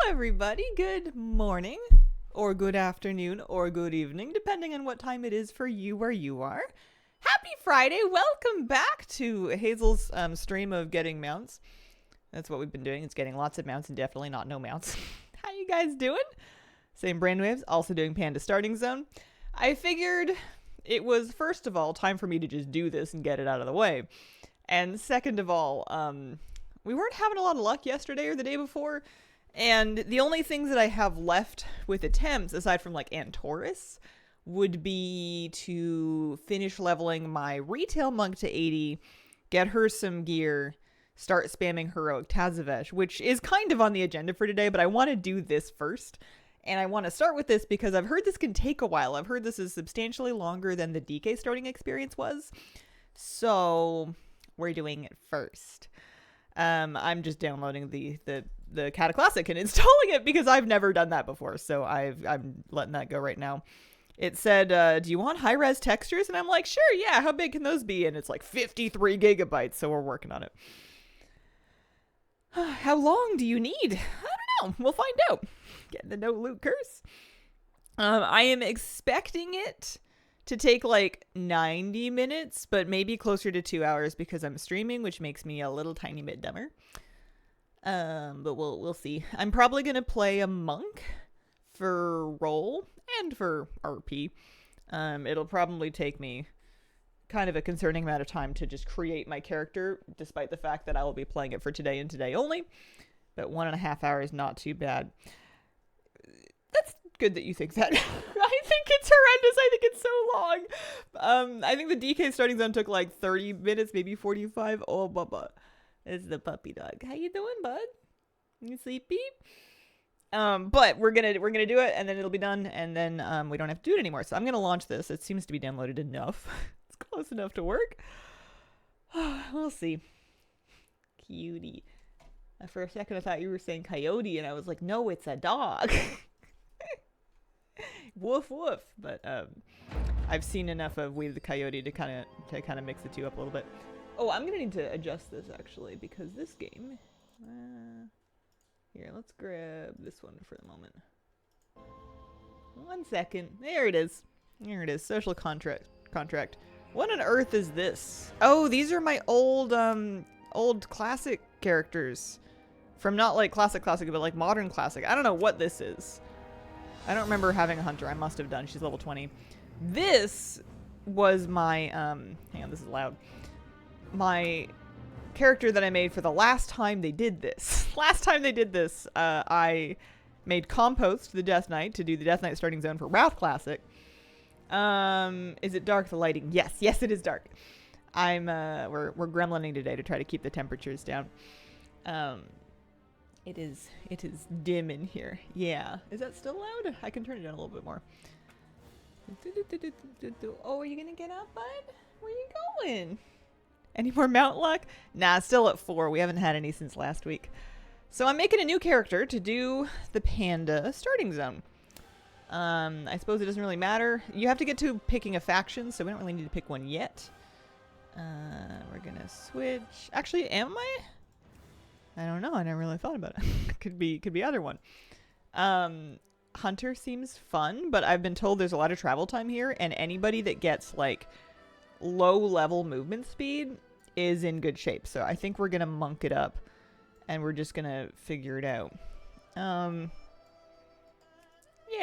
everybody. Good morning, or good afternoon, or good evening, depending on what time it is for you where you are. Happy Friday. Welcome back to Hazel's stream of getting mounts. That's what we've been doing. It's getting lots of mounts and definitely not no mounts. How you guys doing? Same brainwaves. Also doing Panda starting zone. I figured it was, first of all, time for me to just do this and get it out of the way. And second of all, we weren't having a lot of luck yesterday or the day before. And the only things that I have left with attempts, aside from like Antorus, would be to finish leveling my retail monk to 80, get her some gear, start spamming heroic Tazavesh, which is kind of on the agenda for today, but I want to do this first. And I want to start with this because I've heard this can take a while. I've heard this is substantially longer than the DK starting experience was. So we're doing it first. I'm just downloading the Kata Classic and installing it because I've never done that before. So I'm letting that go right now. It said, do you want high-res textures? And I'm like, sure, yeah, how big can those be? And it's like 53 gigabytes, so we're working on it. How long do you need? I don't know. We'll find out. Getting the no loot curse. I am expecting it to take like 90 minutes, but maybe closer to 2 hours because I'm streaming, which makes me a little tiny bit dumber. But we'll see. I'm probably gonna play a monk for role and for RP. It'll probably take me kind of a concerning amount of time to just create my character, despite the fact that I will be playing it for today and today only. But 1.5 hours, not too bad. That's good that you think that. I think it's horrendous. I think it's so long. I think the DK starting zone took like 30 minutes, maybe 45. Oh, Bubba. It's the puppy dog. How you doing, bud? You sleepy? But we're gonna do it, and then it'll be done, and then we don't have to do it anymore. So I'm gonna launch this. It seems to be downloaded enough. It's close enough to work. We'll see. Cutie. For a second, I thought you were saying coyote, and I was like, no, it's a dog. Woof woof. But I've seen enough of We the Coyote to kind of mix the two up a little bit. Oh, I'm gonna need to adjust this actually because this game. Here, let's grab this one for the moment. 1 second. There it is. There it is. Social contract. What on earth is this? Oh, these are my old classic characters. From not like classic, but like modern classic. I don't know what this is. I don't remember having a hunter. I must have done. She's level 20. This was my, hang on, this is loud. My character that I made for the last time they did this. I made Compost, the Death Knight, to do the Death Knight starting zone for Wrath Classic. Is it dark, the lighting? Yes, it is dark. We're gremlining today to try to keep the temperatures down. It is dim in here. Yeah. Is that still loud? I can turn it down a little bit more. Oh, are you gonna get up, bud? Where are you going? Any more mount luck? Nah, still at 4. We haven't had any since last week. So I'm making a new character to do the Panda starting zone. I suppose it doesn't really matter. You have to get to picking a faction, so we don't really need to pick one yet. We're gonna switch. Actually, am I? I don't know. I never really thought about it. could be either one. Hunter seems fun, but I've been told there's a lot of travel time here, and anybody that gets like low level movement speed is in good shape. So I think we're gonna monk it up, and we're just gonna figure it out. Yeah,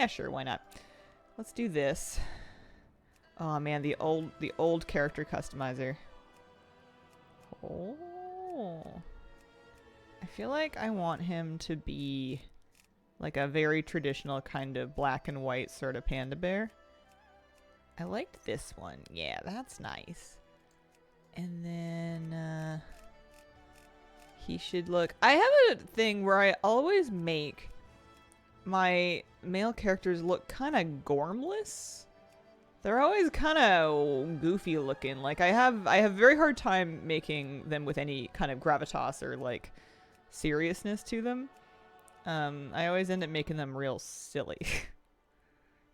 sure, why not? Let's do this. Oh man, the old character customizer. Oh. I feel like I want him to be like a very traditional kind of black and white sort of panda bear. I liked this one. Yeah, that's nice. And then he should look... I have a thing where I always make my male characters look kind of gormless. They're always kind of goofy looking. Like I have a very hard time making them with any kind of gravitas or like seriousness to them. I always end up making them real silly.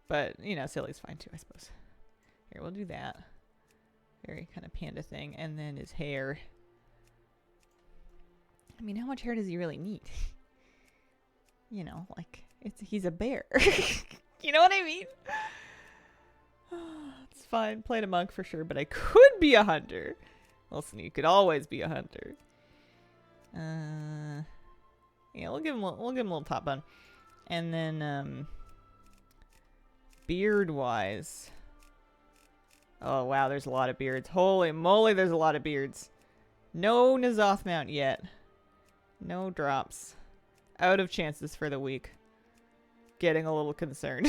But, you know, silly's fine too, I suppose. Here, we'll do that. Very kind of panda thing. And then his hair. I mean, how much hair does he really need? You know, like, he's a bear. You know what I mean? It's fine. Played a monk for sure, but I could be a hunter. Listen, you could always be a hunter. Yeah, we'll give him a little top bun. And then, beard-wise. Oh, wow, there's a lot of beards. Holy moly, there's a lot of beards. No Nazoth mount yet. No drops. Out of chances for the week. Getting a little concerned.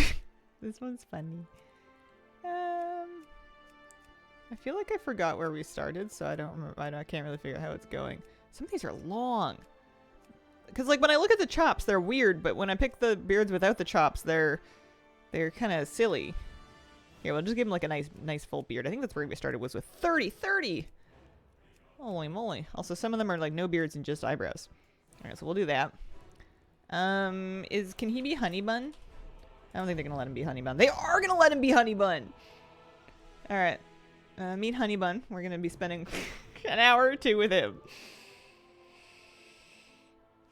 This one's funny. I feel like I forgot where we started, so I don't remember. I can't really figure out how it's going. Some of these are long. Because, like, when I look at the chops, they're weird, but when I pick the beards without the chops, they're kind of silly. Here, we'll just give him, like, a nice full beard. I think that's where we started, was with 30. 30! Holy moly. Also, some of them are, like, no beards and just eyebrows. Alright, so we'll do that. Can he be Honey Bun? I don't think they're gonna let him be Honey Bun. They are gonna let him be Honey Bun! Alright. Meet Honey Bun. We're gonna be spending an hour or two with him.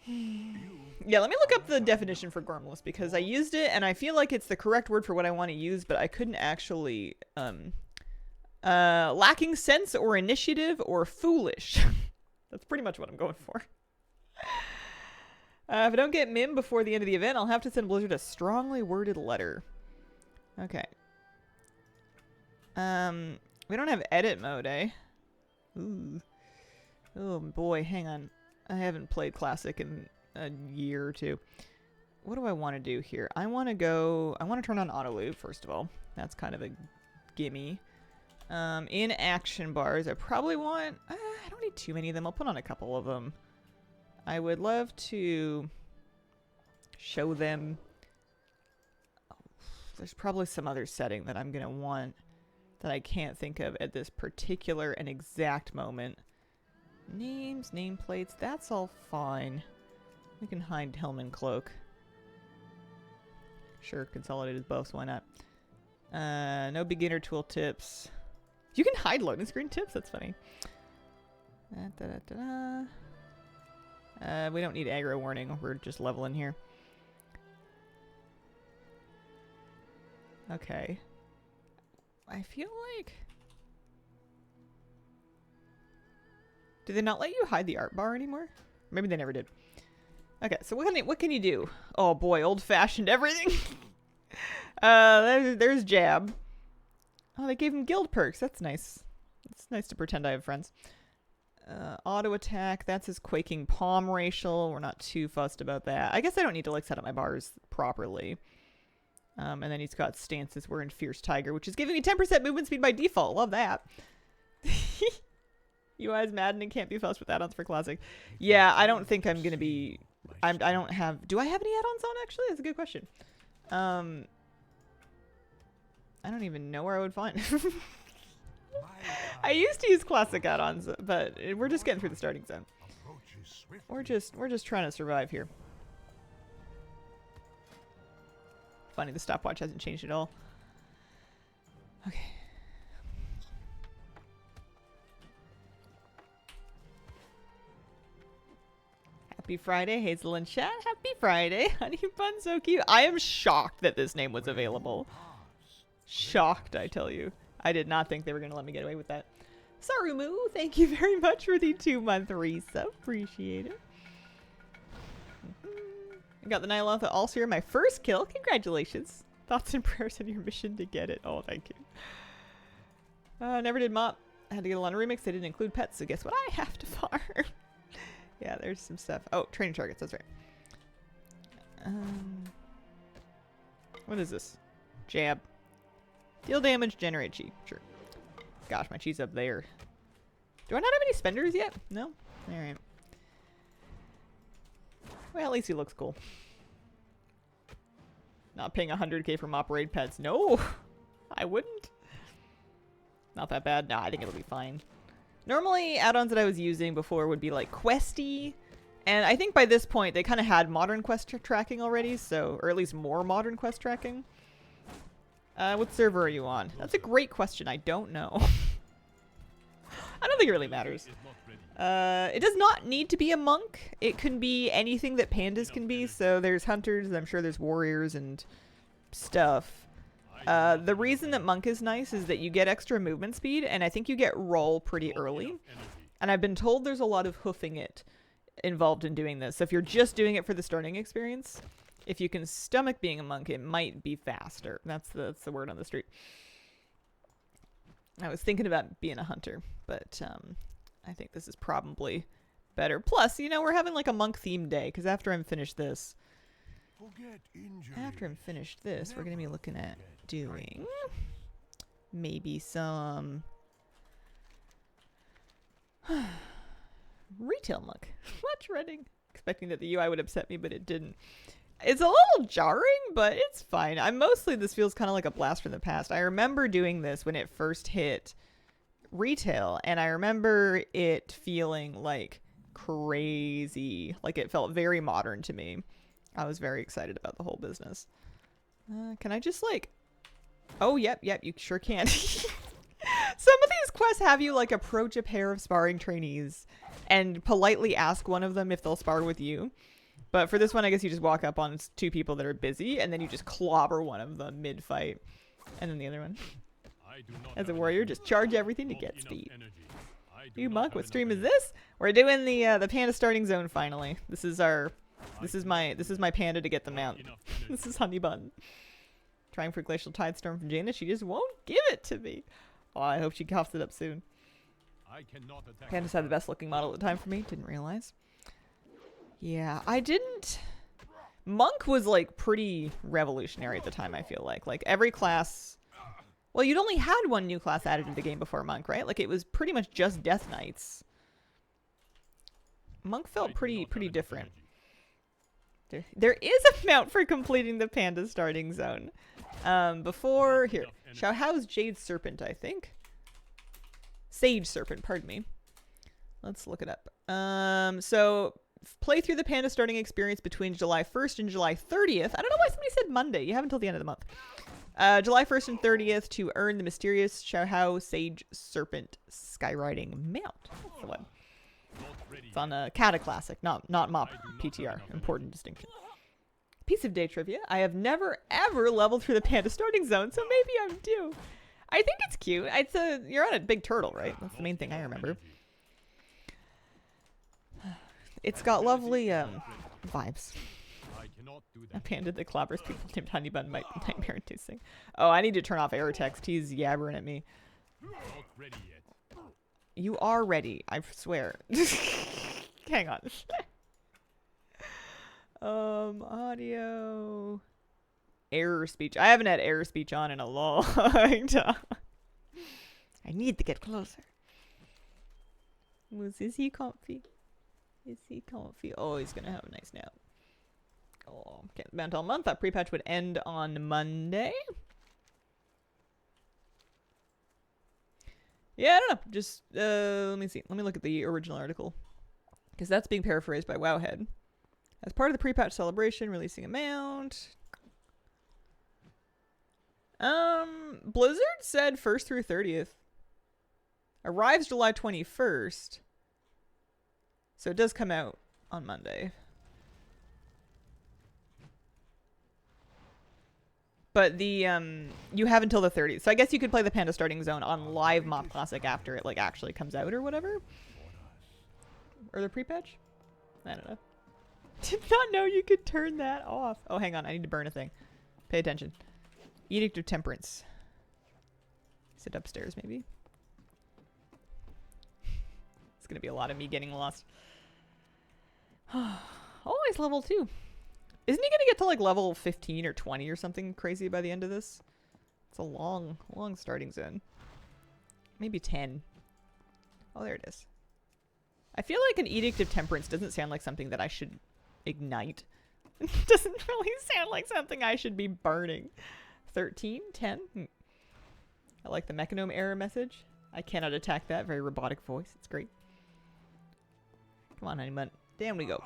Yeah, let me look up the definition for gormless, because I used it and I feel like it's the correct word for what I want to use, but I couldn't actually, lacking sense or initiative or foolish. That's pretty much what I'm going for. If I don't get Mim before the end of the event, I'll have to send Blizzard a strongly worded letter. Okay. We don't have edit mode, eh? Ooh. Oh boy, hang on. I haven't played Classic in a year or two. What do I want to do here? I want to turn on auto loop, first of all. That's kind of a gimme. In action bars, I probably want... I don't need too many of them. I'll put on a couple of them. I would love to show them... Oh, there's probably some other setting that I'm going to want that I can't think of at this particular and exact moment. Names, nameplates, that's all fine. We can hide helm and cloak. Sure, consolidated buffs, why not? No beginner tooltips. You can hide loading screen tips? That's funny. We don't need aggro warning. We're just leveling here. Okay. I feel like... Do they not let you hide the art bar anymore? Maybe they never did. Okay, so what can you do? Oh boy, old-fashioned everything. There's Jab. Oh, they gave him guild perks. That's nice. It's nice to pretend I have friends. Auto attack. That's his quaking palm racial. We're not too fussed about that. I guess I don't need to like set up my bars properly. And then he's got stances. We're in Fierce Tiger, which is giving me 10% movement speed by default. Love that. UI's maddening. Can't be fussed with add-ons for Classic. Yeah, I don't think I'm gonna be... I don't have... Do I have any add-ons on, actually? That's a good question. I don't even know where I would find... I used to use Classic add-ons, but we're just getting through the starting zone. We're just trying to survive here. Funny, the stopwatch hasn't changed at all. Okay. Happy Friday, Hazel and chat. Happy Friday. Honey Bun, so cute. I am shocked that this name was available. Shocked, I tell you. I did not think they were going to let me get away with that. Sarumu, thank you very much for the 2-month resub. Appreciate it. I got the Nihilotha Allseer, my first kill. Congratulations. Thoughts and prayers on your mission to get it. Oh, thank you. Never did mop. I had to get a lot of remix. They didn't include pets, so guess what? I have to farm. Yeah, there's some stuff. Oh, training targets. That's right. What is this? Jab. Deal damage, generate chi. Sure. Gosh, my chi's up there. Do I not have any spenders yet? No? Alright. Well, at least he looks cool. Not paying 100k for mop raid pets. No! I wouldn't. Not that bad. Nah, I think it'll be fine. Normally, add-ons that I was using before would be like Questy. And I think by this point, they kind of had modern quest tracking already, so... Or at least more modern quest tracking. What server are you on? That's a great question. I don't know. I don't think it really matters. It does not need to be a monk. It can be anything that pandas can be. So there's hunters, I'm sure there's warriors and stuff. The reason that monk is nice is that you get extra movement speed, and I think you get roll pretty early. And I've been told there's a lot of hoofing it involved in doing this. So if you're just doing it for the starting experience, if you can stomach being a monk, it might be faster. That's the word on the street. I was thinking about being a hunter, but I think this is probably better. Plus, you know, we're having like a monk themed day, because after I'm finished this, we're going to be looking at doing maybe some retail monk. Not dreading. Expecting that the UI would upset me, but it didn't. It's a little jarring, but it's fine. This feels kind of like a blast from the past. I remember doing this when it first hit retail, and I remember it feeling like crazy. Like it felt very modern to me. I was very excited about the whole business. Can I just like... Oh, yep, you sure can. Some of these quests have you like approach a pair of sparring trainees and politely ask one of them if they'll spar with you. But for this one, I guess you just walk up on two people that are busy, and then you just clobber one of them mid-fight. And then the other one. As a warrior, just charge everything to get speed. You monk, what stream is this? We're doing the panda starting zone finally. This is my panda to get the mount. This is Honey Bun. Trying for Glacial Tidestorm from Jaina. She just won't give it to me. Oh, I hope she coughs it up soon. Pandas had the best looking model at the time for me. Didn't realize. Yeah, I didn't... Monk was like pretty revolutionary at the time, I feel like. Like every class... Well, you'd only had one new class added to the game before Monk, right? Like it was pretty much just Death Knights. Monk felt pretty different. There is a mount for completing the panda starting zone. Before... Here. Xiaohao's Jade Serpent, I think. Sage Serpent, pardon me. Let's look it up. So... Play through the panda starting experience between July 1st and July 30th. I don't know why somebody said Monday. You have until the end of the month. July 1st and 30th to earn the mysterious Xiaohao Sage Serpent Skyriding Mount. That's the one. It's on a Kata Classic, not MOP PTR. Important distinction. Piece of day trivia. I have never ever leveled through the panda starting zone, so maybe I'm due. I think it's cute. You're on a big turtle, right? That's the main thing I remember. It's got lovely vibes. A panda that clobbers people named Honeybun might be nightmare inducing. Oh, I need to turn off error text. He's yabbering at me. You are ready, I swear. Hang on. Audio. Error speech. I haven't had error speech on in a long time. I need to get closer. Is he comfy? Is he comfy? Oh, he's gonna have a nice nap. Oh, can't mount all month. That pre-patch would end on Monday. Yeah, I don't know. Just, let me see. Let me look at the original article. Because that's being paraphrased by Wowhead. As part of the pre-patch celebration, releasing a mount. Blizzard said 1st through 30th. Arrives July 21st. So it does come out on Monday. But the, you have until the 30th. So I guess you could play the Panda starting zone on live MOP Classic after it, like, actually comes out or whatever. Or the pre-patch? I don't know. Did not know you could turn that off. Oh, hang on. I need to burn a thing. Pay attention. Edict of Temperance. Is it upstairs, maybe? It's going to be a lot of me getting lost. Oh, he's level 2. Isn't he going to get to like level 15 or 20 or something crazy by the end of this? It's a long starting zone. Maybe 10. Oh, there it is. I feel like an Edict of Temperance doesn't sound like something that I should ignite. It doesn't really sound like something I should be burning. 13? 10? I like the Mechanome error message. I cannot attack that. Very robotic voice. It's great. Come on, honey bun. Down we go.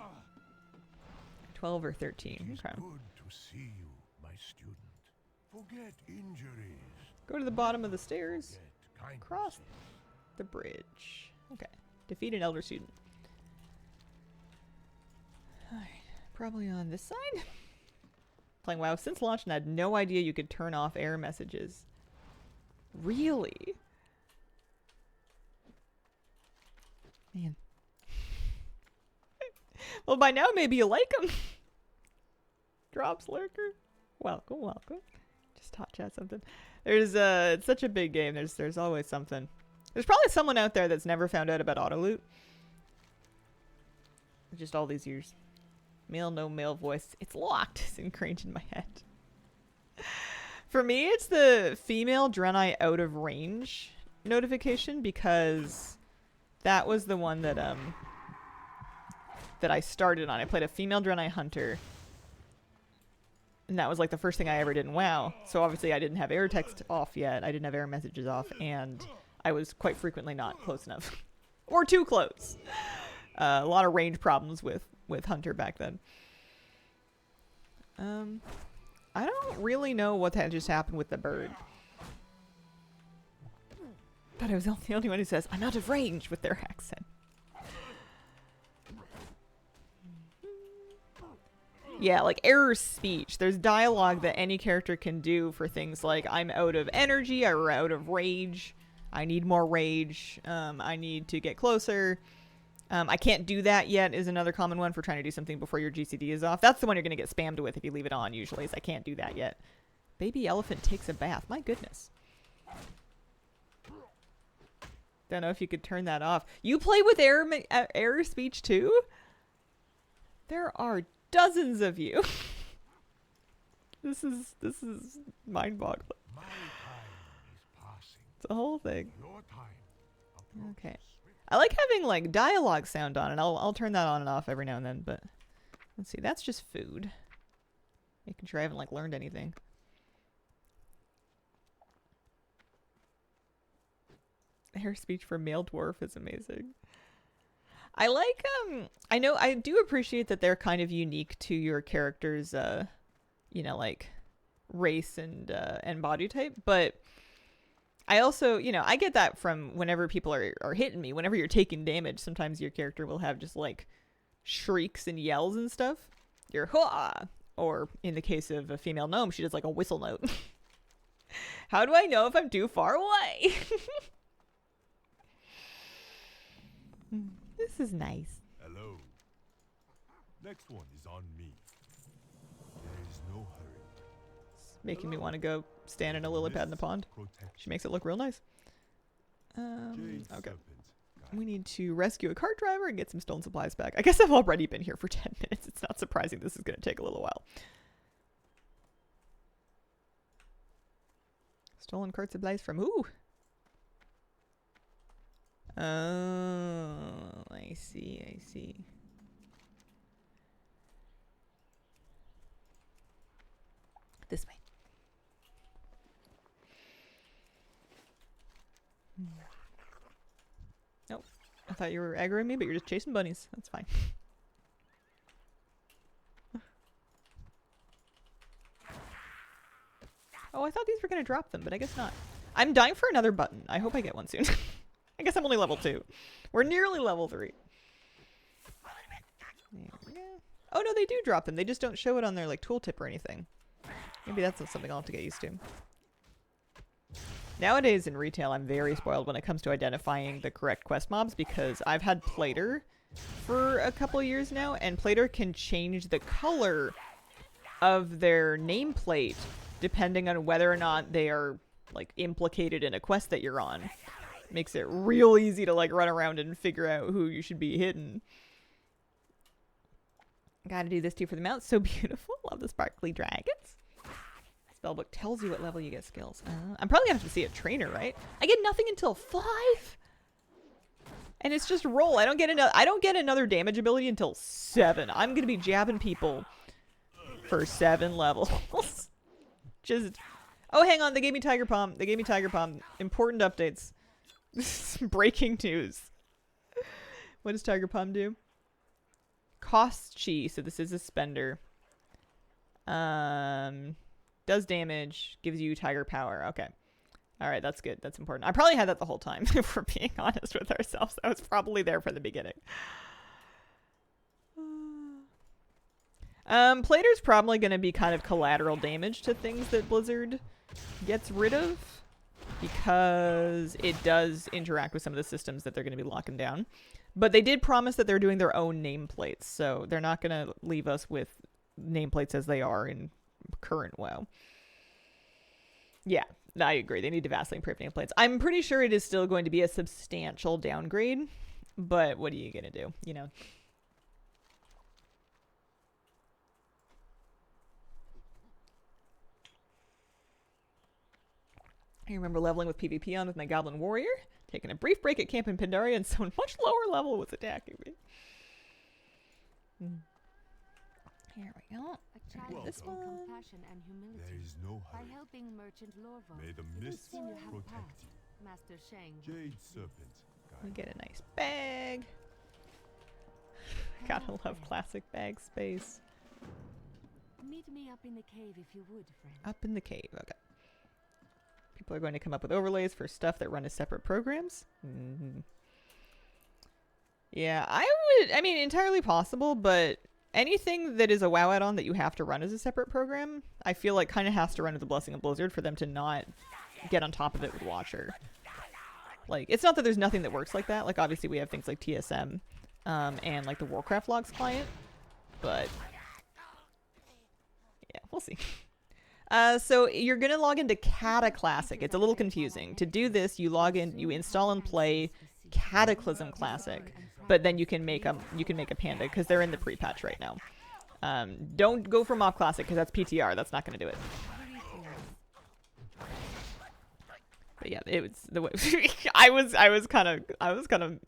12 or 13. Okay. Good to see you, my student. Forget injuries. Go to the bottom of the stairs. Cross the bridge. Okay. Defeat an elder student. Alright, probably on this side. Playing WoW since launch and I had no idea you could turn off error messages. Really? Man. Well, by now maybe you like them. Drops lurker. Welcome, welcome. Just hot chat something. There's it's such a big game. There's always something. There's probably someone out there that's never found out about auto loot. Just all these years. Male, no male voice. It's locked. It's ingrained in my head. For me, it's the female Draenei out of range notification because that was the one that I started on. I played a female Draenei hunter. And that was like the first thing I ever did in WoW. So obviously I didn't have error text off yet. I didn't have error messages off. And I was quite frequently not close enough. Or too close. A lot of range problems with Hunter back then. I don't really know what that just happened with the bird. But I was the only one who says, I'm out of range with their accent. Yeah, like error speech. There's dialogue that any character can do for things like, I'm out of energy, or out of rage. I need more rage. I need to get closer. I can't do that yet is another common one for trying to do something before your GCD is off. That's the one you're going to get spammed with if you leave it on usually, is I can't do that yet. Baby elephant takes a bath. My goodness. Don't know if you could turn that off. You play with error speech too? There are dozens of you. This is mind-boggling. My time is passing. It's a whole thing. Your time. Okay. I like having like dialogue sound on, and I'll turn that on and off every now and then, but let's see, that's just food. Making sure I haven't like learned anything. Hair speech for male dwarf is amazing. I like I do appreciate that they're kind of unique to your character's you know, like race and body type, but I also, you know, I get that from whenever people are hitting me. Whenever you're taking damage, sometimes your character will have just like shrieks and yells and stuff. You're hua, or in the case of a female gnome, she does like a whistle note. How do I know if I'm too far away? This is nice. Hello. Next one is on me. There is no hurry. It's making me want to go stand in a lily pad in the pond. She makes it look real nice. Okay. We need to rescue a cart driver and get some stolen supplies back. I guess I've already been here for 10 minutes. It's not surprising this is going to take a little while. Stolen cart supplies from who? Oh, I see, I see. This way. Nope. I thought you were aggroing me, but you're just chasing bunnies. That's fine. Oh, I thought these were going to drop them, but I guess not. I'm dying for another button. I hope I get one soon. I guess I'm only level 2. We're nearly level 3. There we go. Oh, no, they do drop them. They just don't show it on their like tooltip or anything. Maybe that's something I'll have to get used to. Nowadays in retail, I'm very spoiled when it comes to identifying the correct quest mobs because I've had Plater for a couple years now, and Plater can change the color of their nameplate depending on whether or not they are like implicated in a quest that you're on. Makes it real easy to like run around and figure out who you should be hitting. Gotta do this too for the mount. So beautiful. Love the sparkly dragons. Spellbook tells you what level you get skills. I'm probably gonna have to see a trainer, right? I get nothing until 5, and it's just roll. I don't get another damage ability until 7. I'm gonna be jabbing people for 7 levels. Just oh, hang on. They gave me Tiger Palm. They gave me Tiger Palm. Important updates. Breaking news. What does Tiger Palm do? Costs chi. So this is a spender. Does damage, gives you tiger power. Okay. All right, that's good. That's important. I probably had that the whole time, if we're being honest with ourselves. I was probably there from the beginning. Plater's probably going to be kind of collateral damage to things that Blizzard gets rid of, because it does interact with some of the systems that they're going to be locking down. But they did promise that they're doing their own nameplates, so they're not going to leave us with nameplates as they are in current WoW. Yeah, I agree. They need to vastly improve nameplates. I'm pretty sure it is still going to be a substantial downgrade, but what are you going to do, you know? I remember leveling with PvP on with my Goblin Warrior, taking a brief break at camp in Pandaria, and someone much lower level was attacking me. Here we go. This one. Compassion and humility. There is no By hurry. helping merchant Lorvo, May the you mist seem to have a protect path. you. Master Shang. Jade Serpent. We Guide get a nice bag. Gotta love classic bag space. Meet me up in the cave if you would, friend. Up in the cave. Okay. People are going to come up with overlays for stuff that run as separate programs. Yeah, I mean, entirely possible, but anything that is a WoW add-on that you have to run as a separate program, I feel like kind of has to run as a Blessing of Blizzard for them to not get on top of it with Watcher. Like, it's not that there's nothing that works like that. Like, obviously we have things like TSM and like the Warcraft logs client, but yeah, we'll see. So you're going to log into Cata Classic. It's a little confusing. To do this, you log in, you install and play Cataclysm Classic, but then you can make a Panda because they're in the pre-patch right now. Don't go for Mob Classic because that's PTR. That's not going to do it. But yeah, it was the way I was kind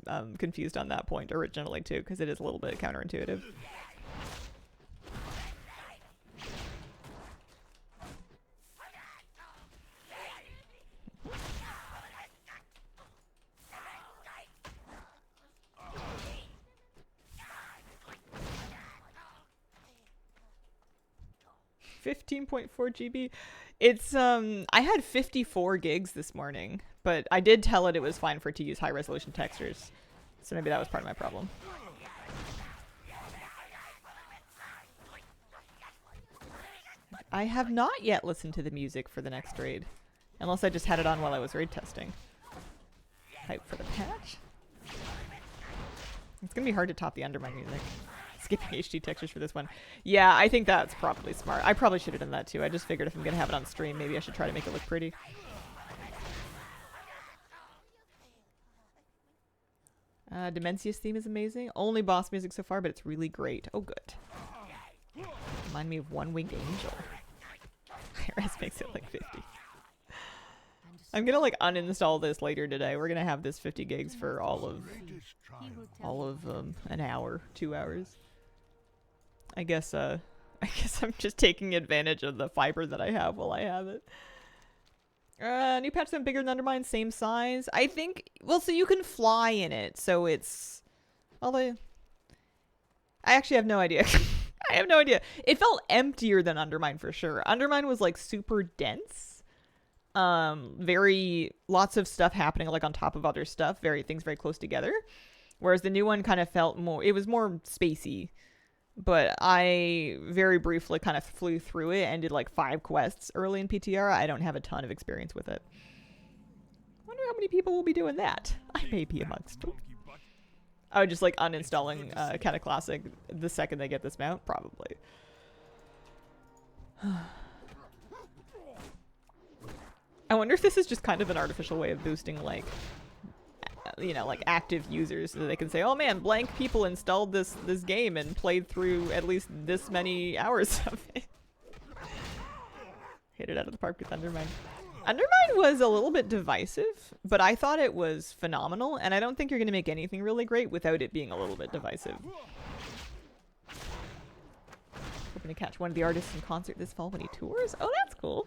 of confused on that point originally too, because it is a little bit counterintuitive. $15.4 GB. It's I had 54 gigs this morning, but I did tell it was fine for it to use high resolution textures, so maybe that was part of my problem. I have not yet listened to the music for the next raid, unless I just had it on while I was raid testing. Hype for the patch. It's gonna be hard to top the Undermine music. Skipping HD textures for this one. Yeah, I think that's probably smart. I probably should have done that too. I just figured if I'm gonna have it on stream, maybe I should try to make it look pretty. Demencia's theme is amazing. Only boss music so far, but it's really great. Oh, good. Remind me of One Winged Angel. Res makes it like 50. I'm gonna like uninstall this later today. We're gonna have this 50 gigs for all of an hour, 2 hours. I guess I'm just taking advantage of the fiber that I have while I have it. New patch them bigger than Undermine, same size. I think, well, so you can fly in it, so it's, although, I actually have no idea. I have no idea. It felt emptier than Undermine for sure. Undermine was like super dense. Very, lots of stuff happening like on top of other stuff. Things very close together. Whereas the new one kind of felt more, it was more spacey. But I very briefly kind of flew through it and did like 5 quests early in PTR. I don't have a ton of experience with it. I wonder how many people will be doing that. I may be amongst them. I would just like uninstalling Cata Classic the second they get this mount, probably. I wonder if this is just kind of an artificial way of boosting like, you know, like active users, so they can say, oh man, blank people installed this game and played through at least this many hours of it. Hit it out of the park with Undermine. Undermine was a little bit divisive, but I thought it was phenomenal, and I don't think you're going to make anything really great without it being a little bit divisive. Hoping to catch one of the artists in concert this fall when he tours. Oh, that's cool.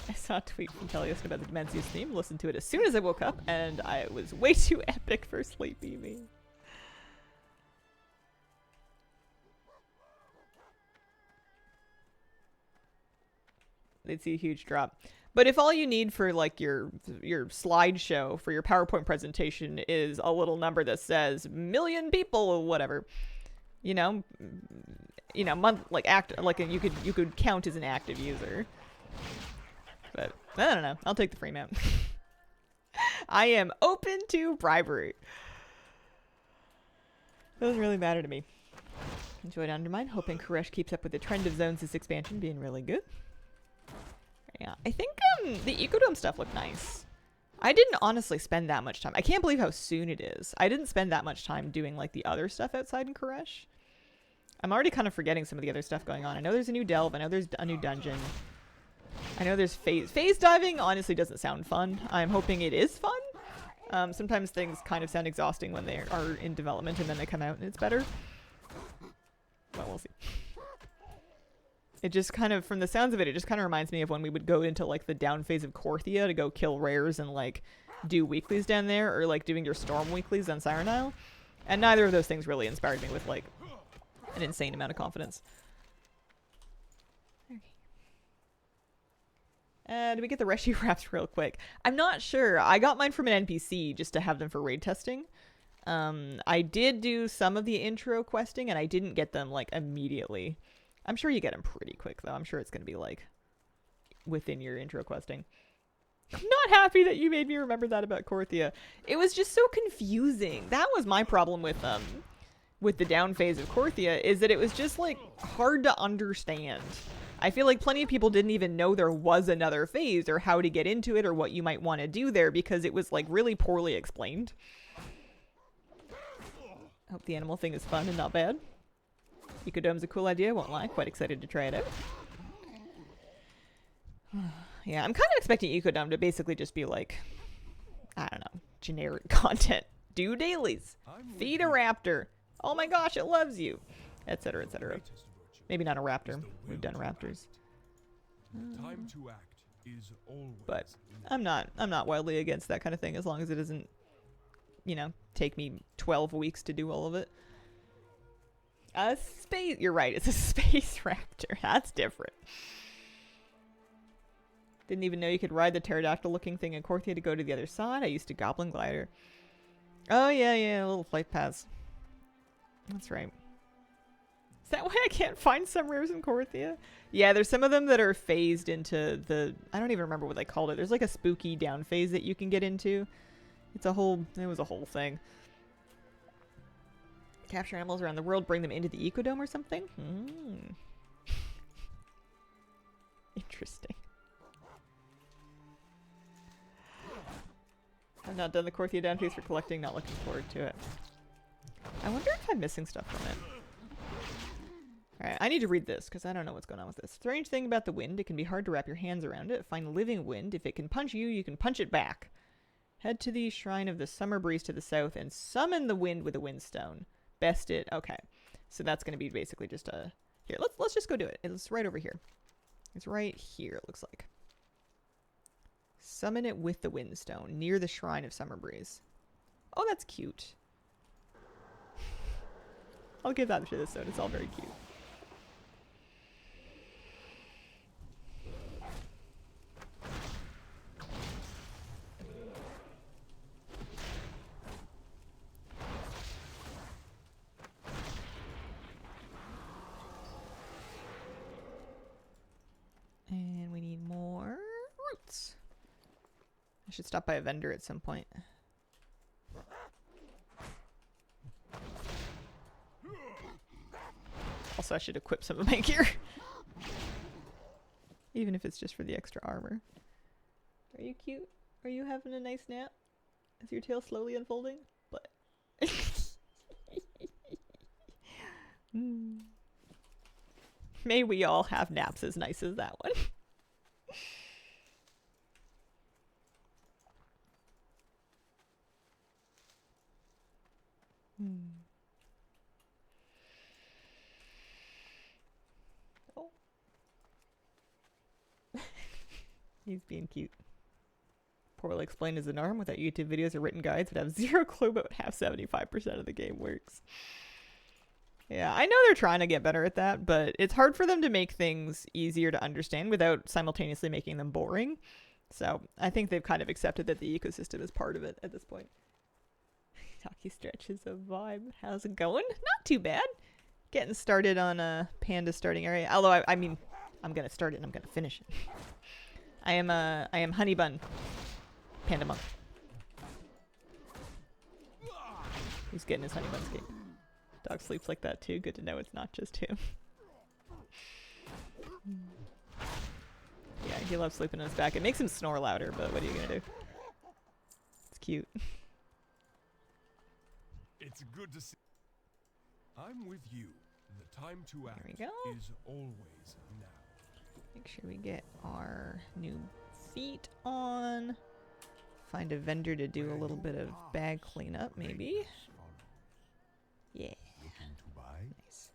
I saw a tweet from Tellius about the Demencia's theme, listened to it as soon as I woke up, and I was way too epic for sleepy me. they'd see a huge drop. But if all you need for like your slideshow for your PowerPoint presentation is a little number that says million people or whatever, you know, month like you could count as an active user. But I don't know. I'll take the free mount. I am open to bribery. Doesn't really matter to me. Enjoyed Undermine. Hoping Koresh keeps up with the trend of zones this expansion being really good. Yeah, I think the Ecodome stuff looked nice. I didn't honestly spend that much time. I can't believe how soon it is. I didn't spend that much time doing like the other stuff outside in Koresh. I'm already kind of forgetting some of the other stuff going on. I know there's a new delve. I know there's a new dungeon. I know there's phase diving. Honestly, doesn't sound fun. I'm hoping it is fun. Sometimes things kind of sound exhausting when they are in development and then they come out and it's better. But we'll see. It just kind of, from the sounds of it, it just kind of reminds me of when we would go into like the down phase of Korthia to go kill rares and like do weeklies down there, or like doing your storm weeklies on Siren Isle. And neither of those things really inspired me with like an insane amount of confidence. Okay. Did we get the Reshi wraps real quick? I'm not sure. I got mine from an NPC just to have them for raid testing. I did do some of the intro questing and I didn't get them like immediately. I'm sure you get them pretty quick though. I'm sure it's going to be like within your intro questing. I'm not happy that you made me remember that about Korthia. It was just so confusing. That was my problem with the down phase of Korthia, is that it was just like hard to understand. I feel like plenty of people didn't even know there was another phase or how to get into it or what you might want to do there because it was like really poorly explained. I hope the animal thing is fun and not bad. Ecodome's a cool idea, won't lie. Quite excited to try it out. Yeah, I'm kind of expecting Ecodome to basically just be like, I don't know, generic content. Do dailies. Feed a raptor. Oh my gosh, it loves you. Etc, etc. Maybe not a raptor. We've done raptors. Time to act is always. But I'm not wildly against that kind of thing as long as it doesn't, you know, take me 12 weeks to do all of it. A space. You're right. It's a space raptor. That's different. Didn't even know you could ride the pterodactyl-looking thing in Korthia to go to the other side. I used a goblin glider. Oh yeah, a little flight paths. That's right. Is that why I can't find some rares in Korthia? Yeah, there's some of them that are phased into the... I don't even remember what they called it. There's like a spooky down phase that you can get into. It was a whole thing. Capture animals around the world, bring them into the Ecodome or something? Interesting. I've not done the Korthia down phase for collecting, not looking forward to it. I wonder if I'm missing stuff from it. Alright, I need to read this because I don't know what's going on with this. Strange thing about the wind, it can be hard to wrap your hands around it. Find living wind. If it can punch you, you can punch it back. Head to the shrine of the summer breeze to the south and summon the wind with a windstone. Best it. Okay. So that's going to be basically just a... Here, let's just go do it. It's right over here. It's right here, it looks like. Summon it with the windstone near the shrine of summer breeze. Oh, that's cute. I'll give that to this stone. It's all very cute. And we need more roots. I should stop by a vendor at some point. Also, I should equip some of my gear. Even if it's just for the extra armor. Are you cute? Are you having a nice nap? Is your tail slowly unfolding? But may we all have naps as nice as that one. Oh. He's being cute. Poorly explained as an arm without YouTube videos or written guides would have zero clue about how 75% of the game works. Yeah, I know they're trying to get better at that, but it's hard for them to make things easier to understand without simultaneously making them boring. So I think they've kind of accepted that the ecosystem is part of it at this point. Talkie Stretch is a vibe. How's it going? Not too bad. Getting started on a Panda starting area. Although I mean, I'm gonna start it and I'm gonna finish it. I am Honey Bun Panda Monk. He's getting his Honey Bun skate. Dog sleeps like that too. Good to know it's not just him. Yeah, he loves sleeping on his back. It makes him snore louder, but what are you gonna do? It's cute. It's good to see. I'm with you. The time to act we go. is always now. Make sure we get our new feet on. Find a vendor to do a little bit of bag cleanup, maybe. Yeah. Looking to buy? Nice.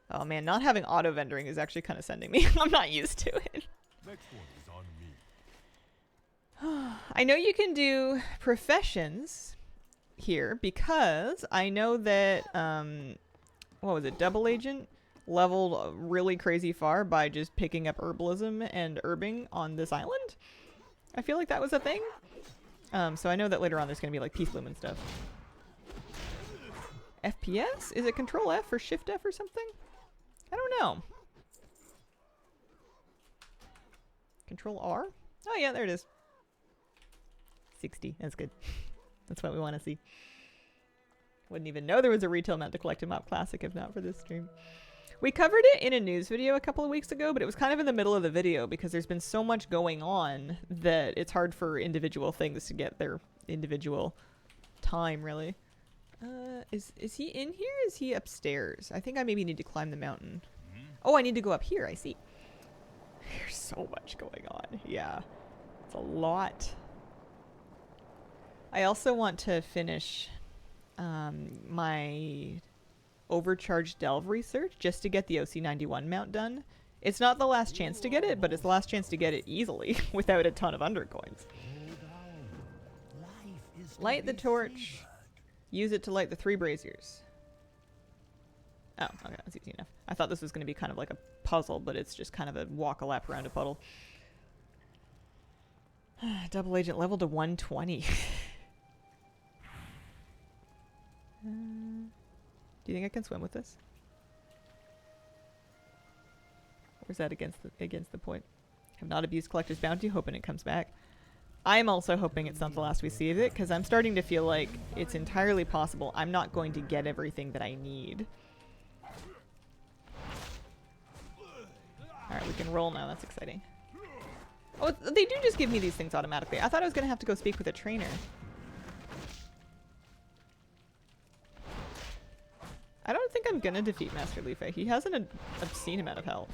Oh man, not having auto vendoring is actually kind of sending me. I'm not used to it. Next one is on me. I know you can do professions here because I know that what was it, Double Agent leveled really crazy far by just picking up herbalism and herbing on this island. I feel like that was a thing. So I know that later on there's gonna be like Peace Bloom and stuff. FPS? Is it Control F or Shift F or something? I don't know. Control R? Oh yeah, there it is. 60. That's good. That's what we want to see. Wouldn't even know there was a retail mount to collect a Mop Classic if not for this stream. We covered it in a news video a couple of weeks ago, but it was kind of in the middle of the video because there's been so much going on that it's hard for individual things to get their individual time, really. Is he in here? Is he upstairs? I think I maybe need to climb the mountain. Oh, I need to go up here. I see. There's so much going on. Yeah. It's a lot. I also want to finish my overcharged delve research just to get the OC91 mount done. It's not the last chance to get it, but it's the last chance to get it easily without a ton of undercoins. Light the torch. Use it to light the 3 braziers. Oh, okay, that's easy enough. I thought this was going to be kind of like a puzzle, but it's just kind of a walk a lap around a puddle. Double Agent level to 120. Do you think I can swim with this? Or is that against the point? Have not abused Collector's Bounty, hoping it comes back. I'm also hoping it's not the last we see of it, because I'm starting to feel like it's entirely possible I'm not going to get everything that I need. Alright, we can roll now. That's exciting. Oh, they do just give me these things automatically. I thought I was going to have to go speak with a trainer. I don't think I'm going to defeat Master Life. He has an obscene amount of health.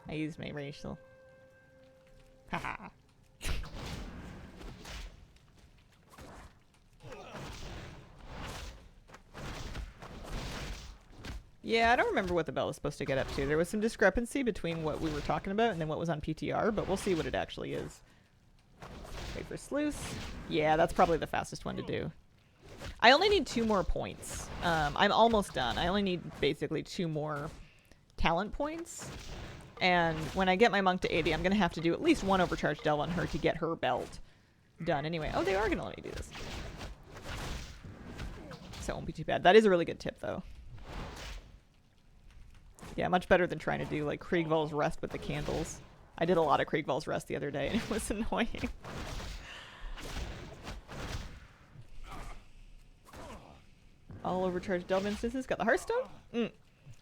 I used my racial. Haha. Yeah, I don't remember what the bell is supposed to get up to. There was some discrepancy between what we were talking about and then what was on PTR, but we'll see what it actually is. Wait for sluice. Yeah, that's probably the fastest one to do. I only need 2 more points. I'm almost done. I only need basically 2 more talent points. And when I get my monk to 80, I'm going to have to do at least 1 overcharge delve on her to get her belt done anyway. Oh, they are going to let me do this. So it won't be too bad. That is a really good tip, though. Yeah, much better than trying to do, like, Kriegval's Rest with the candles. I did a lot of Kriegval's Rest the other day, and it was annoying. All overcharged delve instances. Got the Hearthstone?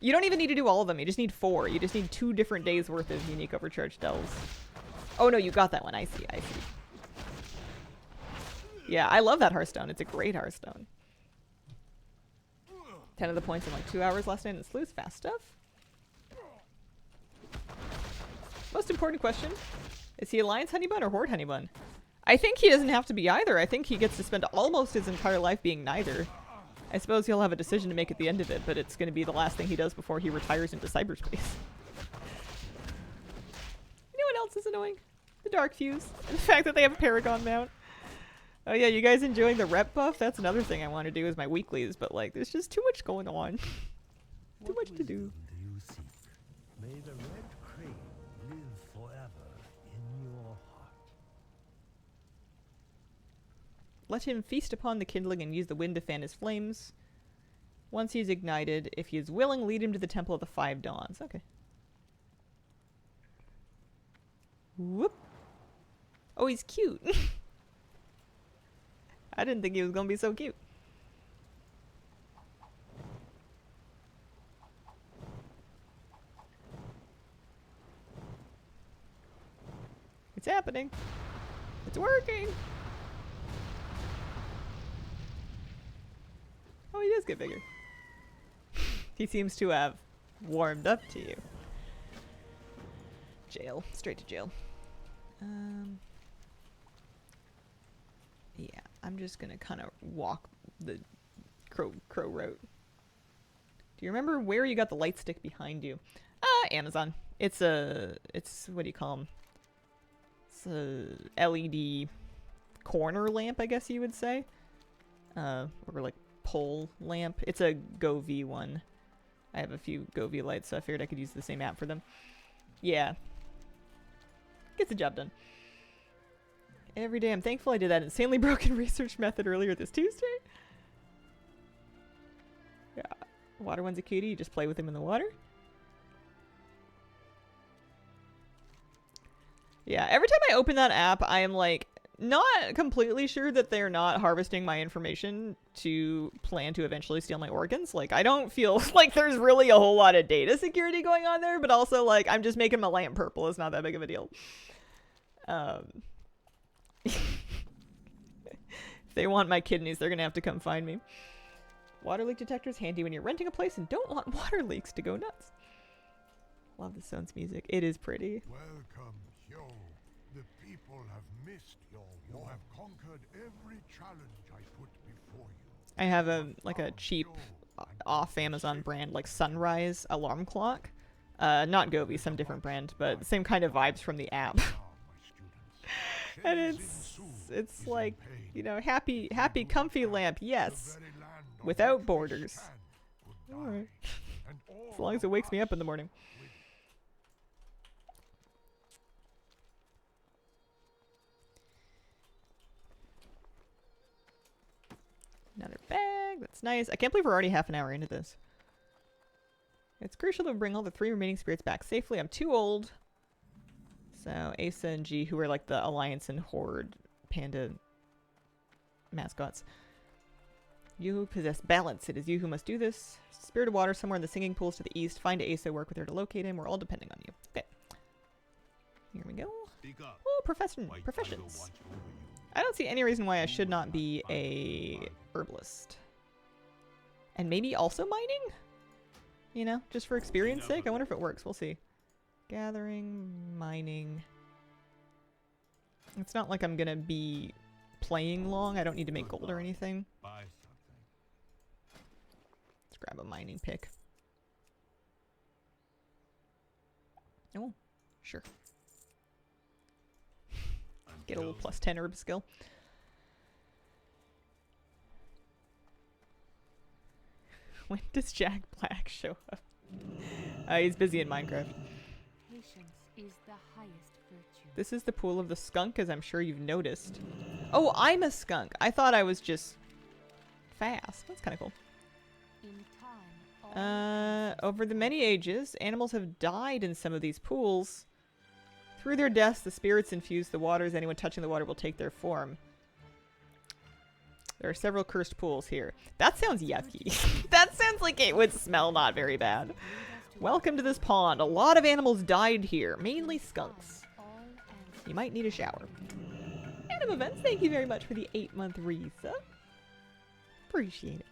You don't even need to do all of them. You just need 4. You just need 2 different days worth of unique overcharged delves. Oh no, you got that one. I see, I see. Yeah, I love that Hearthstone. It's a great Hearthstone. 10 of the points in like 2 hours last night in Sleuth. Fast stuff. Most important question. Is he Alliance Honeybun or Horde Honeybun? I think he doesn't have to be either. I think he gets to spend almost his entire life being neither. I suppose he'll have a decision to make at the end of it, but it's going to be the last thing he does before he retires into cyberspace. You know what else is annoying? The Dark Fuse. And the fact that they have a Paragon mount. Oh yeah, you guys enjoying the rep buff? That's another thing I want to do is my weeklies, but like there's just too much going on. Too much to do. What wisdom do you seek? May the red crane live forever in your heart. Let him feast upon the kindling and use the wind to fan his flames. Once he is ignited, if he is willing, lead him to the Temple of the Five Dawns. Okay. Whoop. Oh, he's cute. I didn't think he was gonna be so cute. It's happening. It's working. Oh, he does get bigger. He seems to have warmed up to you. Jail. Straight to jail. Yeah, I'm just gonna kind of walk the crow route. Do you remember where you got the light stick behind you? Amazon. It's what do you call them? It's a LED corner lamp, I guess you would say. Or like pole lamp. It's a Go-V one. I have a few Go-V lights, so I figured I could use the same app for them. Yeah. Gets the job done. Every day. I'm thankful I did that insanely broken research method earlier this Tuesday. Yeah. Water one's a cutie. You just play with him in the water. Yeah. Every time I open that app, I am like not completely sure that they're not harvesting my information to plan to eventually steal my organs. Like, I don't feel like there's really a whole lot of data security going on there, but also like I'm just making my lamp purple. It's not that big of a deal. If they want my kidneys, they're gonna have to come find me. Water leak detector's handy when you're renting a place and don't want water leaks to go nuts. Love the Sun's music. It is pretty. Welcome, Hyo. The people have missed your war. You have conquered every challenge I put before you. I have a cheap off Amazon brand like Sunrise alarm clock. Not Gobi, some different brand, but same kind of vibes from the app. And it's like, you know, happy comfy lamp, yes, without borders. Alright. As long as it wakes me up in the morning. Another bag, that's nice. I can't believe we're already half an hour into this. It's crucial to bring all the 3 remaining spirits back safely. I'm too old. So Asa and G, who are like the Alliance and Horde Panda mascots. You who possess balance. It is you who must do this. Spirit of water somewhere in the singing pools to the east. Find Asa, work with her to locate him. We're all depending on you. Okay. Here we go. Oh, professions. I don't see any reason why I should not be a herbalist. And maybe also mining? You know, just for experience sake? I wonder if it works. We'll see. Gathering, mining. It's not like I'm gonna be playing long. I don't need to make gold or anything. Let's grab a mining pick. Oh, sure. Get a little +10 herb skill. When does Jack Black show up? He's busy in Minecraft. Patience is the highest virtue. This is the pool of the skunk, as I'm sure you've noticed. Oh, I'm a skunk. I thought I was just fast. That's kind of cool. In time, Over the many ages, animals have died in some of these pools. Through their deaths, the spirits infuse the waters. Anyone touching the water will take their form. There are several cursed pools here. That sounds yucky. That sounds like it would smell not very bad. Welcome to this pond. A lot of animals died here, mainly skunks. You might need a shower. Adam Events, thank you very much for the 8-month resub. Appreciate it.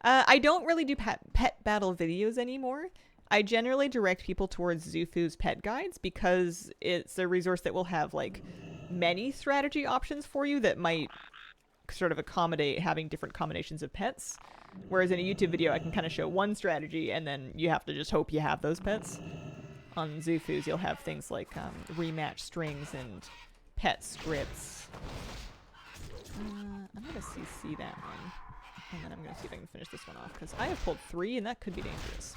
I don't really do pet battle videos anymore. I generally direct people towards Zufu's pet guides because it's a resource that will have like many strategy options for you that might sort of accommodate having different combinations of pets. Whereas in a YouTube video, I can kind of show one strategy and then you have to just hope you have those pets. On Zufu's, you'll have things like rematch strings and Pet scripts. I'm gonna CC that one. And then I'm gonna see if I can finish this one off, because I have pulled 3 and that could be dangerous.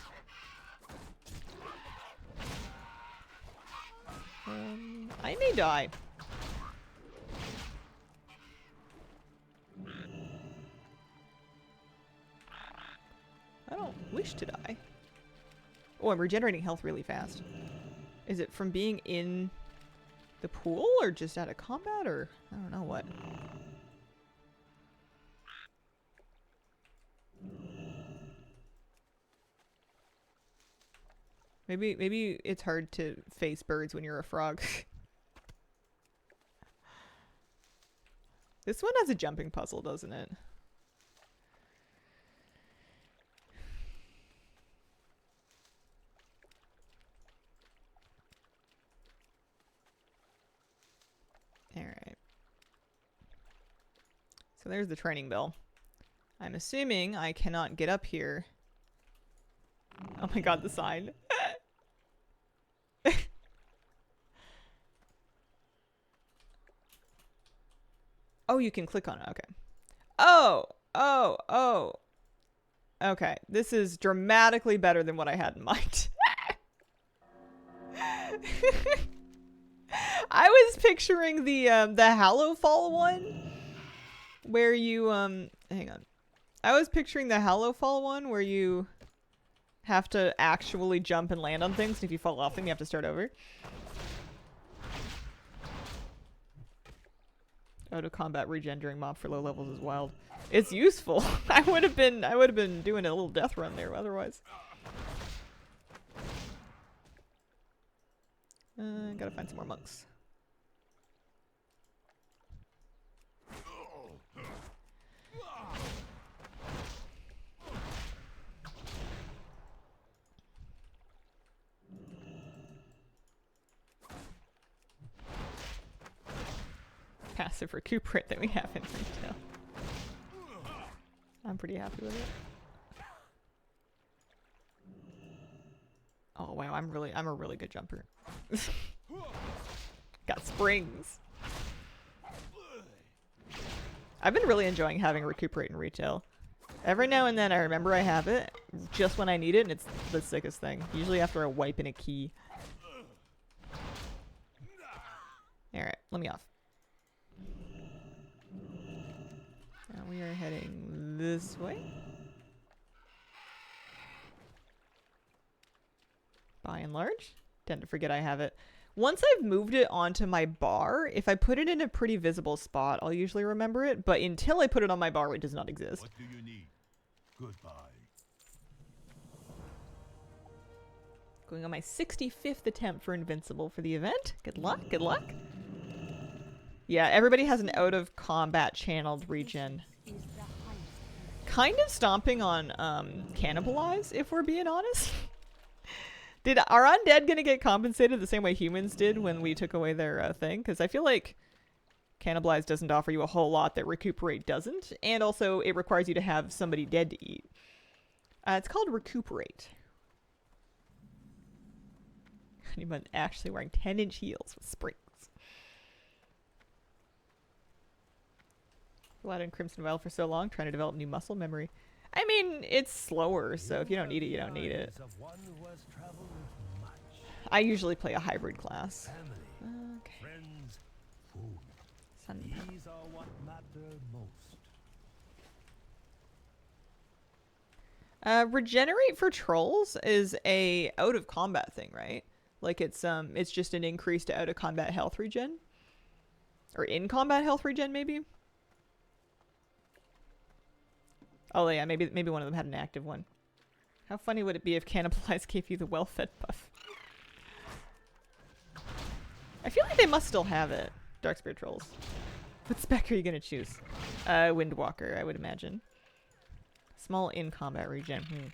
I may die. I don't wish to die. Oh, I'm regenerating health really fast. Is it from being in the pool or just out of combat, or I don't know what? Maybe it's hard to face birds when you're a frog. This one has a jumping puzzle, doesn't it? Alright. So there's the training bell. I'm assuming I cannot get up here. Oh my god, the sign. Oh, you can click on it. Okay. Oh. Okay. This is dramatically better than what I had in mind. I was picturing the Hallowfall one where you hang on. I was picturing the Hallowfall one where you have to actually jump and land on things, and if you fall off them you have to start over. Auto combat regen during mob for low levels is wild. It's useful. I would have been doing a little death run there otherwise. Gotta find some more monks. Passive recuperate that we have in retail. I'm pretty happy with it. Oh wow, I'm a really good jumper. Got springs. I've been really enjoying having recuperate in retail. Every now and then I remember I have it just when I need it, and it's the sickest thing. Usually after a wipe and a key. Alright, let me off. Now we are heading this way. By and large. Tend to forget I have it. Once I've moved it onto my bar, if I put it in a pretty visible spot, I'll usually remember it. But until I put it on my bar, it does not exist. What do you need? Goodbye. Going on my 65th attempt for Invincible for the event. Good luck, good luck. Yeah, everybody has an out-of-combat channeled regen. Kind of stomping on Cannibalize, if we're being honest. Are undead gonna get compensated the same way humans did when we took away their thing? Because I feel like Cannibalize doesn't offer you a whole lot that Recuperate doesn't, and also it requires you to have somebody dead to eat. It's called Recuperate. Anyone actually wearing 10-inch heels with springs. Allowed in Crimson Wild for so long, trying to develop new muscle memory. I mean, it's slower, so if you don't need it, you don't need it. I usually play a hybrid class. Okay. Friends, food. These are what matter most. Regenerate for trolls is a out of combat thing, right? Like it's just an increase to out of combat health regen, or in combat health regen, maybe. Oh yeah, maybe one of them had an active one. How funny would it be if Cannibalize gave you the well-fed buff? I feel like they must still have it. Darkspear trolls. What spec are you gonna choose? Windwalker, I would imagine. Small in-combat regen.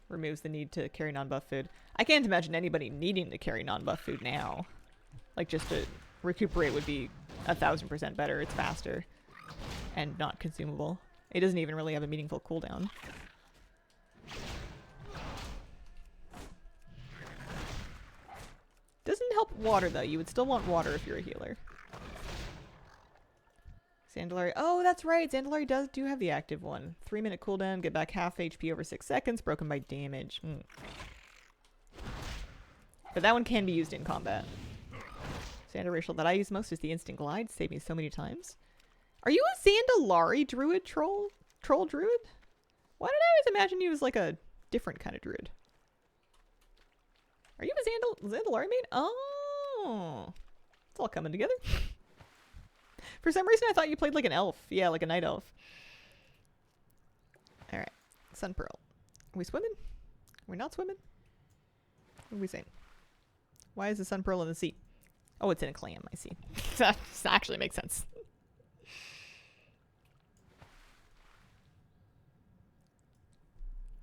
Removes the need to carry non-buff food. I can't imagine anybody needing to carry non-buff food now. Like, just to recuperate would be 1000% better. It's faster and not consumable. It doesn't even really have a meaningful cooldown. help water, though. You would still want water if you're a healer. Zandalari. Oh, that's right. Zandalari do have the active one. 3-minute cooldown. Get back half HP over 6 seconds. Broken by damage. But that one can be used in combat. Zandaracial that I use most is the instant glide. Saved me so many times. Are you a Zandalari druid troll druid? Why did I always imagine you as like a different kind of druid? Are you a Zandalari main? Oh. It's all coming together. For some reason I thought you played like an elf. Yeah, like a night elf. Alright. Sun Pearl. Are we swimming? Are we not swimming? What are we saying? Why is the Sun Pearl in the sea? Oh, it's in a clam, I see. That actually makes sense.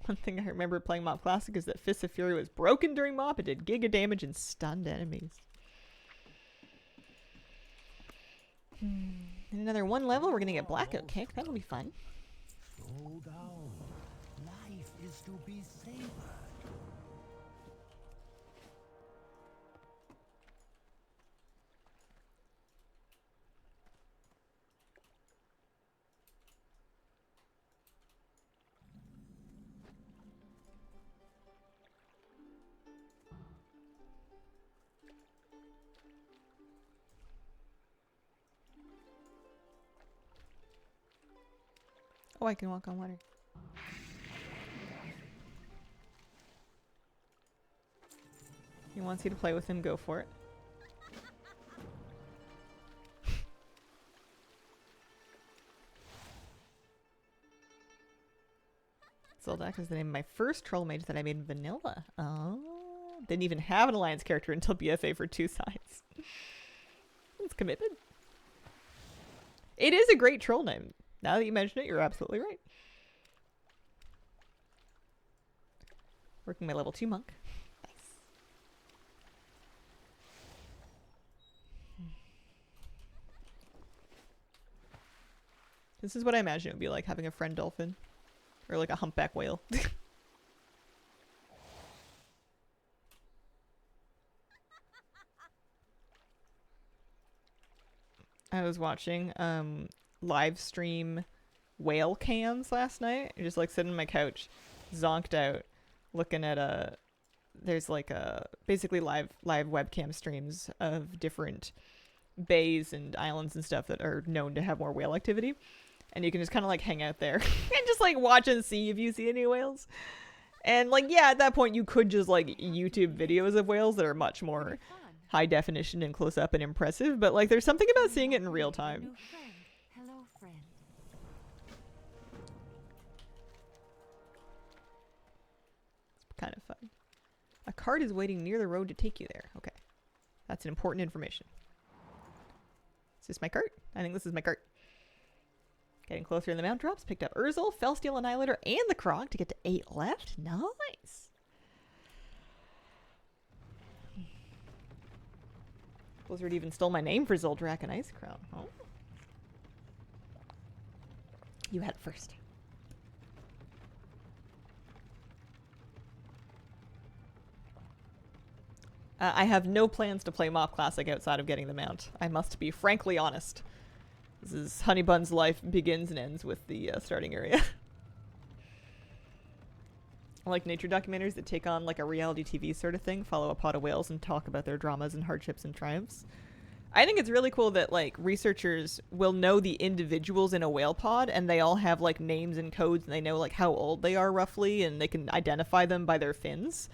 One thing I remember playing Mop Classic is that Fists of Fury was broken during Mop. It did giga damage and stunned enemies. In another 1 level, we're gonna get Blackout Kick. That'll be fun. Slow down. Life is to be savored. Oh, I can walk on water. He wants you to play with him, go for it. Zoldak is the name of my first troll mage that I made in vanilla. Oh. Didn't even have an alliance character until BFA for 2 sides. It's commitment. It is a great troll name. Now that you mention it, you're absolutely right. Working my level 2 monk. Nice. This is what I imagine it would be like, having a friend dolphin. Or like a humpback whale. I was watching live stream whale cams last night. Just like sitting on my couch, zonked out, looking at there's like basically live webcam streams of different bays and islands and stuff that are known to have more whale activity. And you can just kind of like hang out there and just like watch and see if you see any whales. And like, yeah, at that point you could just like YouTube videos of whales that are much more high definition and close up and impressive. But like, there's something about seeing it in real time. Hello, friend. It's kind of fun. A cart is waiting near the road to take you there. Okay. That's an important information. Is this my cart? I think this is my cart. Getting closer in the mount drops. Picked up Urzel, Felsteel Annihilator, and the Krog to get to 8 left. Nice. Blizzard even stole my name for Zoldrak and Ice Crown. Oh. You had it first. I have no plans to play Mop Classic outside of getting the mount. I must be frankly honest. This is Honeybun's life begins and ends with the starting area. I like nature documentaries that take on like a reality TV sort of thing, follow a pod of whales and talk about their dramas and hardships and triumphs. I think it's really cool that like researchers will know the individuals in a whale pod and they all have like names and codes and they know like how old they are roughly and they can identify them by their fins.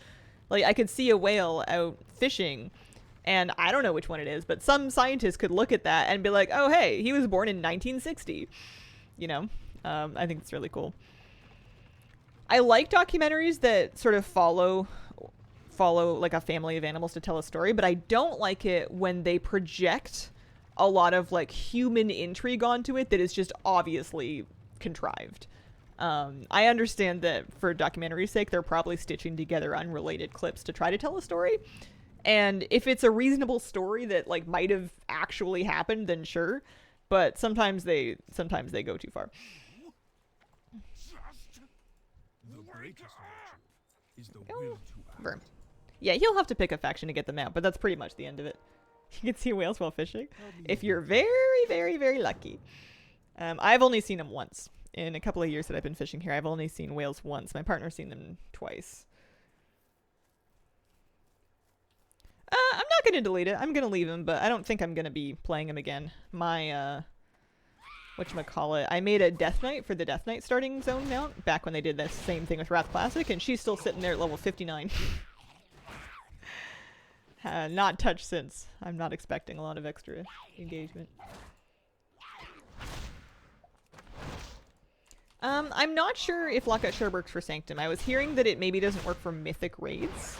Like I could see a whale out fishing and I don't know which one it is, but some scientist could look at that and be like, oh, hey, he was born in 1960. You know, I think it's really cool. I like documentaries that sort of follow like a family of animals to tell a story, but I don't like it when they project a lot of like human intrigue onto it that is just obviously contrived. I understand that for documentary's sake, they're probably stitching together unrelated clips to try to tell a story. And if it's a reasonable story that like might have actually happened, then sure. But sometimes they go too far. The greatest virtue is the will to act. Verm. Yeah, he'll have to pick a faction to get them out, but that's pretty much the end of it. You can see whales while fishing. If you're very, very, very lucky. I've only seen them once. In a couple of years that I've been fishing here, I've only seen whales once. My partner's seen them twice. I'm not going to delete it. I'm going to leave him, but I don't think I'm going to be playing him again. My, whatchamacallit, I made a Death Knight for the Death Knight starting zone mount back when they did the same thing with Wrath Classic, and she's still sitting there at level 59. Not touched since. I'm not expecting a lot of extra engagement. I'm not sure if Lockout Share works for Sanctum. I was hearing that it maybe doesn't work for Mythic raids.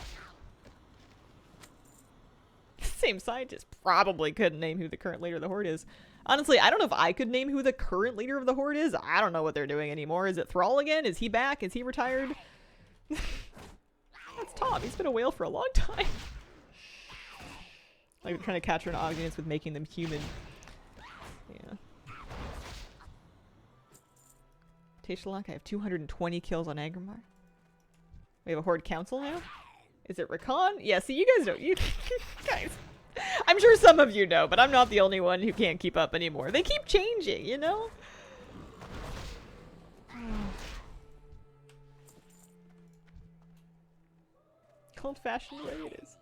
Same scientist probably couldn't name who the current leader of the Horde is. Honestly, I don't know if I could name who the current leader of the Horde is. I don't know what they're doing anymore. Is it Thrall again? Is he back? Is he retired? That's Tom. He's been a whale for a long time. Like, they're trying to capture an audience with making them human. Yeah. Tashalak, I have 220 kills on Agrimar. We have a Horde Council now? Is it Rakan? Yeah, see, you guys don't. You guys. I'm sure some of you know, but I'm not the only one who can't keep up anymore. They keep changing, you know? Old-fashioned way it is.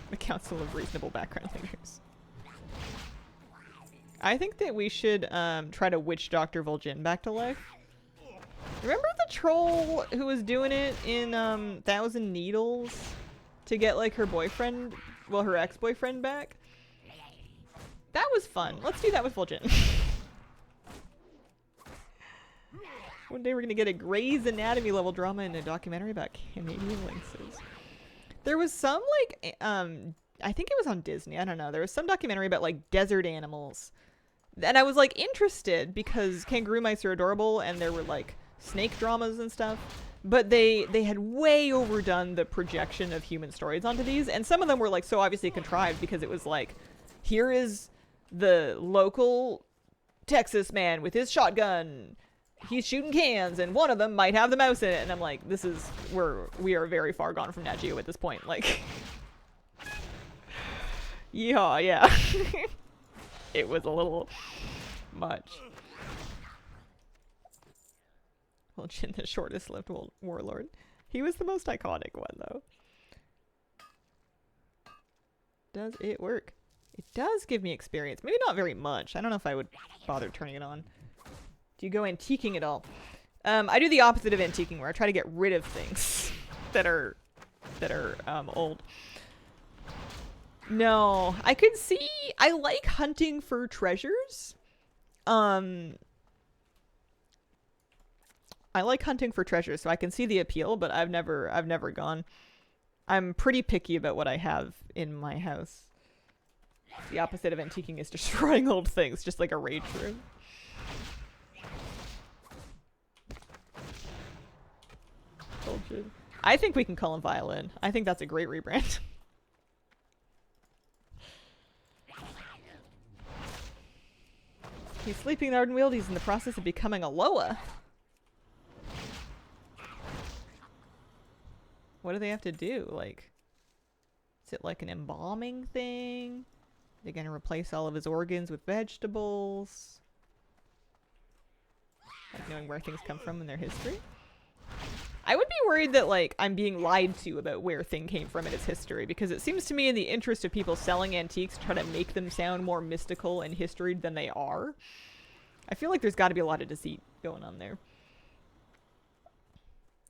The Council of Reasonable Background Leaders. I think that we should try to witch Dr. Vol'jin back to life. Remember the troll who was doing it in Thousand Needles to get like her boyfriend, well, her ex-boyfriend back? That was fun. Let's do that with Vol'jin. One day we're gonna get a Grey's Anatomy level drama in a documentary about Canadian lynxes. There was some like I think it was on Disney, I don't know. There was some documentary about like desert animals. And I was like interested because kangaroo mice are adorable and there were like snake dramas and stuff. But they had way overdone the projection of human stories onto these, and some of them were like so obviously contrived because it was like, here is the local Texas man with his shotgun. He's shooting cans, and one of them might have the mouse in it. And I'm like, this is we are very far gone from Nat Geo at this point. Like, yeehaw, yeah. It was a little much. Well, Jin, the shortest lived warlord. He was the most iconic one, though. Does it work? It does give me experience. Maybe not very much. I don't know if I would bother turning it on. Do you go antiquing at all? I do the opposite of antiquing, where I try to get rid of things that are old. No, I could see. I like hunting for treasures. I like hunting for treasures, so I can see the appeal, but I've never gone. I'm pretty picky about what I have in my house. The opposite of antiquing is destroying old things, just like a rage room. I think we can call him Violin. I think that's a great rebrand. He's sleeping in Ardenweald. He's in the process of becoming a Loa. What do they have to do? Like, is it like an embalming thing? They're gonna replace all of his organs with vegetables? Like knowing where things come from in their history? I would be worried that, like, I'm being lied to about where thing came from in its history, because it seems to me in the interest of people selling antiques try to make them sound more mystical and historied than they are. I feel like there's got to be a lot of deceit going on there.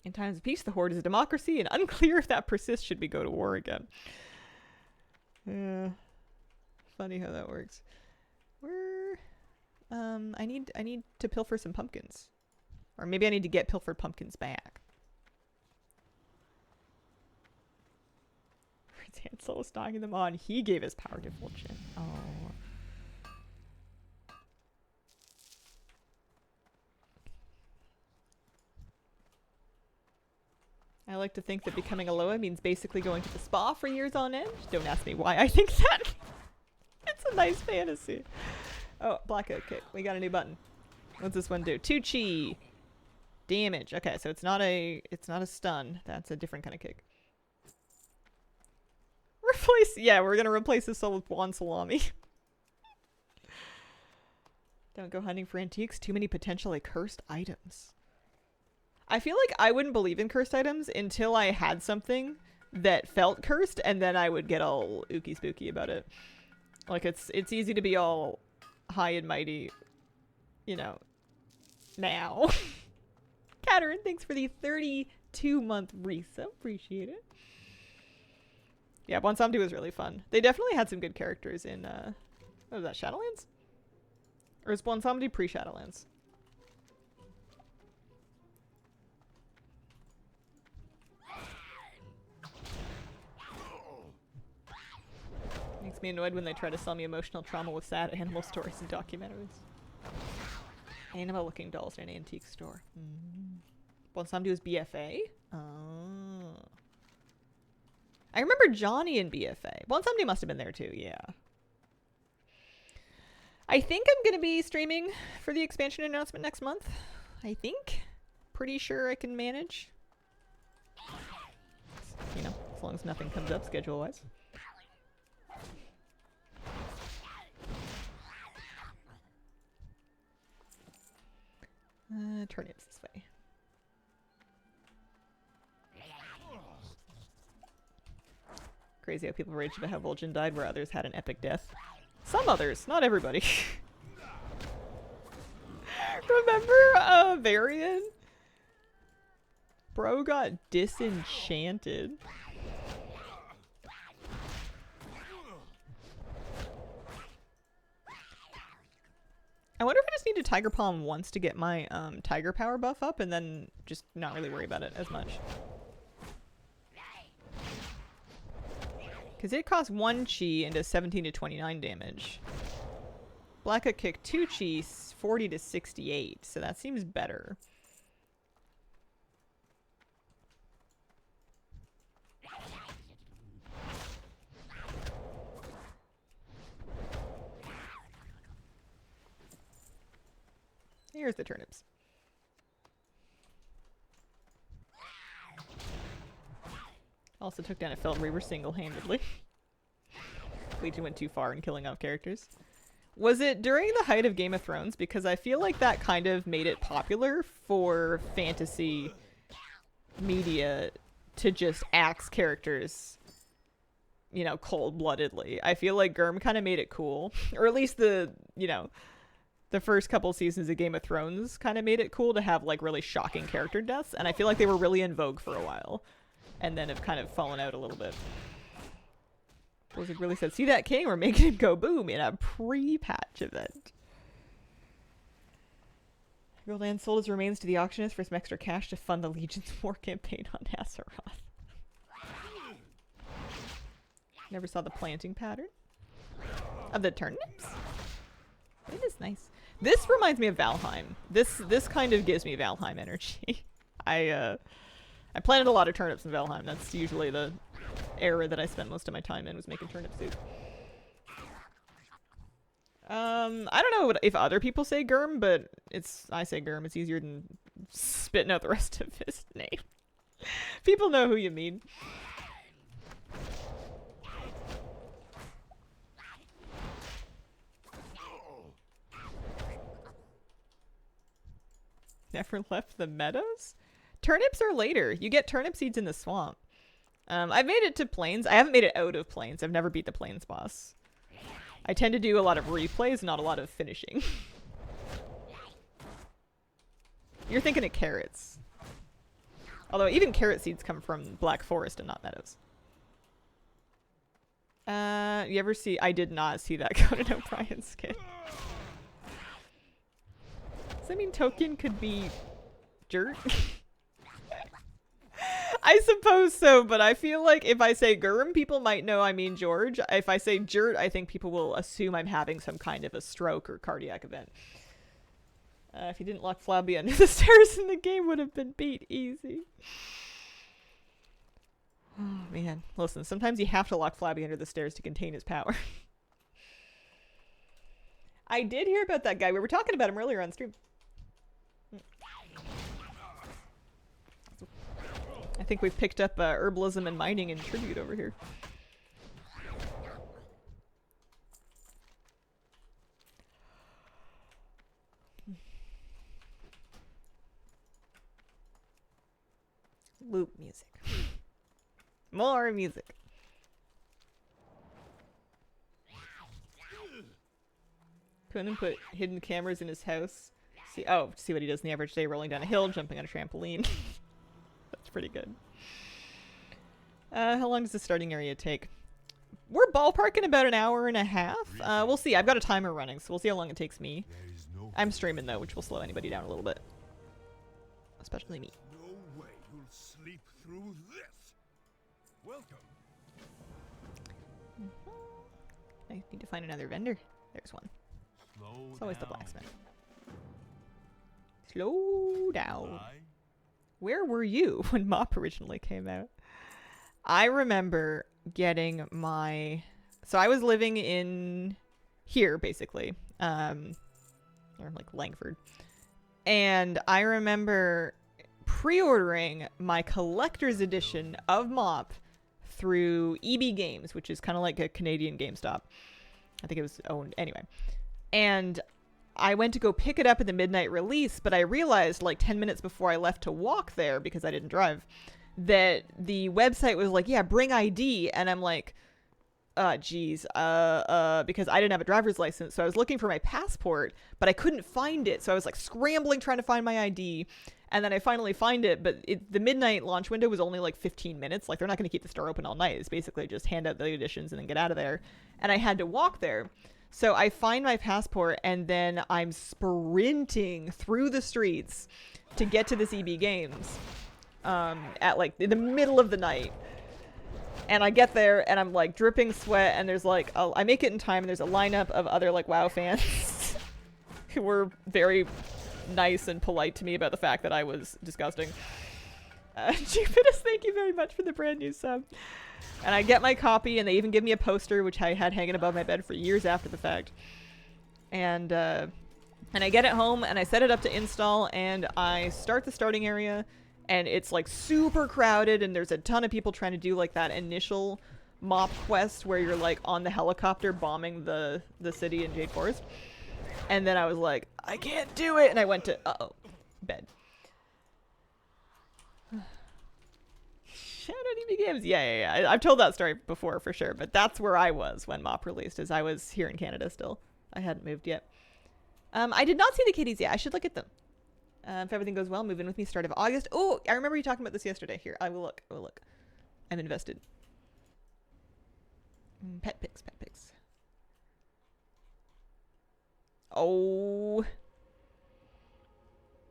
In times of peace, the Horde is a democracy, and unclear if that persists should we go to war again. Yeah. Funny how that works. Where... I need to pilfer some pumpkins. Or maybe I need to get pilfered pumpkins back. Hansel was knocking them on. He gave his power to Vol'jin. Oh. I like to think that becoming a Loa means basically going to the spa for years on end. Don't ask me why I think that. It's a nice fantasy. Oh, blackout kit. We got a new button. What's this one do? 2 chi. Damage. Okay, so it's not a stun. That's a different kind of kick. Yeah, we're gonna replace this soul with one salami. Don't go hunting for antiques. Too many potentially cursed items. I feel like I wouldn't believe in cursed items until I had something that felt cursed, and then I would get all ooky spooky about it. Like, it's easy to be all high and mighty, you know, now. Katerin, thanks for the 32-month resub. Appreciate it. Yeah, Bonsamdi was really fun. They definitely had some good characters in, what was that, Shadowlands? Or is Bonsamdi pre-Shadowlands? Makes me annoyed when they try to sell me emotional trauma with sad animal stories and documentaries. Animal looking dolls in an antique store. Bonsamdi was BFA? Oh. I remember Johnny in BFA. Bonsamdi must have been there too, yeah. I think I'm gonna be streaming for the expansion announcement next month. I think. Pretty sure I can manage. You know, as long as nothing comes up schedule-wise. Turnips this way. Crazy how people rage about how Vol'jin died where others had an epic death. Some others, not everybody. Remember Varian? Bro got disenchanted. I wonder if I just need to Tiger Palm once to get my Tiger Power buff up and then just not really worry about it as much. Because it costs 1 chi and does 17 to 29 damage. Blacka kick 2 chi, 40 to 68, so that seems better. Here's the turnips. Also took down a Felt Reaver single-handedly. Legion went too far in killing off characters. Was it during the height of Game of Thrones? Because I feel like that kind of made it popular for fantasy media to just axe characters, you know, cold-bloodedly. I feel like Gurm kind of made it cool. Or at least the, you know, the first couple seasons of Game of Thrones kind of made it cool to have, like, really shocking character deaths. And I feel like they were really in vogue for a while. And then have kind of fallen out a little bit. Blizzard really said, see that king? We're making him go boom in a pre-patch event. Gildan sold his remains to the auctionist for some extra cash to fund the Legion's war campaign on Azeroth. Never saw the planting pattern of the turnips. It is nice. This reminds me of Valheim. This kind of gives me Valheim energy. I planted a lot of turnips in Valheim. That's usually the era that I spent most of my time in, was making turnip soup. I don't know if other people say Gurm, but I say Gurm. It's easier than spitting out the rest of his name. People know who you mean. Never left the meadows? Turnips are later. You get turnip seeds in the swamp. I've made it to Plains. I haven't made it out of Plains. I've never beat the Plains boss. I tend to do a lot of replays, not a lot of finishing. You're thinking of carrots. Although even carrot seeds come from Black Forest and not meadows. You ever see... I did not see that Conan O'Brien skin. Does that mean Token could be dirt? I suppose so, but I feel like if I say Gurm, people might know I mean George. If I say Jert, I think people will assume I'm having some kind of a stroke or cardiac event. If you didn't lock Flabby under the stairs in the game, would have been beat easy. Oh, man. Listen, sometimes you have to lock Flabby under the stairs to contain his power. I did hear about that guy. We were talking about him earlier on stream. I think we've picked up herbalism and mining and tribute over here. Loop music. More music. Couldn't put hidden cameras in his house. See what he does in the average day, rolling down a hill, jumping on a trampoline. That's pretty good. How long does the starting area take? We're ballparking about an hour and a half. We'll see. I've got a timer running, so we'll see how long it takes me. There is no I'm streaming though, which will slow anybody down a little bit. Especially me. no way you'll sleep through this. Welcome. I need to find another vendor. There's one. Slow It's always the down. blacksmith. Slow down. I Where were you when Mop originally came out? I remember getting my... So I was living in here, basically. Or like Langford. And I remember pre-ordering my collector's edition of Mop through EB Games, which is kind of like a Canadian GameStop. I think it was owned... Anyway. And I went to go pick it up at the midnight release, but I realized like 10 minutes before I left to walk there, because I didn't drive, that the website was like, yeah, bring ID. And I'm like, geez, because I didn't have a driver's license. So I was looking for my passport, but I couldn't find it. So I was like scrambling, trying to find my ID. And then I finally find it, but the midnight launch window was only like 15 minutes. Like they're not going to keep the store open all night. It's basically just hand out the editions and then get out of there. And I had to walk there. So I find my passport, and then I'm sprinting through the streets to get to this EB Games at like in the middle of the night. And I get there, and I'm like dripping sweat, and there's like, I make it in time, and there's a lineup of other like WoW fans who were very nice and polite to me about the fact that I was disgusting. Jupiter, thank you very much for the brand new sub. And I get my copy, and they even give me a poster, which I had hanging above my bed for years after the fact. And I get it home, and I set it up to install, and I start the starting area, and it's like super crowded, and there's a ton of people trying to do like that initial Mop quest where you're like on the helicopter bombing the city in Jade Forest. And then I was like, I can't do it, and I went to bed. Shout out EB Games. Yeah. I've told that story before for sure, but that's where I was when Mop released, as I was here in Canada still. I hadn't moved yet. I did not see the kitties yet. I should look at them. If everything goes well, move in with me start of August. Oh, I remember you talking about this yesterday. Here, I will look. I'm invested. Pet pics. Oh.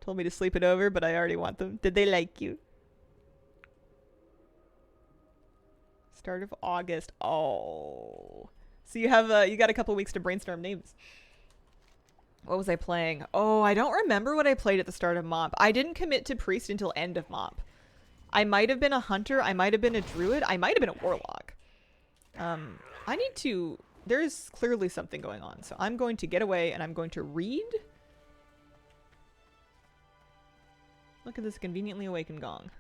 Told me to sleep it over, but I already want them. Did they like you? Start of August. Oh. So you have you got a couple weeks to brainstorm names. What was I playing? Oh, I don't remember what I played at the start of Mop. I didn't commit to Priest until end of Mop. I might have been a hunter. I might have been a druid. I might have been a warlock. I need to... There's clearly something going on. So I'm going to get away and I'm going to read. Look at this conveniently awakened gong.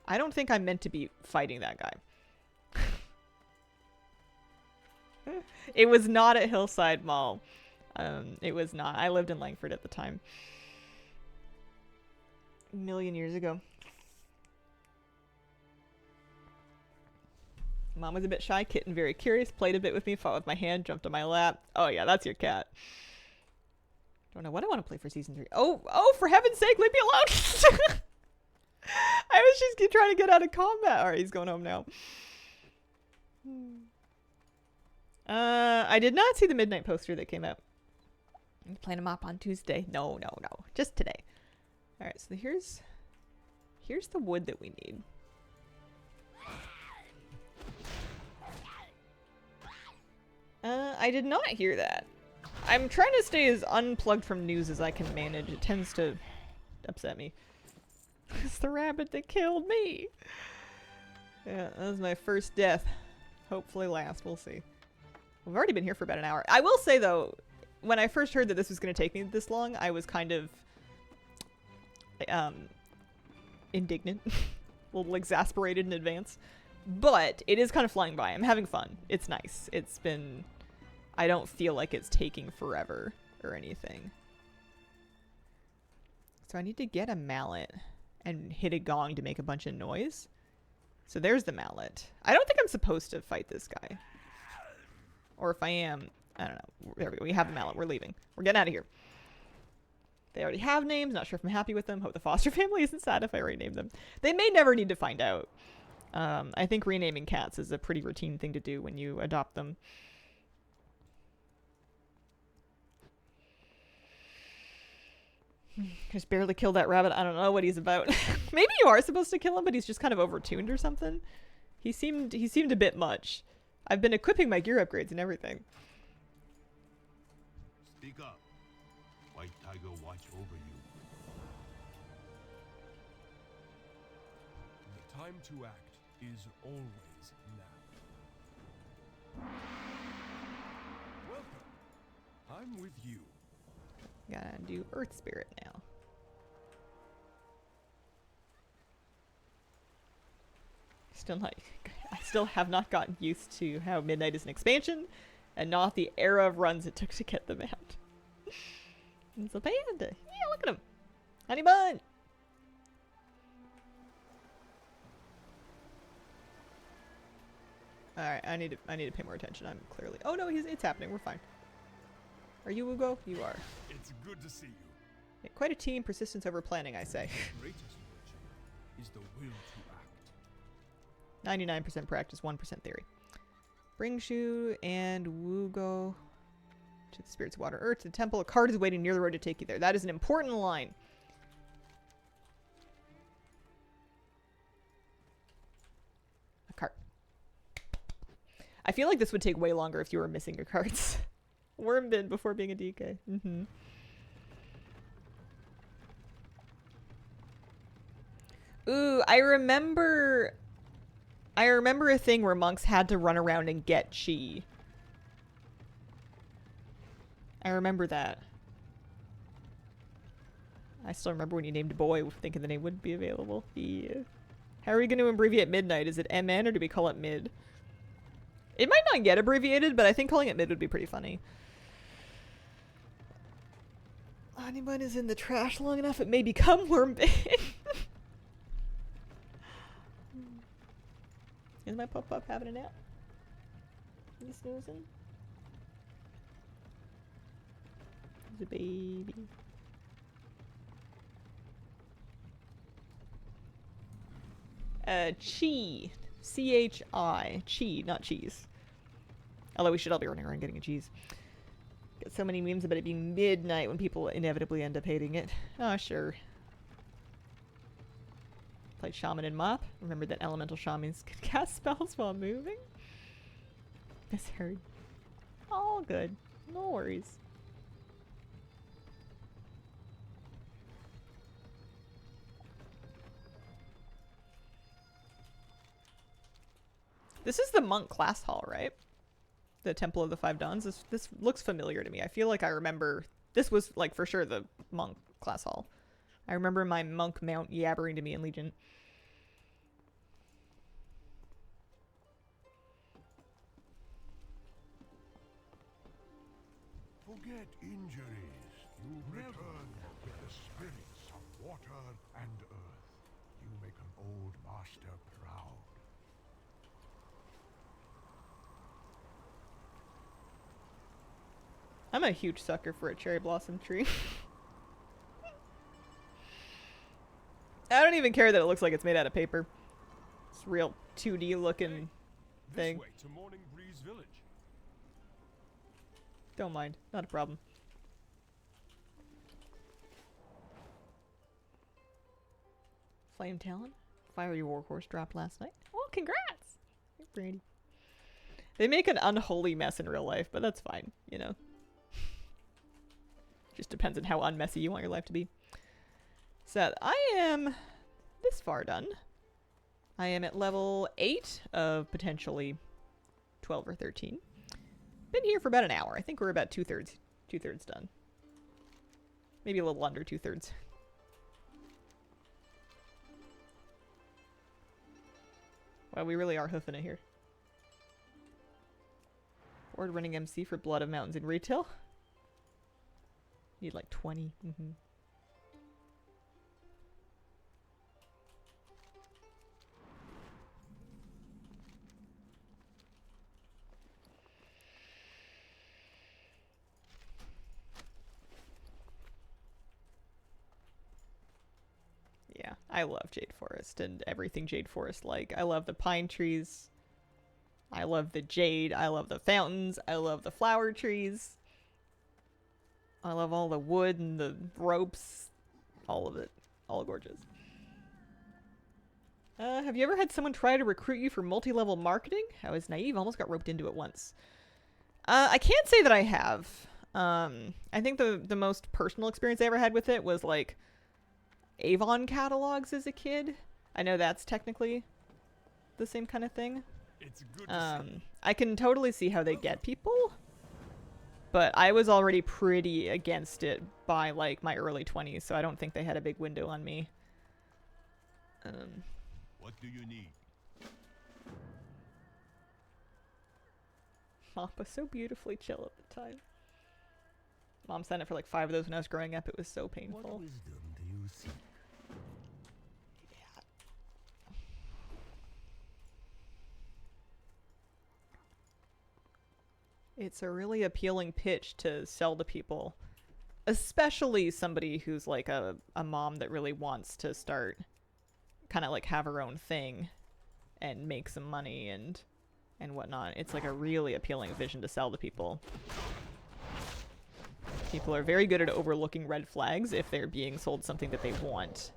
I don't think I'm meant to be fighting that guy. It was not at Hillside Mall. It was not. I lived in Langford at the time. A million years ago. Mom was a bit shy, kitten very curious, played a bit with me, fought with my hand, jumped on my lap. Oh yeah, that's your cat. Don't know what I want to play for season 3. Oh, for heaven's sake, leave me alone! I was just trying to get out of combat. Alright, he's going home now. I did not see the midnight poster that came out. I'm playing a Mop on Tuesday. No. Just today. Alright, so here's the wood that we need. I did not hear that. I'm trying to stay as unplugged from news as I can manage. It tends to upset me. It's the rabbit that killed me. Yeah, that was my first death. Hopefully last. We'll see. We've already been here for about an hour. I will say, though, when I first heard that this was going to take me this long, I was kind of indignant, a little exasperated in advance. But it is kind of flying by. I'm having fun. It's nice. It's been... I don't feel like it's taking forever or anything. So I need to get a mallet and hit a gong to make a bunch of noise. So there's the mallet. I don't think I'm supposed to fight this guy. Or if I am, I don't know. There we go. We have a mallet. We're leaving. We're getting out of here. They already have names. Not sure if I'm happy with them. Hope the foster family isn't sad if I rename them. They may never need to find out. I think renaming cats is a pretty routine thing to do when you adopt them. Just barely killed that rabbit. I don't know what he's about. Maybe you are supposed to kill him, but he's just kind of overtuned or something. He seemed a bit much. I've been equipping my gear upgrades and everything. Speak up. White Tiger watch over you. The time to act is always now. Welcome. I'm with you. Gotta do Earth Spirit now. I still have not gotten used to how Midnight is an expansion and not the era of runs it took to get them out. It's a panda. Yeah, look at him. Honey bun. All right, I need to pay more attention. I'm clearly. Oh no, it's happening. We're fine. Are you Ugo? You are. It's good to see you. Yeah, quite a team. Persistence over planning, I say. The greatest virtue is the will to act. 99% practice, 1% theory. Bring Shu and Wugo to the Spirits of Water Earth. To the temple. A cart is waiting near the road to take you there. That is an important line. A cart. I feel like this would take way longer if you were missing your cards. Worm bin before being a DK. Mm-hmm. Ooh, I remember a thing where monks had to run around and get chi. I remember that. I still remember when you named a boy thinking the name wouldn't be available. Yeah. How are we going to abbreviate midnight? Is it MN or do we call it mid? It might not get abbreviated, but I think calling it mid would be pretty funny. Honeyman is in the trash long enough, it may become wormbait. Is my pup having a nap? Is he snoozing? He's a baby. Chi. C-H-I. Chi, not cheese. Although we should all be running around getting a cheese. Get so many memes about it being midnight when people inevitably end up hating it. Oh, sure. Played Shaman and Mop. Remember that elemental shamans can cast spells while moving? Misheard. All good. No worries. This is the monk class hall, right? The Temple of the Five Dawns. This looks familiar to me. I feel like I remember... This was, like, for sure the monk class hall. I remember my monk mount yabbering to me in Legion. Forget injuries. You return with the spirits of water and earth. You make an old master proud. I'm a huge sucker for a cherry blossom tree. I don't even care that it looks like it's made out of paper. It's real 2D looking thing. This way to Morning Breeze Village. Don't mind. Not a problem. Flame Talon. Fiery Warhorse dropped last night. Oh, congrats! Hey, Brady. They make an unholy mess in real life, but that's fine, you know. Just depends on how unmessy you want your life to be. So, I am this far done. I am at level 8 of potentially 12 or 13. Been here for about an hour. I think we're about two-thirds done. Maybe a little under 2/3. Wow, we really are hoofing it here. Board running MC for Blood of Mountains in retail. Need like 20. Yeah, I love Jade Forest and everything Jade Forest like. I love the pine trees. I love the jade. I love the fountains. I love the flower trees. I love all the wood and the ropes. All of it. All gorgeous. Have you ever had someone try to recruit you for multi-level marketing? I was naive, almost got roped into it once. I can't say that I have. I think the most personal experience I ever had with it was like Avon catalogs as a kid. I know that's technically the same kind of thing. It's good to see. I can totally see how they get people, but I was already pretty against it by like my early 20s, so I don't think they had a big window on me. What do you need? Mom was so beautifully chill at the time. Mom signed up for like 5 of those when I was growing up. It was so What painful. wisdom do you seek? It's a really appealing pitch to sell to people, especially somebody who's like a mom that really wants to start kind of like have her own thing and make some money and whatnot. It's like a really appealing vision to sell to people. People are very good at overlooking red flags if they're being sold something that they want,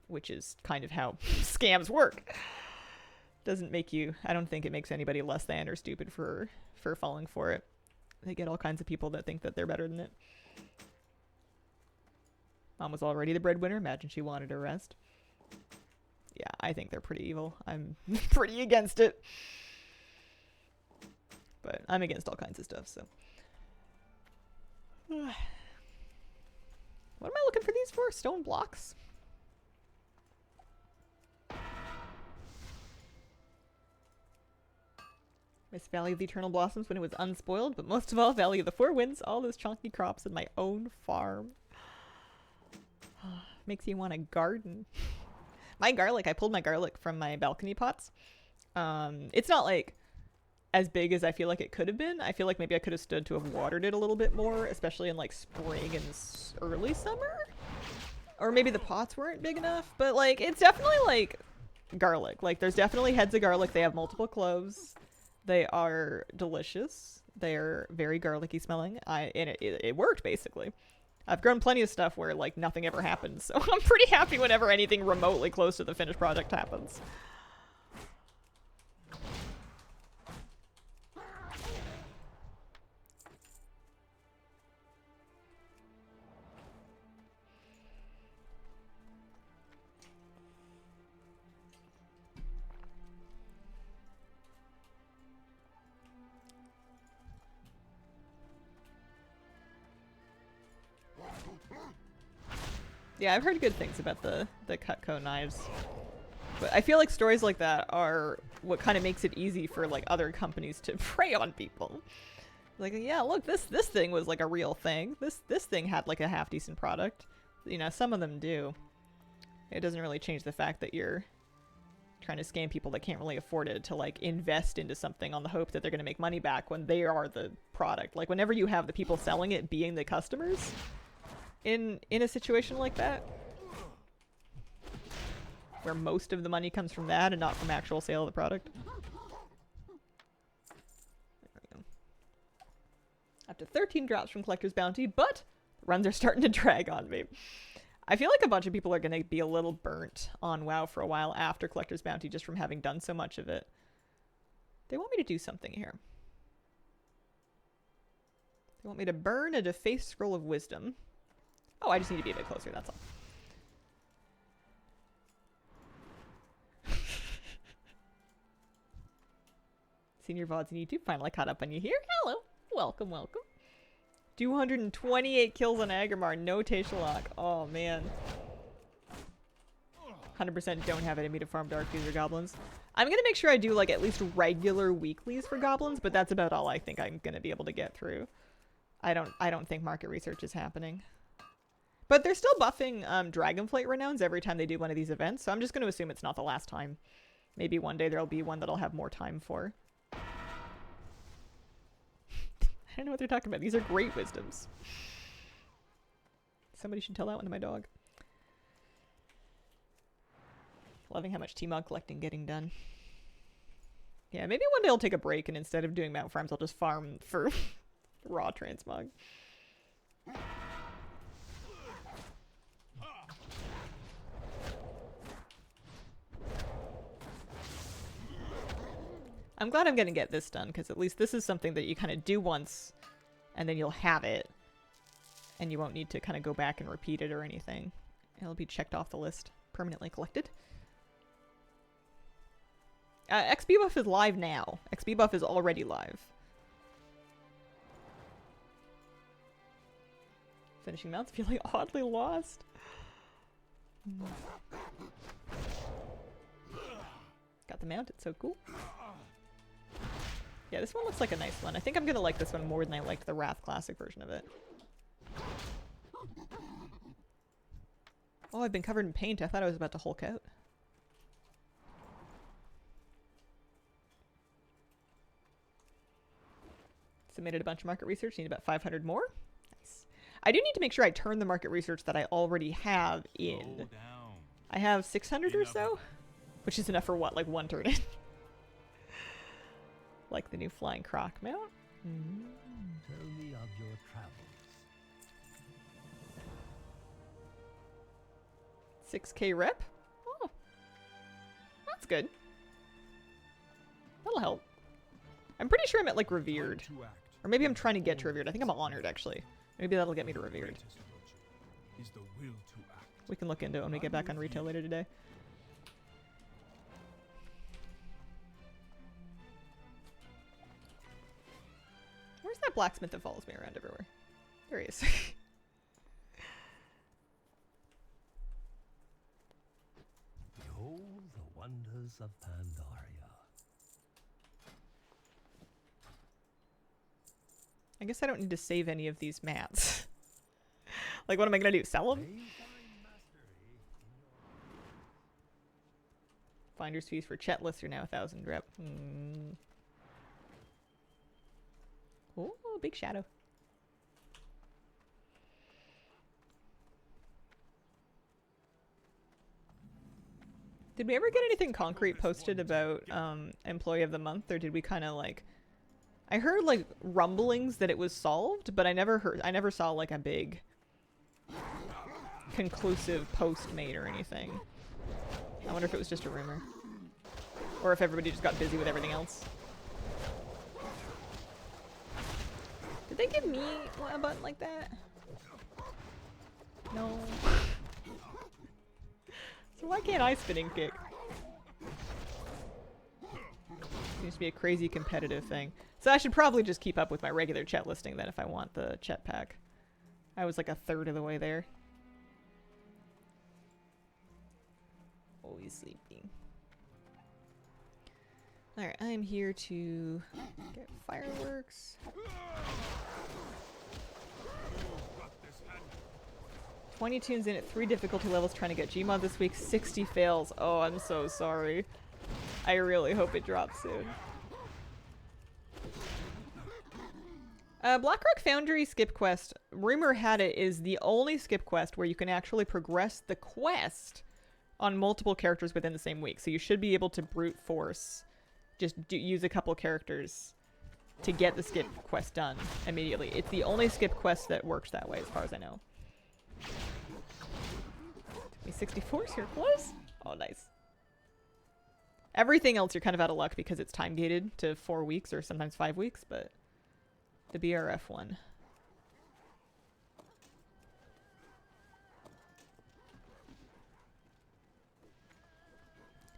which is kind of how scams work. Doesn't make you, I don't think it makes anybody less than or stupid for falling for it. They get all kinds of people that think that they're better than it. Mom was already the breadwinner. Imagine she wanted to rest. Yeah, I think they're pretty evil. I'm pretty against it. But I'm against all kinds of stuff, so. What am I looking for these for? Stone blocks? Miss Valley of the Eternal Blossoms when it was unspoiled, but most of all, Valley of the Four Winds, all those chunky crops in my own farm. Makes you want to garden. My garlic, I pulled my garlic from my balcony pots. It's not like as big as I feel like it could have been. I feel like maybe I could have stood to have watered it a little bit more, especially in like spring and early summer. Or maybe the pots weren't big enough, but like it's definitely like garlic. Like there's definitely heads of garlic. They have multiple cloves. They are delicious. They're very garlicky smelling. And it worked basically. I've grown plenty of stuff where like nothing ever happens, so I'm pretty happy whenever anything remotely close to the finished project happens. Yeah, I've heard good things about the Cutco knives. But I feel like stories like that are what kind of makes it easy for like other companies to prey on people. Like, yeah, look, this thing was like a real thing. This thing had like a half decent product. You know, some of them do. It doesn't really change the fact that you're trying to scam people that can't really afford it to like invest into something on the hope that they're going to make money back when they are the product. Like whenever you have the people selling it being the customers in a situation like that, where most of the money comes from that and not from actual sale of the product. There we go. Up to 13 drops from Collector's Bounty, but runs are starting to drag on me. I feel like a bunch of people are going to be a little burnt on WoW for a while after Collector's Bounty just from having done so much of it. They want me to do something here. They want me to burn a defaced scroll of wisdom. Oh, I just need to be a bit closer, that's all. Senior VODs on YouTube finally caught up on you here. Hello. Welcome, welcome. 228 kills on Agrimar, no Tashalok. Oh, man. 100% don't have it in me to farm Darkies or Goblins. I'm gonna make sure I do like at least regular weeklies for Goblins, but that's about all I think I'm gonna be able to get through. I don't think market research is happening. But they're still buffing Dragonflight renowns every time they do one of these events, so I'm just gonna assume it's not the last time. Maybe one day there'll be one that I'll have more time for. I don't know what they're talking about. These are great wisdoms. Somebody should tell that one to my dog. Loving how much T-Mog collecting getting done. Yeah, maybe one day I'll take a break and instead of doing mount farms, I'll just farm for raw transmog. I'm glad I'm gonna get this done, because at least this is something that you kind of do once, and then you'll have it, and you won't need to kind of go back and repeat it or anything. It'll be checked off the list, permanently collected. XP buff is live now. XP buff is already live. Finishing mounts feeling oddly lost. Got the mount, it's so cool. Yeah, this one looks like a nice one. I think I'm gonna like this one more than I liked the Wrath Classic version of it. Oh, I've been covered in paint. I thought I was about to Hulk out. Submitted a bunch of market research. Need about 500 more. Nice. I do need to make sure I turn the market research that I already have in. I have 600 or so, which is enough for what, like one turn in? Like the new Flying Croc mount. Tell me of your travels. 6k rep? Oh. That's good. That'll help. I'm pretty sure I'm at like revered. Or maybe I'm trying to get to revered. I think I'm honored actually. Maybe that'll get me to revered. We can look into it when we get back on retail later today. Where's that blacksmith that follows me around everywhere? There he is. Behold the wonders of Pandaria. I guess I don't need to save any of these mats. Like, what am I gonna do? Sell them? Finder's fees for chat lists are now 1,000 rep. Oh, big shadow. Did we ever get anything concrete posted about employee of the month, or did we kind of like? I heard like rumblings that it was solved, but I never saw like a big conclusive post made or anything. I wonder if it was just a rumor, or if everybody just got busy with everything else. Did they give me a button like that? No. So why can't I spinning kick? Seems to be a crazy competitive thing. So I should probably just keep up with my regular chat listing then if I want the chat pack. I was like a third of the way there. Always sleeping. Alright, I'm here to get fireworks. 20 tunes in at 3 difficulty levels trying to get Gmod this week. 60 fails. Oh, I'm so sorry. I really hope it drops soon. Blackrock Foundry skip quest, rumor had it, is the only skip quest where you can actually progress the quest on multiple characters within the same week. So you should be able to brute force, just use a couple characters to get the skip quest done immediately. It's the only skip quest that works that way as far as I know. 64's here close? Oh, nice. Everything else you're kind of out of luck because it's time gated to 4 weeks or sometimes 5 weeks, but the BRF one.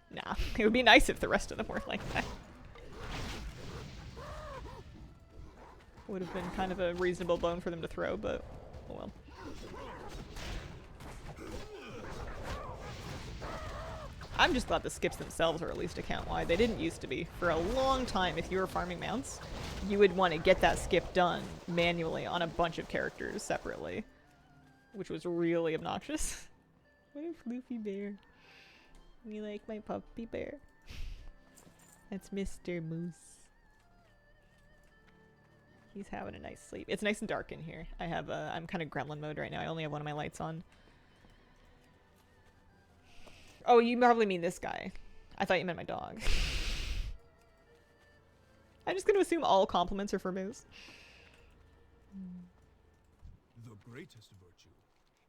Nah, it would be nice if the rest of them were like that. Would have been kind of a reasonable bone for them to throw, but oh well. I'm just glad the skips themselves are at least account-wide. They didn't used to be. For a long time, if you were farming mounts, you would want to get that skip done manually on a bunch of characters separately, which was really obnoxious. What a floofy bear. You like my puppy bear? That's Mr. Moose. He's having a nice sleep. It's nice and dark in here. I'm kind of gremlin mode right now. I only have one of my lights on. Oh, you probably mean this guy. I thought you meant my dog. I'm just going to assume all compliments are for Moose. The greatest virtue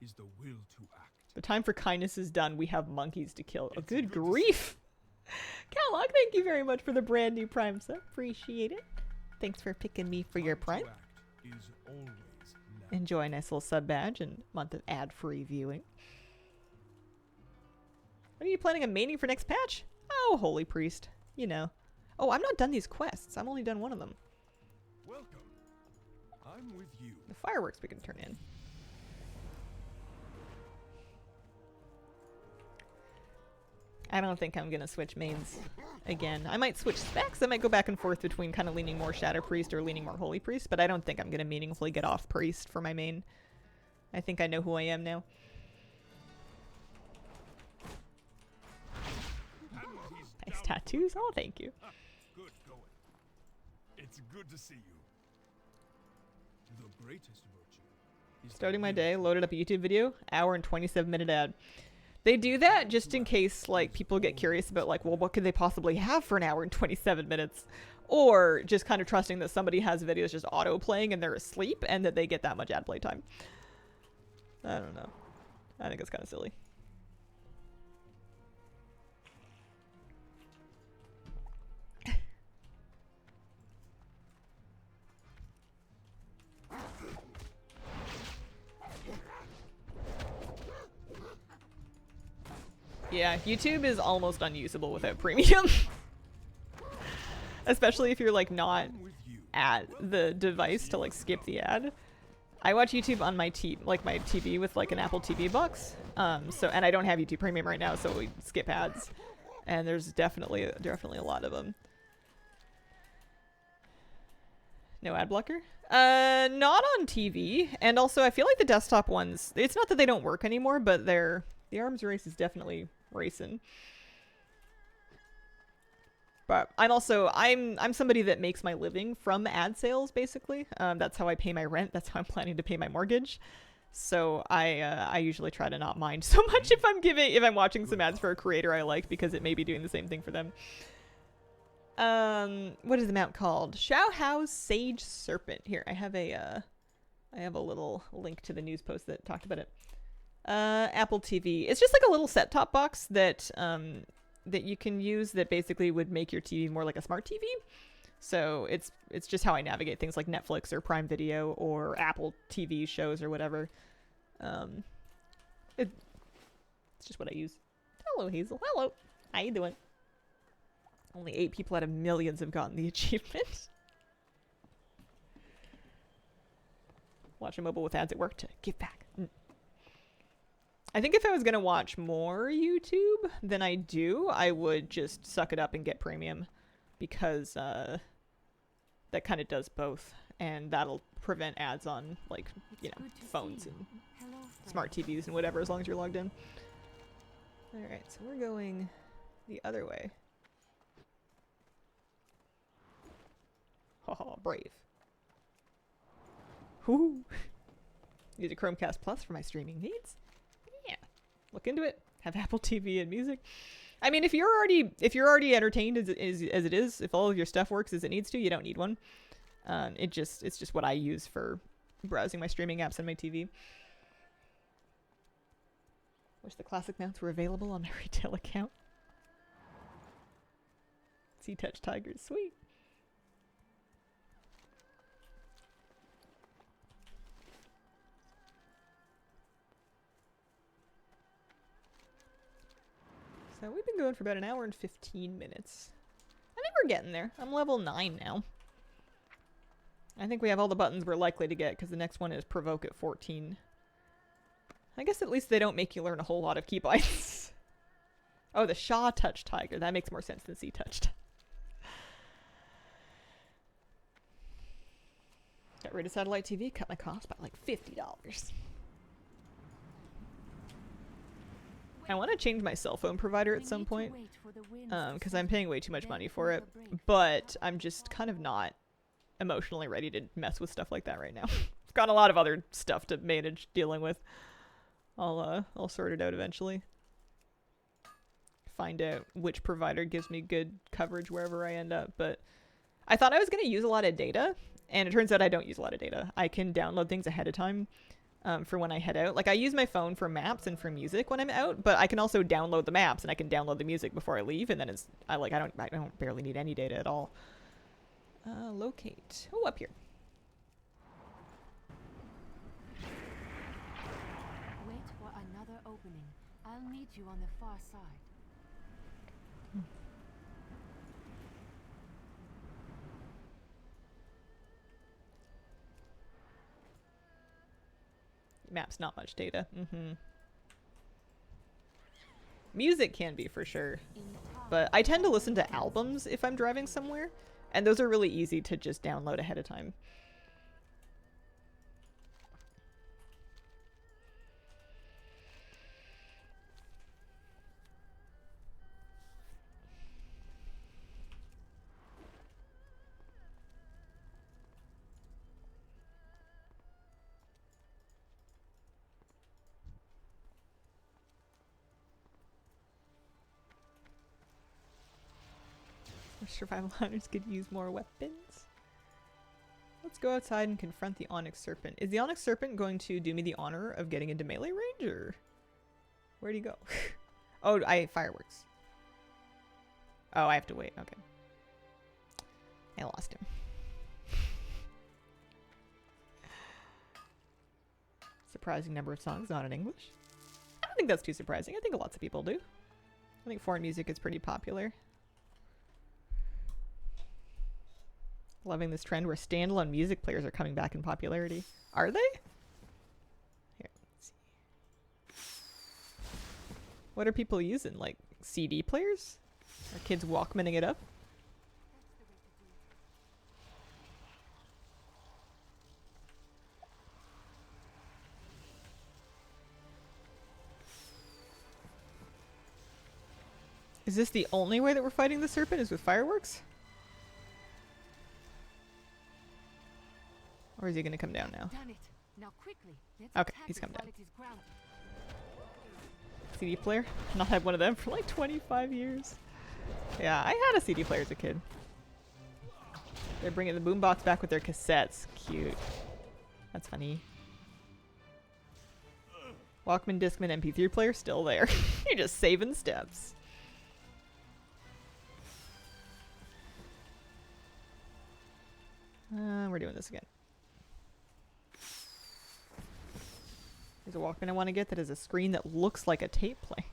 is the will to act. The time for kindness is done. We have monkeys to kill. Oh, good grief. Callock, thank you very much for the brand new Prime sub. Appreciate it. Thanks for picking me for your Prime. Enjoy a nice little sub badge and month of ad-free viewing. What are you planning on maining for next patch? Oh, Holy Priest. You know. Oh, I'm not done these quests. I'm only done one of them. Welcome. I'm with you. The fireworks we can turn in. I don't think I'm gonna switch mains again. I might switch specs. I might go back and forth between kind of leaning more Shadow Priest or leaning more Holy Priest, but I don't think I'm gonna meaningfully get off Priest for my main. I think I know who I am now. Nice tattoos. Oh, thank you. Good going. It's good to see you. The greatest virtue is Starting my day, loaded up a YouTube video, hour and 27-minute ad. They do that just in case, like, people get curious about, like, well, what could they possibly have for an hour and 27 minutes? Or just kind of trusting that somebody has videos just auto-playing and they're asleep and that they get that much ad play time. I don't know. I think it's kind of silly. Yeah, YouTube is almost unusable without premium. Especially if you're like not at the device to like skip the ad. I watch YouTube on my my TV with like an Apple TV box. And I don't have YouTube Premium right now, so we skip ads. And there's definitely a lot of them. No ad blocker? Not on TV. And also I feel like the desktop ones, it's not that they don't work anymore, but the arms race is definitely racing. But I'm somebody that makes my living from ad sales, basically. That's how I pay my rent. That's how I'm planning to pay my mortgage. So I usually try to not mind so much if I'm watching some ads for a creator I like, because it may be doing the same thing for them. What is the mount called? Shao Hao's Sage Serpent. Here, I have a little link to the news post that talked about it. Apple TV. It's just like a little set-top box that you can use that basically would make your TV more like a smart TV. So it's just how I navigate things like Netflix or Prime Video or Apple TV shows or whatever. It's just what I use. Hello, Hazel. Hello. How you doing? Only 8 people out of millions have gotten the achievement. Watch a mobile with ads at work to give back. I think if I was going to watch more YouTube than I do, I would just suck it up and get premium, because that kind of does both, and that'll prevent ads on, like, you know, phones and smart TVs and whatever, as long as you're logged in. Alright, so we're going the other way. Haha, brave. Whoo! Use a Chromecast Plus for my streaming needs. Yeah, look into it. Have Apple TV and music. I mean, if you're already entertained as it is, if all of your stuff works as it needs to, you don't need one. It's just what I use for browsing my streaming apps and my TV. Wish the classic mounts were available on my retail account. C-Touch Tigers, sweet. So we've been going for about an hour and 15 minutes. I think we're getting there. I'm level 9 now. I think we have all the buttons we're likely to get, because the next one is Provoke at 14. I guess at least they don't make you learn a whole lot of keybinds. Oh, the Shaw Touch Tiger. That makes more sense than Sea Touched. Got rid of satellite TV, cut my cost by like $50. I want to change my cell phone provider at some point, because I'm paying way too much money for it, but I'm just kind of not emotionally ready to mess with stuff like that right now. I've got a lot of other stuff to manage dealing with. I'll sort it out eventually. Find out which provider gives me good coverage wherever I end up, but I thought I was going to use a lot of data, and it turns out I don't use a lot of data. I can download things ahead of time for when I head out. Like, I use my phone for maps and for music when I'm out, but I can also download the maps and I can download the music before I leave, and then I don't barely need any data at all. Locate. Oh, up here. Wait for another opening. I'll meet you on the far side. Maps, not much data. Music can be for sure, but I tend to listen to albums if I'm driving somewhere, and those are really easy to just download ahead of time. Survival hunters could use more weapons. Let's go outside and confront the Onyx Serpent. Is the Onyx Serpent going to do me the honor of getting into melee range, or where'd he go? Oh, fireworks. Oh, I have to wait. Okay. I lost him. Surprising number of songs not in English. I don't think that's too surprising. I think lots of people do. I think foreign music is pretty popular. Loving this trend where standalone music players are coming back in popularity. Are they? Here, let's see. What are people using? Like CD players? Are kids Walkmaning it up? Is this the only way that we're fighting the serpent, is with fireworks? Or is he gonna come down now? Done it. Now quickly. Let's Okay, attack he's it come down. while it is grounded. CD player? Not had one of them for like 25 years. Yeah, I had a CD player as a kid. They're bringing the boombox back with their cassettes. Cute. That's funny. Walkman, Discman, MP3 player still there. You're just saving steps. We're doing this again. There's a Walkman I want to get that has a screen that looks like a tape play.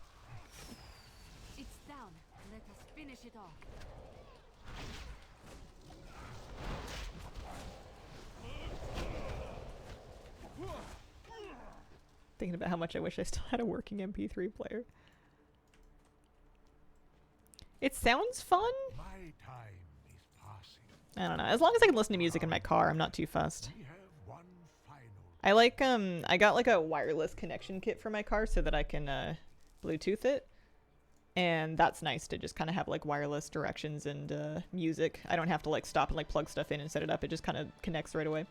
It's down. Let us finish it off. Thinking about how much I wish I still had a working MP3 player. It sounds fun. My time is passing. I don't know. As long as I can listen to music in my car, I'm not too fussed. We have one final. I like, I got like a wireless connection kit for my car so that I can, Bluetooth it. And that's nice to just kind of have like wireless directions and, music. I don't have to like stop and like plug stuff in and set it up. It just kind of connects right away.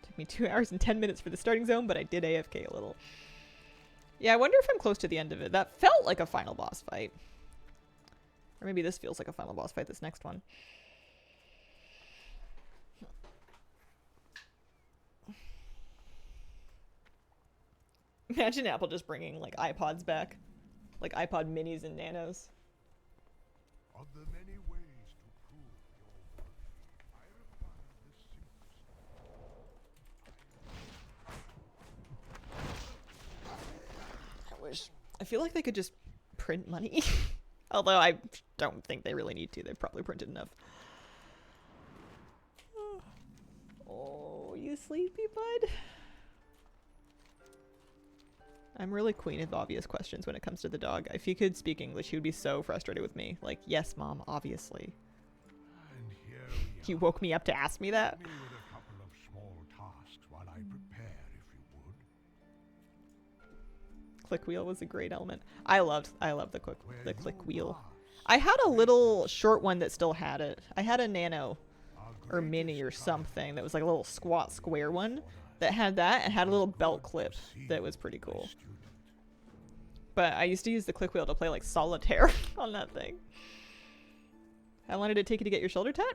Took me 2 hours and 10 minutes for the starting zone, but I did AFK a little. Yeah, I wonder if I'm close to the end of it. That felt like a final boss fight. Or maybe this feels like a final boss fight, this next one. Imagine Apple just bringing, like, iPods back. Like iPod minis and nanos. Of the many ways to prove your worth, I require the simplest. I wish. I feel like they could just print money. Although I don't think they really need to. They've probably printed enough. Oh, you sleepy, bud? I'm really queen of obvious questions when it comes to the dog. If he could speak English, he would be so frustrated with me. Like, yes, Mom, obviously. And here we You are. woke me up to ask me that? Help me with a couple of small tasks while I prepare, if you would. Click wheel was a great element. I loved the Where click you wheel. was, I had a little short one that still had it. I had a nano our or mini or greatest triumph something that was like a little squat square one that had that and had a little belt clip that was pretty cool. student. But I used to use the click wheel to play like solitaire on that thing. How long did it take you to get your shoulder tat?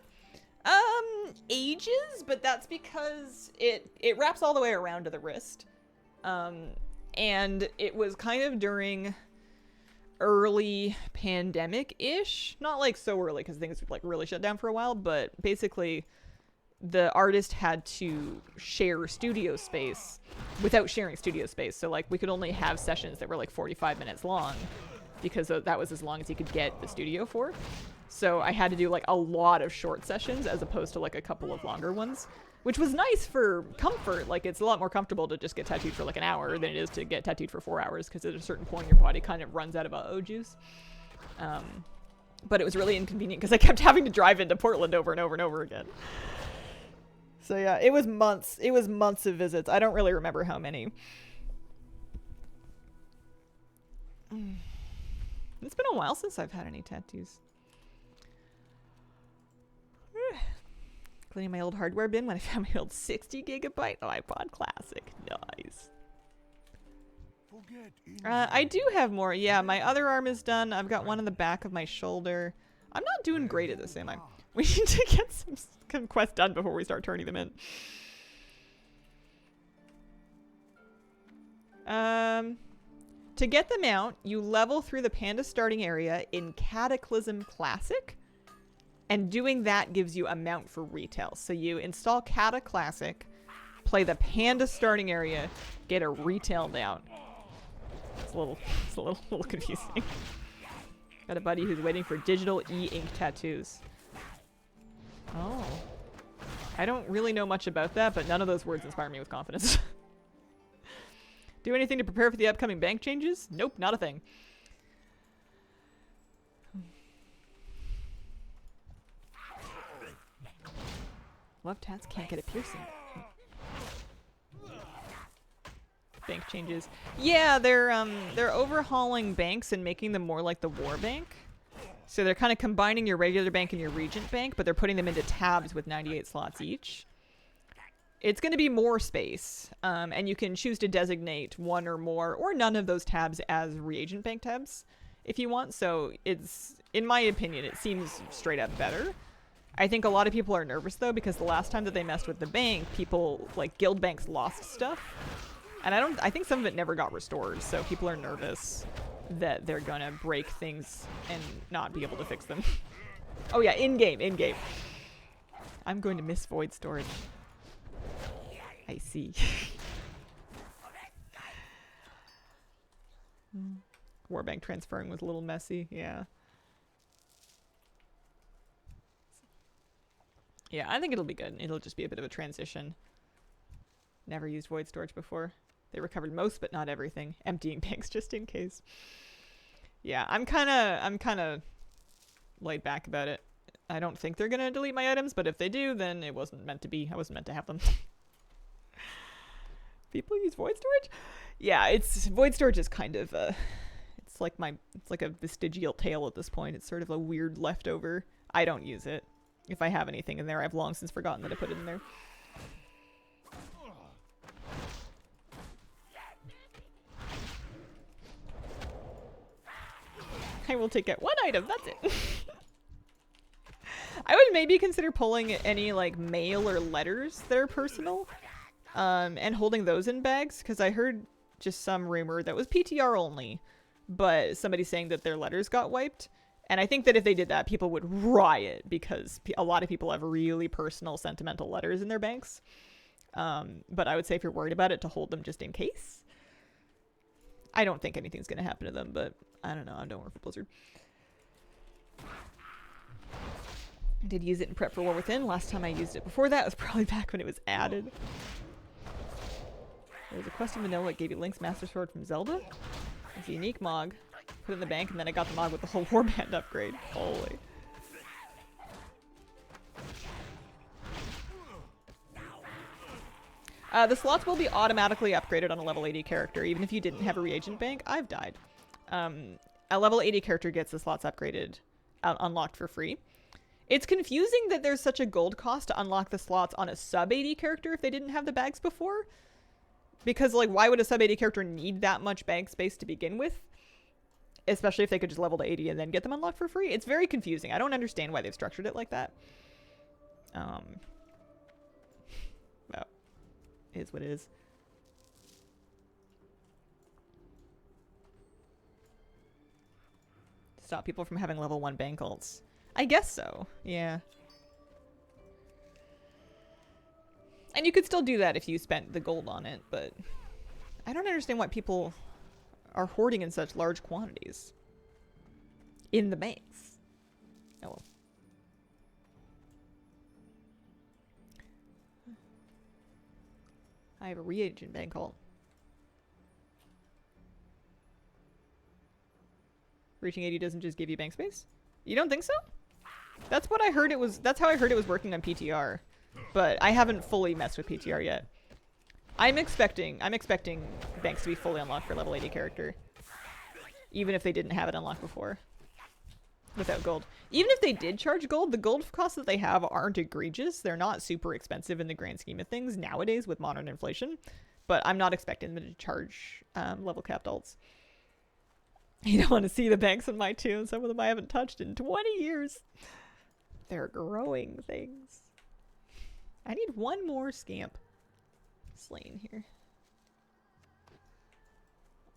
Ages, but that's because it wraps all the way around to the wrist. And it was kind of during early pandemic-ish. Not like so early because things like really shut down for a while, but basically the artist had to share studio space without sharing studio space. So like we could only have sessions that were like 45 minutes long because that was as long as he could get the studio for. So I had to do like a lot of short sessions as opposed to like a couple of longer ones, which was nice for comfort. Like it's a lot more comfortable to just get tattooed for like an hour than it is to get tattooed for 4 hours because at a certain point your body kind of runs out of O juice. But it was really inconvenient because I kept having to drive into Portland over and over and over again. So yeah, it was months. It was months of visits. I don't really remember how many. It's been a while since I've had any tattoos. Cleaning my old hardware bin when I found my old 60 gigabyte iPod Classic. Nice. I do have more. Yeah, my other arm is done. I've got one in the back of my shoulder. I'm not doing great at this, am I? We need to get some quests done before we start turning them in. To get the mount, you level through the Panda starting area in Cataclysm Classic. And doing that gives you a mount for retail. So you install Cata Classic, play the Panda starting area, get a retail mount. It's a little confusing. Got a buddy who's waiting for digital e-ink tattoos. Oh. I don't really know much about that, but none of those words inspire me with confidence. Do anything to prepare for the upcoming bank changes? Nope, not a thing. Love tats, can't get a piercing. Bank changes. Yeah, they're overhauling banks and making them more like the war bank. So they're kind of combining your regular bank and your regent bank, but they're putting them into tabs with 98 slots each. It's going to be more space, and you can choose to designate one or more or none of those tabs as regent bank tabs if you want. So it's, in my opinion, it seems straight up better. I think a lot of people are nervous though because the last time that they messed with the bank, people like guild banks lost stuff, and I think some of it never got restored. So people are nervous that they're gonna break things and not be able to fix them. Oh yeah, in game. I'm going to miss void storage. I see. Warbank transferring was a little messy, yeah. Yeah, I think it'll be good. It'll just be a bit of a transition. Never used void storage before. They recovered most, but not everything. Emptying banks just in case. Yeah, I'm kind of laid back about it. I don't think they're gonna delete my items, but if they do, then it wasn't meant to be. I wasn't meant to have them. People use void storage? Yeah, it's void storage is kind of it's like a vestigial tale at this point. It's sort of a weird leftover. I don't use it. If I have anything in there, I've long since forgotten that I put it in there. I will take out one item, that's it. I would maybe consider pulling any like mail or letters that are personal, and holding those in bags, because I heard just some rumor that was PTR only, but somebody saying that their letters got wiped. And I think that if they did that, people would riot because a lot of people have really personal, sentimental letters in their banks. But I would say if you're worried about it, to hold them just in case. I don't think anything's going to happen to them, but I don't know. I don't work for Blizzard. I did use it in prep for War Within. Last time I used it before that was probably back when it was added. There's a quest in vanilla that gave you Link's Master Sword from Zelda. It's a unique Mog. Put it in the bank, and then I got the Mog with the whole warband upgrade. Holy. The slots will be automatically upgraded on a level 80 character, even if you didn't have a reagent bank. I've died. A level 80 character gets the slots upgraded, unlocked for free. It's confusing that there's such a gold cost to unlock the slots on a sub 80 character if they didn't have the bags before. Because, like, why would a sub 80 character need that much bag space to begin with? Especially if they could just level to 80 and then get them unlocked for free. It's very confusing. I don't understand why they've structured it like that. Well, it is what it is. Stop people from having level 1 bank ults. I guess so, yeah. And you could still do that if you spent the gold on it, but I don't understand why people are hoarding in such large quantities in the banks. Oh well. I have a reagent bank ult. Reaching 80 doesn't just give you bank space? You don't think so? That's what I heard it was. That's how I heard it was working on PTR. But I haven't fully messed with PTR yet. I'm expecting banks to be fully unlocked for level 80 character. Even if they didn't have it unlocked before. Without gold. Even if they did charge gold, the gold costs that they have aren't egregious. They're not super expensive in the grand scheme of things nowadays with modern inflation. But I'm not expecting them to charge level capped ults. You don't want to see the banks in my tune. Some of them I haven't touched in 20 years. They're growing things. I need one more scamp slain here.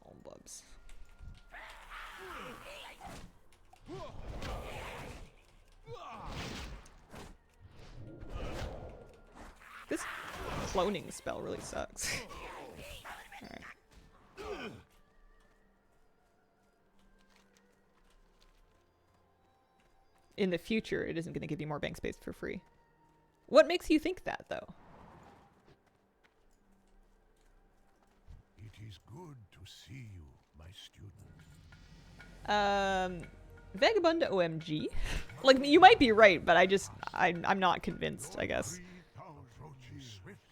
Oh, bubs. This cloning spell really sucks. Alright. In the future, it isn't going to give you more bank space for free. What makes you think that, though? It is good to see you, my student. Vagabond OMG. Like, you might be right, but I'm not convinced, I guess.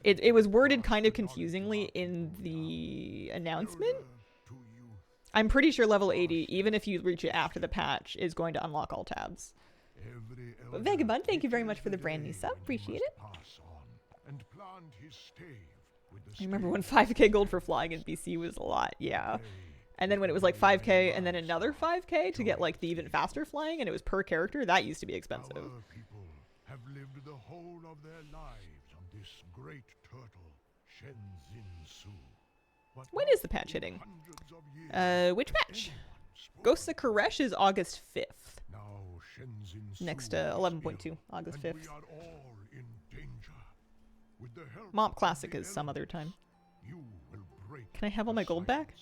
It was worded kind of confusingly in the announcement. I'm pretty sure level 80, even if you reach it after the patch, is going to unlock all tabs. But Vagabond, thank you very much for the brand new sub. Appreciate it. I remember when 5k gold for flying in BC was a lot, yeah. And then when it was like 5k and then another 5k to get like the even faster flying and it was per character, that used to be expensive. Our people have lived the whole of their lives on this great turtle, Shenzin Su. When is the patch hitting? Which patch? Ghosts of Koresh is August 5th. Next 11.2, August 5th. Mop Classic is some other time. Can I have all my gold back?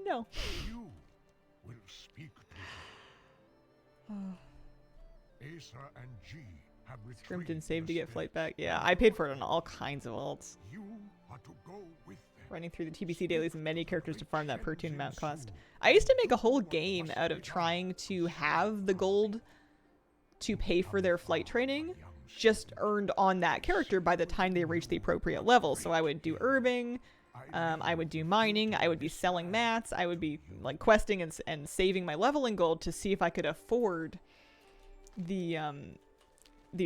No. You will speak to them. Asa and G have Scrimmed and saved to get flight back. Yeah, I paid for it on all kinds of ults. You are to go with them. Running through the TBC dailies and many characters to farm that per tune mount cost. I used to make a whole game out of trying to have the gold to pay for their flight training just earned on that character by the time they reached the appropriate level. So I would do herbing, I would do mining, I would be selling mats, I would be like questing and saving my leveling gold to see if I could afford the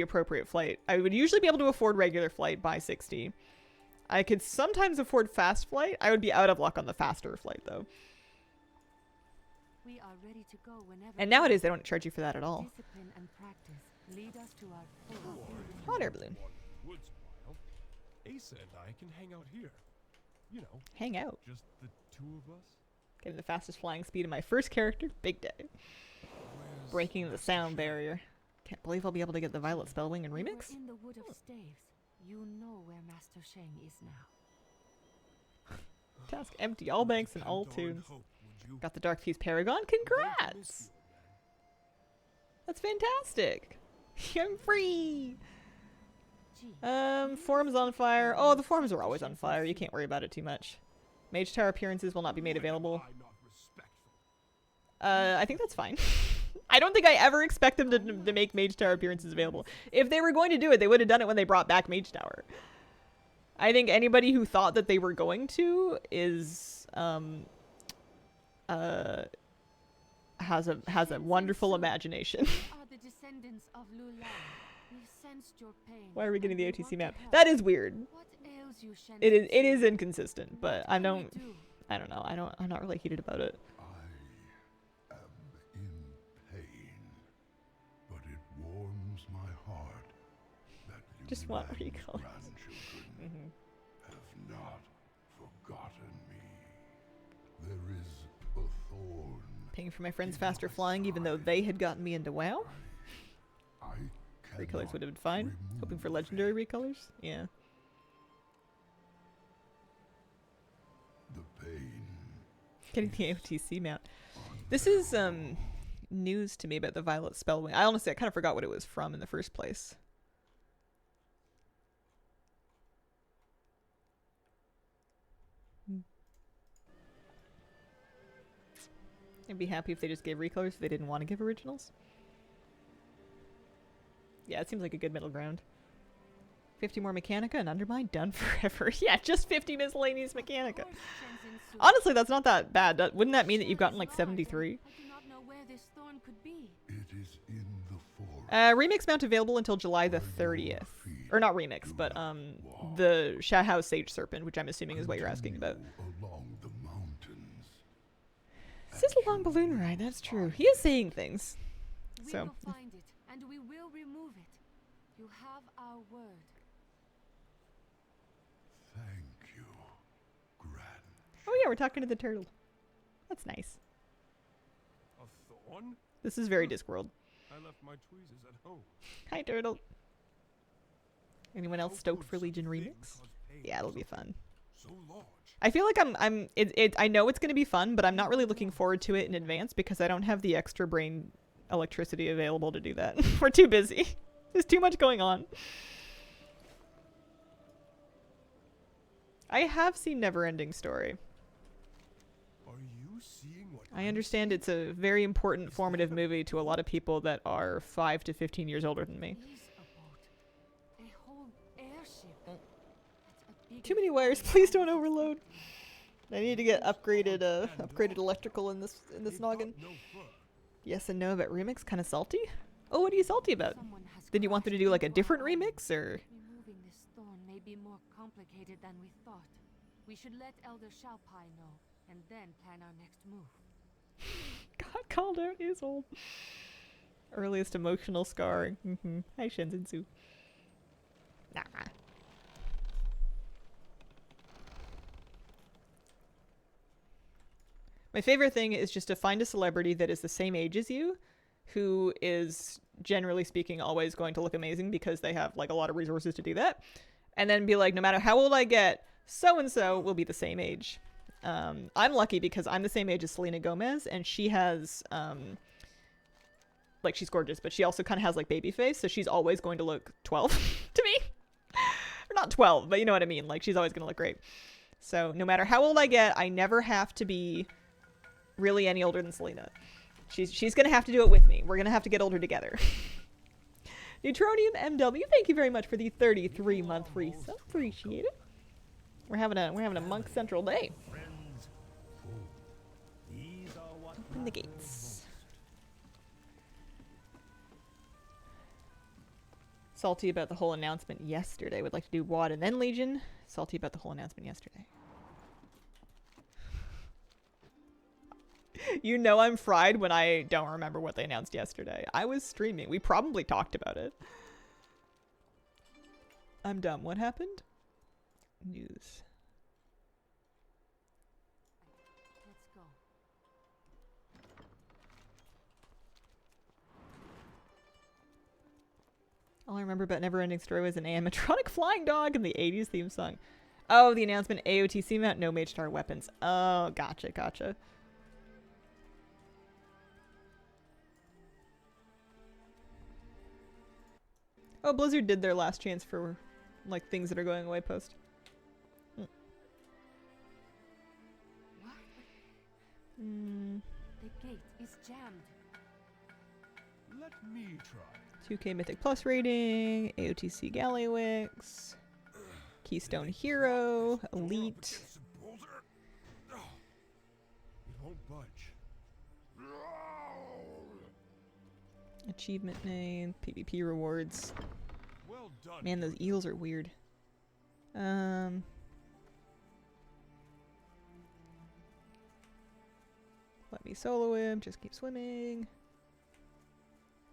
appropriate flight. I would usually be able to afford regular flight by 60. I could sometimes afford fast flight. I would be out of luck on the faster flight though. We are ready to go whenever. And nowadays they don't charge you for that at all. Discipline and practice lead us to our full Hot air balloon. Woods while. Asa and I can hang out here. You know, Hang out. just the two of us. Getting the fastest flying speed of my first character. Big day. Where's Breaking the sound barrier. Can't believe I'll be able to get the Violet Spellwing and We were remix. in the Wood of Staves. You know where Master Sheng is now. Task empty all banks and all Pandora tunes. Hope, would you? Got the Dark Fuse Paragon. Congrats! That's fantastic. I'm free. Gee, Forums on fire. Oh, the forums are always on fire. You can't worry about it too much. Mage Tower appearances will not be made available. Am I not respectful? I think that's fine. I don't think I ever expect them to make Mage Tower appearances available. If they were going to do it, they would have done it when they brought back Mage Tower. I think anybody who thought that they were going to is has a wonderful imagination. Are the descendants of Lulan. We've sensed your pain. Why are we getting and the we OTC want to map? help. That is weird. What ails you, Shen? It is inconsistent, but I What can we don't do? I don't know. I'm not really heated about it. I am in pain, but it warms my heart that Just want Lulan's recalls. grandchildren have not forgotten me. There is a thorn. Paying for my friends faster flying, even though they had gotten me into WoW. I Recolors cannot would have been fine. Hoping for remove legendary it. recolors. Yeah. The pain. Getting the AOTC mount. This is news to me about the Violet Spellwing. I honestly kind of forgot what it was from in the first place. I'd be happy if they just gave recolors if they didn't want to give originals. Yeah, it seems like a good middle ground. 50 more Mechanica and Undermine done forever. Yeah, just 50 miscellaneous Mechanica. Of course, Shen Zin Su. Honestly, that's not that bad. Wouldn't that mean that you've gotten like 73? I do not know where this thorn could be. It is in the forest. Remix mount available until July the 30th. Or not remix, but the Shahao Sage Serpent, which I'm assuming is what you're asking about. Continue along the mountains. This is a long balloon ride, that's true. He is saying things. We So, will find it, and we will remove it. You have our word. Thank you, Gran. oh yeah, we're talking to the turtle. That's nice. A thorn? This is very Discworld. I left my tweezers at home. Hi, turtle. Anyone else How stoked could for such Legion thing Remix? cause pain Yeah, it'll so- be fun. So large. I feel like I know it's going to be fun, but I'm not really looking forward to it in advance because I don't have the extra brain electricity available to do that. We're too busy. There's too much going on. I have seen Neverending Story. Are you seeing what I I'm understand it's a very important formative movie to a lot of people that are 5 to 15 years older than me. Is a boat. A whole airship. That's a big Too many wires, please don't overload. I need to get upgraded upgraded electrical in this They've noggin. got no fur. Yes and no, but remix kind of salty? Oh, what are you salty about? Someone has Did you want them to crashed do like a into different our remix or Removing this thorn may be more complicated than we thought. We should let Elder Shalpai know, and then plan our next move. got called out is old. Earliest emotional scarring. Hi Shenzinsu. Nah. My favorite thing is just to find a celebrity that is the same age as you, who is generally speaking always going to look amazing because they have like a lot of resources to do that, and then be like, no matter how old I get, so and so will be the same age. I'm lucky because I'm the same age as Selena Gomez, and she has like she's gorgeous, but she also kind of has like baby face, so she's always going to look 12 to me. Or not 12, but you know what I mean. Like she's always going to look great. So no matter how old I get, I never have to be really any older than Selena. She's gonna have to do it with me. We're gonna have to get older together. Neutronium MW, thank you very much for the 33-month resub. Appreciate it. We're having a Monk Central day. Friends, food. These are what Open the gates. Salty about the whole announcement yesterday. Would like to do WAD and then Legion. Salty about the whole announcement yesterday. You know I'm fried when I don't remember what they announced yesterday. I was streaming. We probably talked about it. I'm dumb. What happened? News. Let's go. All I remember about Neverending Story was an animatronic flying dog and the 80s theme song. Oh, the announcement AOTC mount, no Mage Star weapons. Oh, gotcha. Oh, Blizzard did their last chance for like things that are going away post. The gate is jammed. Let me try. 2K Mythic Plus rating, AOTC Gallywix, Keystone Hero, Elite. It won't budge. Achievement name, PvP rewards. Well done. Man, those eels are weird. Let me solo him, just keep swimming.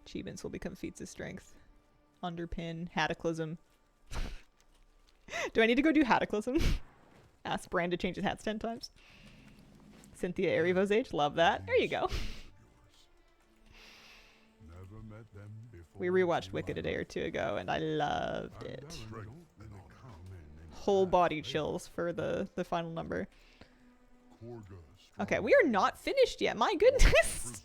Achievements will become feats of strength. Underpin, Cataclysm. Do I need to go do Cataclysm? Ask Bran to change his hats 10 times. Cynthia Erivo's age, love that. There you go. Never met them before. We rewatched Wicked a day or two ago, and I loved it. Whole body chills for the final number. Okay, we are not finished yet. My goodness.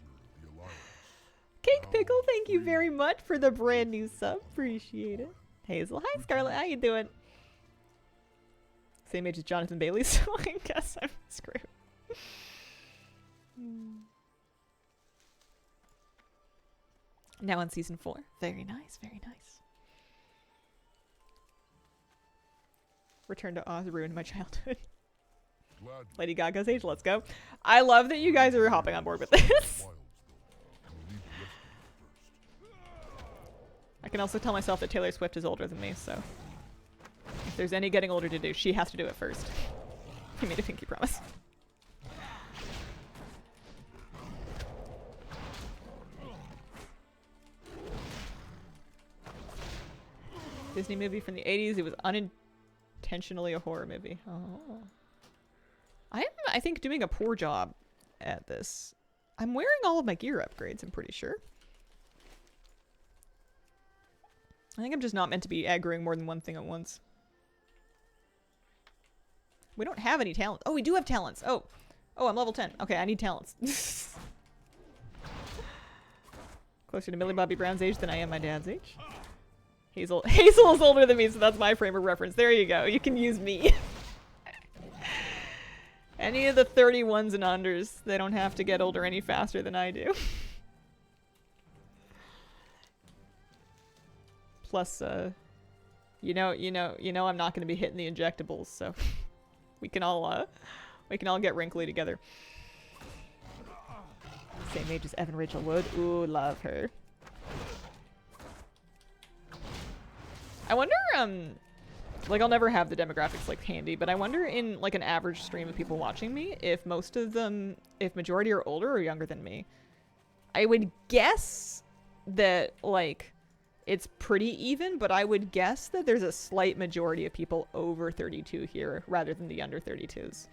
Cake Pickle, thank you very much for the brand new sub. Appreciate it. Hazel, hi Scarlett, how you doing? Same age as Jonathan Bailey, so I guess I'm screwed. Now on season 4. Very nice, very nice. Return to Oz ruined my childhood. Lady Gaga's age, let's go. I love that you guys are hopping on board with this. I can also tell myself that Taylor Swift is older than me, so if there's any getting older to do, she has to do it first. He made a pinky promise. Disney movie from the 80s. It was unintentionally a horror movie. Oh. I am, I think, doing a poor job at this. I'm wearing all of my gear upgrades, I'm pretty sure. I think I'm just not meant to be aggroing more than one thing at once. We don't have any talent. Oh, we do have talents. Oh, I'm level 10. Okay, I need talents. Closer to Millie Bobby Brown's age than I am my dad's age. Hazel is older than me, so that's my frame of reference. There you go. You can use me. Any of the 31s and unders, they don't have to get older any faster than I do. Plus, you know, I'm not going to be hitting the injectables, so we can all get wrinkly together. Same age as Evan Rachel Wood. Ooh, love her. I wonder, like, I'll never have the demographics, like, handy, but I wonder in, like, an average stream of people watching me, if most of them, if majority are older or younger than me. I would guess that, like, it's pretty even, but I would guess that there's a slight majority of people over 32 here, rather than the under 32s.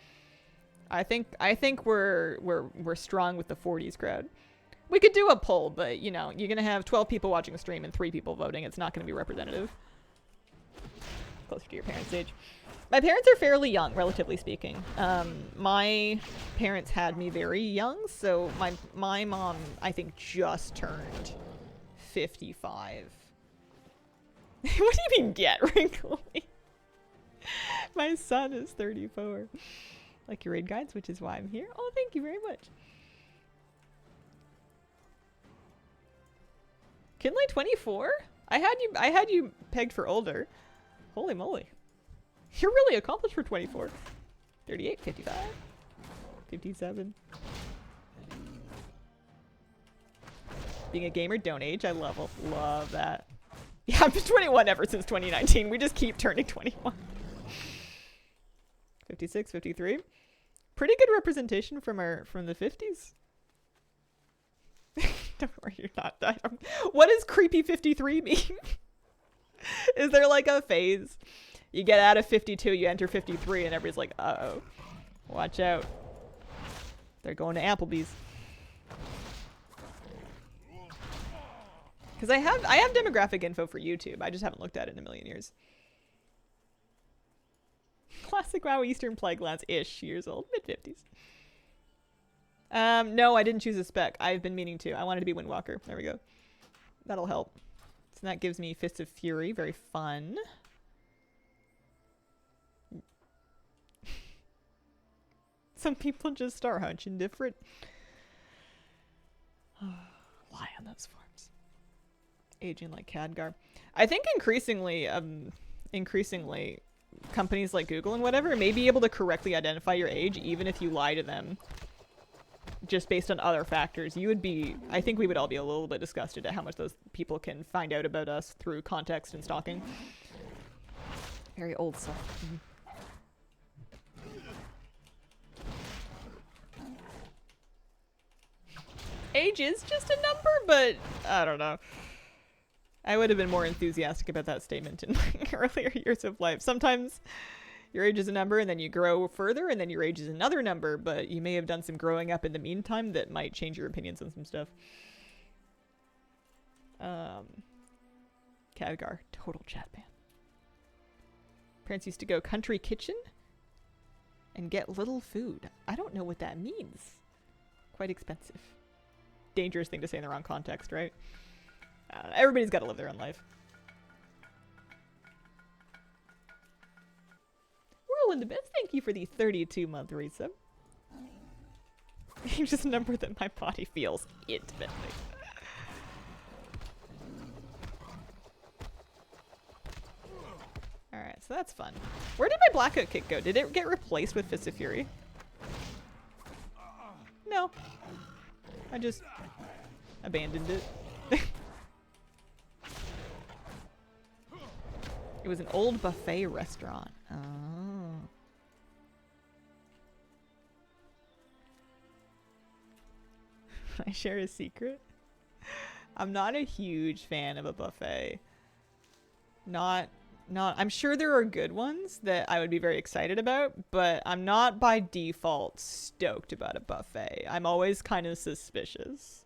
I think we're strong with the 40s crowd. We could do a poll, but, you know, you're gonna have 12 people watching a stream and 3 people voting. It's not gonna be representative. Closer to your parents' age. My parents are fairly young, relatively speaking. My parents had me very young, so my mom, I think, just turned 55. What do you mean, get wrinkly? My son is 34. Like your raid guides, which is why I'm here. Oh, thank you very much. Kinley 24? I had you pegged for older. Holy moly. You're really accomplished for 24. 38, 55, 57. Being a gamer, don't age. I love that. Yeah, I've been 21 ever since 2019. We just keep turning 21. 56, 53. Pretty good representation from the 50s. Don't worry, you're not. What does creepy 53 mean? Is there like a phase? You get out of 52, you enter 53, and everybody's like, uh-oh. Watch out. They're going to Applebee's. Because I have demographic info for YouTube. I just haven't looked at it in a million years. Classic WoW Eastern Plaguelands-ish years old. Mid-50s. No, I didn't choose a spec. I've been meaning to. I wanted to be Windwalker. There we go. That'll help. So that gives me Fist of Fury. Very fun. Some people just are hunching different. Lie on those farms. Aging like Khadgar. I think increasingly, companies like Google and whatever may be able to correctly identify your age even if you lie to them. Just based on other factors. I think we would all be a little bit disgusted at how much those people can find out about us through context and stalking. Very old stuff. Age is just a number, but I don't know. I would have been more enthusiastic about that statement in my earlier years of life. Sometimes your age is a number and then you grow further and then your age is another number, but you may have done some growing up in the meantime that might change your opinions on some stuff. Khadgar, total chat ban. Parents used to go country kitchen and get little food. I don't know what that means. Quite expensive. Dangerous thing to say in the wrong context, right? Everybody's got to live their own life. Roland the Best, thank you for the 32-month resub. You just number that my body feels intimately. Alright, so that's fun. Where did my blackout kick go? Did it get replaced with Fist of Fury? No. I just abandoned it. It was an old buffet restaurant. Oh. I share a secret? I'm not a huge fan of a buffet. I'm sure there are good ones that I would be very excited about, but I'm not by default stoked about a buffet. I'm always kind of suspicious.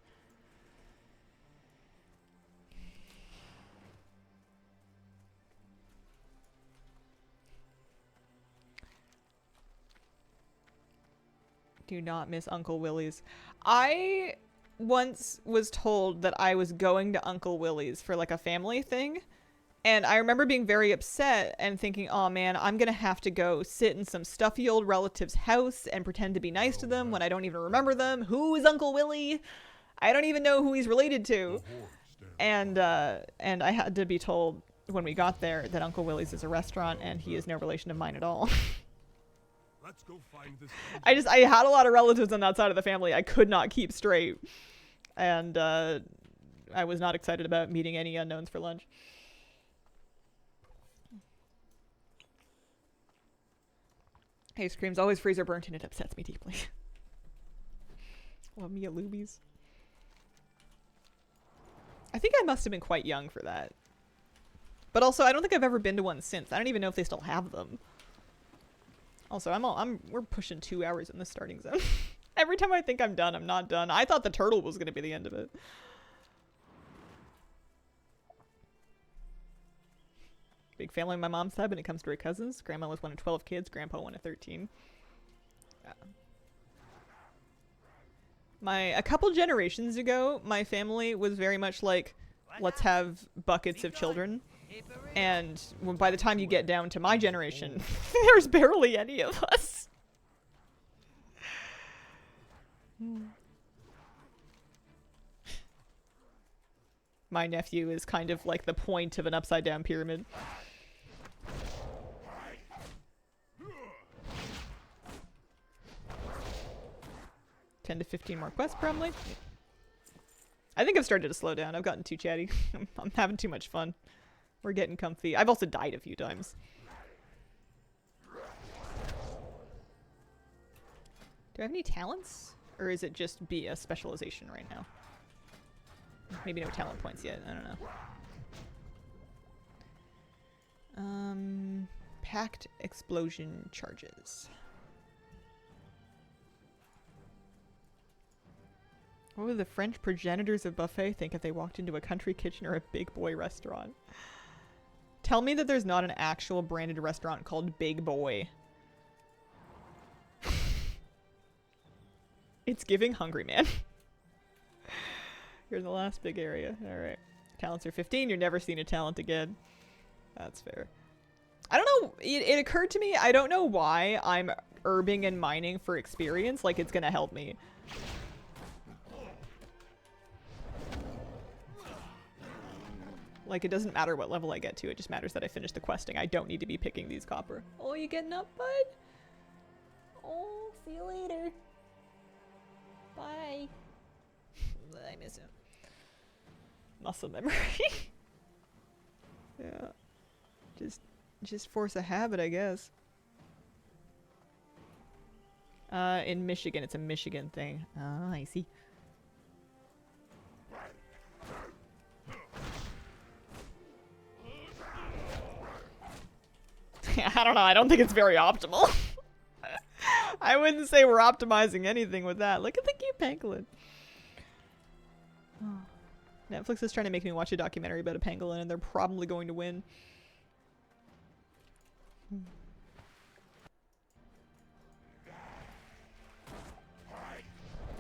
Do not miss Uncle Willie's. I once was told that I was going to Uncle Willie's for like a family thing. And I remember being very upset and thinking, oh man, I'm going to have to go sit in some stuffy old relative's house and pretend to be nice to them when I don't even remember them. Who is Uncle Willie? I don't even know who he's related to. And I had to be told when we got there that Uncle Willie's is a restaurant and he is no relation of mine at all. Let's go find this. I had a lot of relatives on that side of the family I could not keep straight. And I was not excited about meeting any unknowns for lunch. Hey, Scream's always freezer burnt and it upsets me deeply. Love me at Luby's. I think I must have been quite young for that. But also, I don't think I've ever been to one since. I don't even know if they still have them. Also, we're pushing 2 hours in the starting zone. Every time I think I'm done, I'm not done. I thought the turtle was going to be the end of it. Big family on my mom's side when it comes to her cousins. Grandma was one of 12 kids. Grandpa one of 13. A couple generations ago, my family was very much like, let's have buckets of children. And by the time you get down to my generation, there's barely any of us. My nephew is kind of like the point of an upside down pyramid. 10 to 15 more quests, probably. I think I've started to slow down. I've gotten too chatty. I'm having too much fun. We're getting comfy. I've also died a few times. Do I have any talents? Or is it just be a specialization right now? Maybe no talent points yet. I don't know. Packed explosion charges. What would the French progenitors of buffet think if they walked into a country kitchen or a big boy restaurant? Tell me that there's not an actual branded restaurant called Big Boy. It's giving Hungry Man. You're in the last big area. Alright. Talents are 15. You're never seeing a talent again. That's fair. I don't know. It occurred to me, I don't know why I'm herbing and mining for experience, like it's gonna help me. Like, it doesn't matter what level I get to, it just matters that I finish the questing. I don't need to be picking these copper. Oh, you getting up, bud? Oh, see you later. Bye. I miss him. Muscle memory. Yeah. Just force a habit, I guess. In Michigan, it's a Michigan thing. Oh, I see. I don't know, I don't think it's very optimal. I wouldn't say we're optimizing anything with that. Look at the cute pangolin. Oh. Netflix is trying to make me watch a documentary about a pangolin, and they're probably going to win.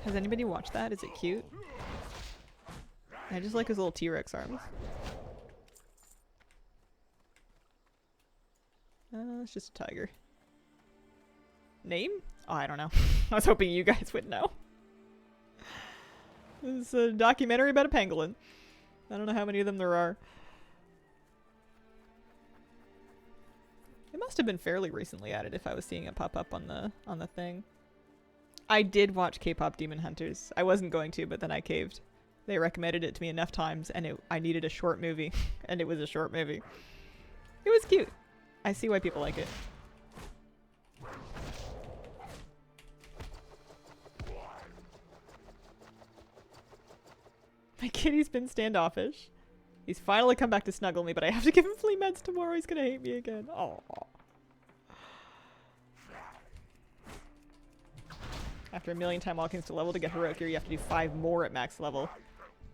Has anybody watched that? Is it cute? I just like his little T-Rex arms. It's just a tiger. Name? Oh, I don't know. I was hoping you guys would know. This is a documentary about a pangolin. I don't know how many of them there are. It must have been fairly recently added if I was seeing it pop up on the thing. I did watch K-pop Demon Hunters. I wasn't going to, but then I caved. They recommended it to me enough times, and I needed a short movie, and it was a short movie. It was cute. I see why people like it. My kitty's been standoffish. He's finally come back to snuggle me, but I have to give him flea meds tomorrow. He's gonna hate me again. Oh. After a million time walkings to level to get heroic gear, you have to do 5 more at max level.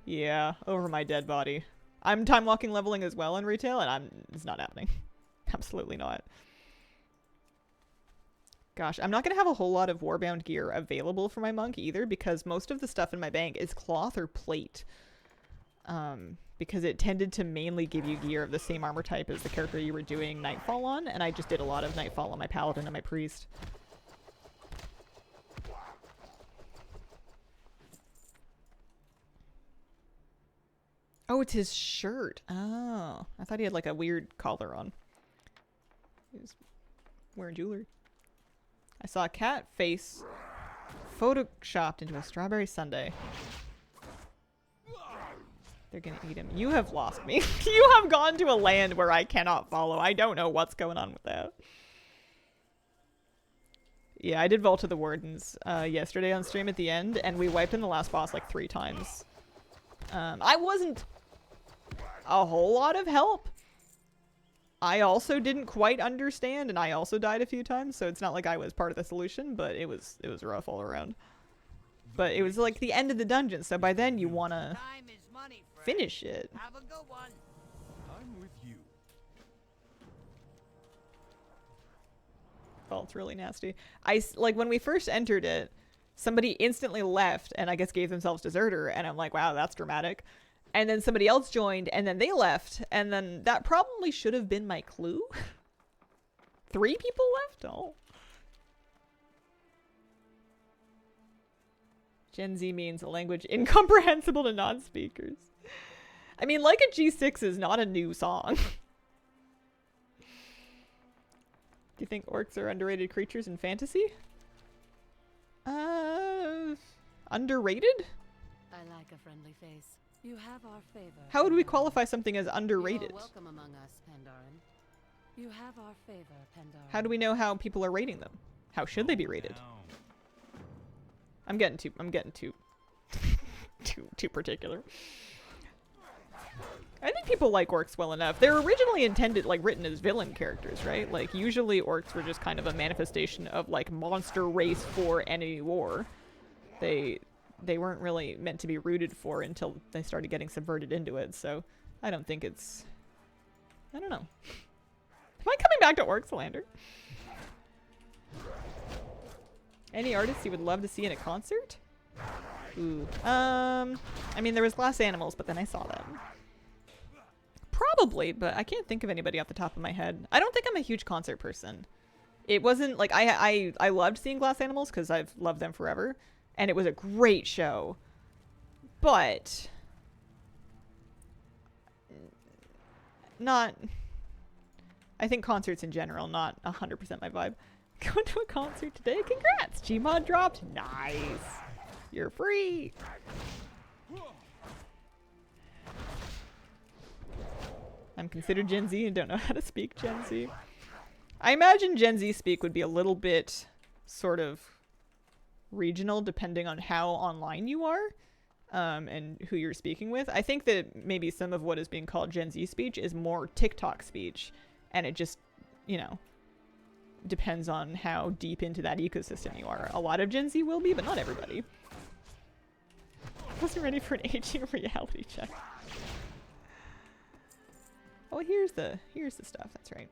Yeah, over my dead body. I'm time walking leveling as well in retail, and it's not happening. Absolutely not. Gosh, I'm not going to have a whole lot of Warbound gear available for my monk either, because most of the stuff in my bank is cloth or plate. Because it tended to mainly give you gear of the same armor type as the character you were doing Nightfall on, and I just did a lot of Nightfall on my Paladin and my Priest. Oh, it's his shirt. Oh, I thought he had like a weird collar on. He was wearing jewelry. I saw a cat face photoshopped into a strawberry sundae. They're gonna eat him. You have lost me. You have gone to a land where I cannot follow. I don't know what's going on with that. Yeah, I did Vault of the Wardens yesterday on stream at the end, and we wiped in the last boss like 3 times. I wasn't a whole lot of help. I also didn't quite understand, and I also died a few times, so it's not like I was part of the solution, but it was rough all around. But it was like the end of the dungeon, so by then you want to finish it. Have a good one. I'm with you. Vault's really nasty. Like when we first entered it, somebody instantly left and I guess gave themselves deserter, and I'm like, wow, that's dramatic. And then somebody else joined, and then they left, and then that probably should have been my clue. 3 people left? Oh. Gen Z means a language incomprehensible to non-speakers. I mean, like a G6 is not a new song. Do you think orcs are underrated creatures in fantasy? Underrated? I like a friendly face. You have our favor. How would we qualify something as underrated? You are welcome among us, Pandarin. You have our favor, Pandarin. How do we know how people are rating them? How should they be rated? I'm getting too too particular. I think people like orcs well enough. They're originally intended, like, written as villain characters, right? Like, usually orcs were just kind of a manifestation of, like, monster race for any war. They weren't really meant to be rooted for until they started getting subverted into it, so I don't think it's... I don't know. Am I coming back to Orc Slander? Any artists you would love to see in a concert? Ooh. I mean, there was Glass Animals, but then I saw them. Probably, but I can't think of anybody off the top of my head. I don't think I'm a huge concert person. It wasn't like I loved seeing Glass Animals because I've loved them forever, and it was a great show. But not. I think concerts in general, not 100% my vibe. Going to a concert today? Congrats! Gmod dropped. Nice. You're free. I'm considered Gen Z and don't know how to speak Gen Z. I imagine Gen Z speak would be a little bit sort of regional depending on how online you are and who you're speaking with. I think that maybe some of what is being called Gen Z speech is more TikTok speech, and it just, you know, depends on how deep into that ecosystem you are. A lot of Gen Z will be, but not everybody. Wasn't ready for an aging reality check. Oh, here's the stuff. That's right.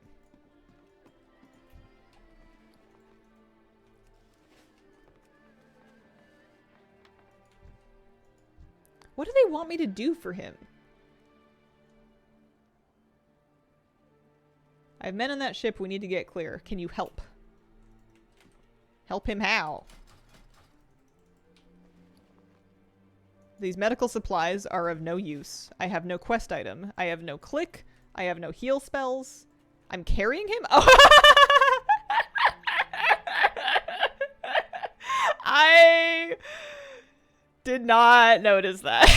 What do they want me to do for him? I have men on that ship. We need to get clear. Can you help? Help him how? These medical supplies are of no use. I have no quest item. I have no click. I have no heal spells. I'm carrying him? Oh! I did not notice that.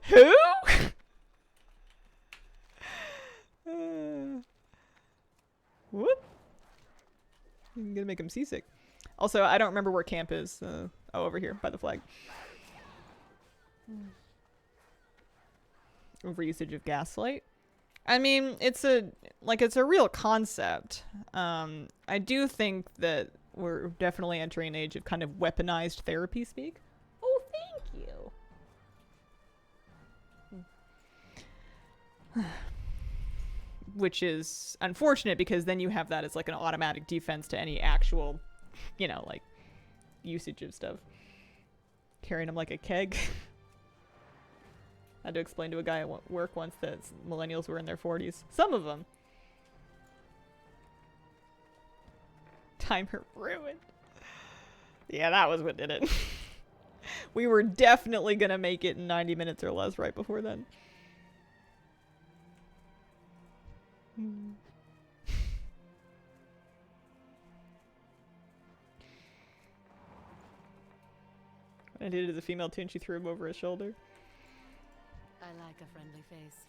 Who? Whoop. I'm gonna make him seasick. Also, I don't remember where camp is. Oh, over here, by the flag. Overusage of gaslight. I mean, it's a real concept. I do think that we're definitely entering an age of kind of weaponized therapy speak. Oh, thank you. Which is unfortunate because then you have that as like an automatic defense to any actual, you know, like usage of stuff. Carrying them like a keg. I had to explain to a guy at work once that millennials were in their 40s. Some of them. Timer ruined. Yeah, that was what did it. We were definitely gonna make it in 90 minutes or less right before then. When I did it as a female tune, she threw him over his shoulder. I like a friendly face.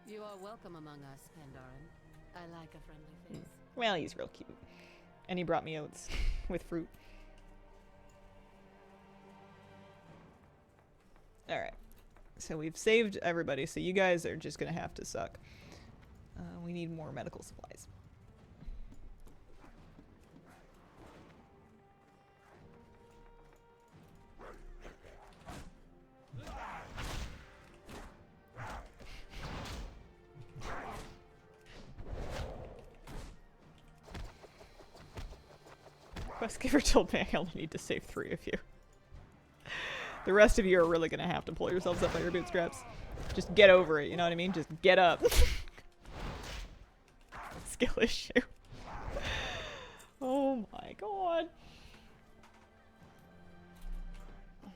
You are welcome among us, Pandarin. I like a friendly face. Well, he's real cute. And he brought me oats with fruit. Alright. So we've saved everybody, so you guys are just gonna have to suck. We need more medical supplies. Quest giver told me I only need to save 3 of you. The rest of you are really gonna have to pull yourselves up by your bootstraps. Just get over it, you know what I mean? Just get up. Skill issue. Oh my god. I'm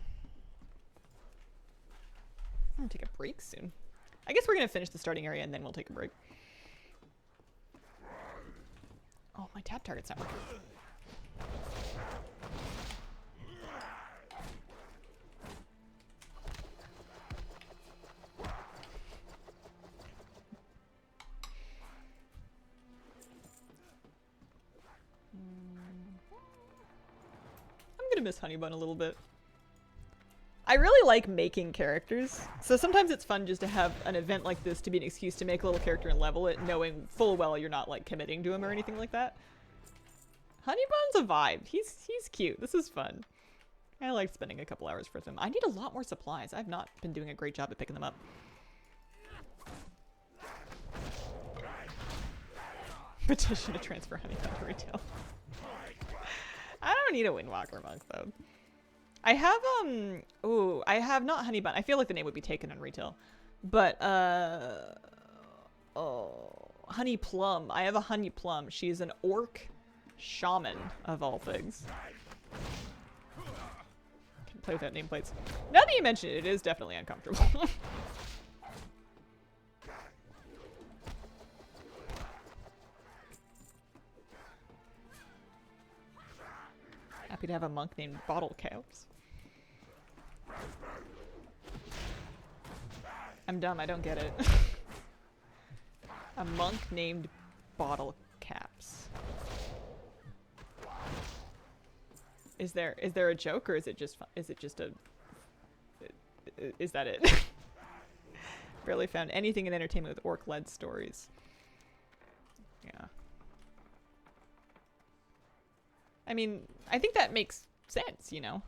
gonna take a break soon. I guess we're gonna finish the starting area and then we'll take a break. Oh, my tab target's not working. I'm gonna miss Honeybun a little bit. I really like making characters, so sometimes it's fun just to have an event like this to be an excuse to make a little character and level it, knowing full well you're not like committing to him or anything like that. Honeybun's a vibe. He's cute. This is fun. I liked spending a couple hours with him. I need a lot more supplies. I've not been doing a great job at picking them up. Petition to transfer Honeybun to retail. I don't need a Windwalker monk though. I have I have not Honeybun. I feel like the name would be taken on retail. But Honey Plum. I have a Honey Plum. She's an orc shaman, of all things. Can play without nameplates. Now that you mention it, it is definitely uncomfortable. Happy to have a monk named Bottle Caps. I'm dumb, I don't get it. A monk named Bottle Caps. Is there a joke, or is it just a is that it? Barely found anything in entertainment with orc-led stories. Yeah. I mean, I think that makes sense, you know?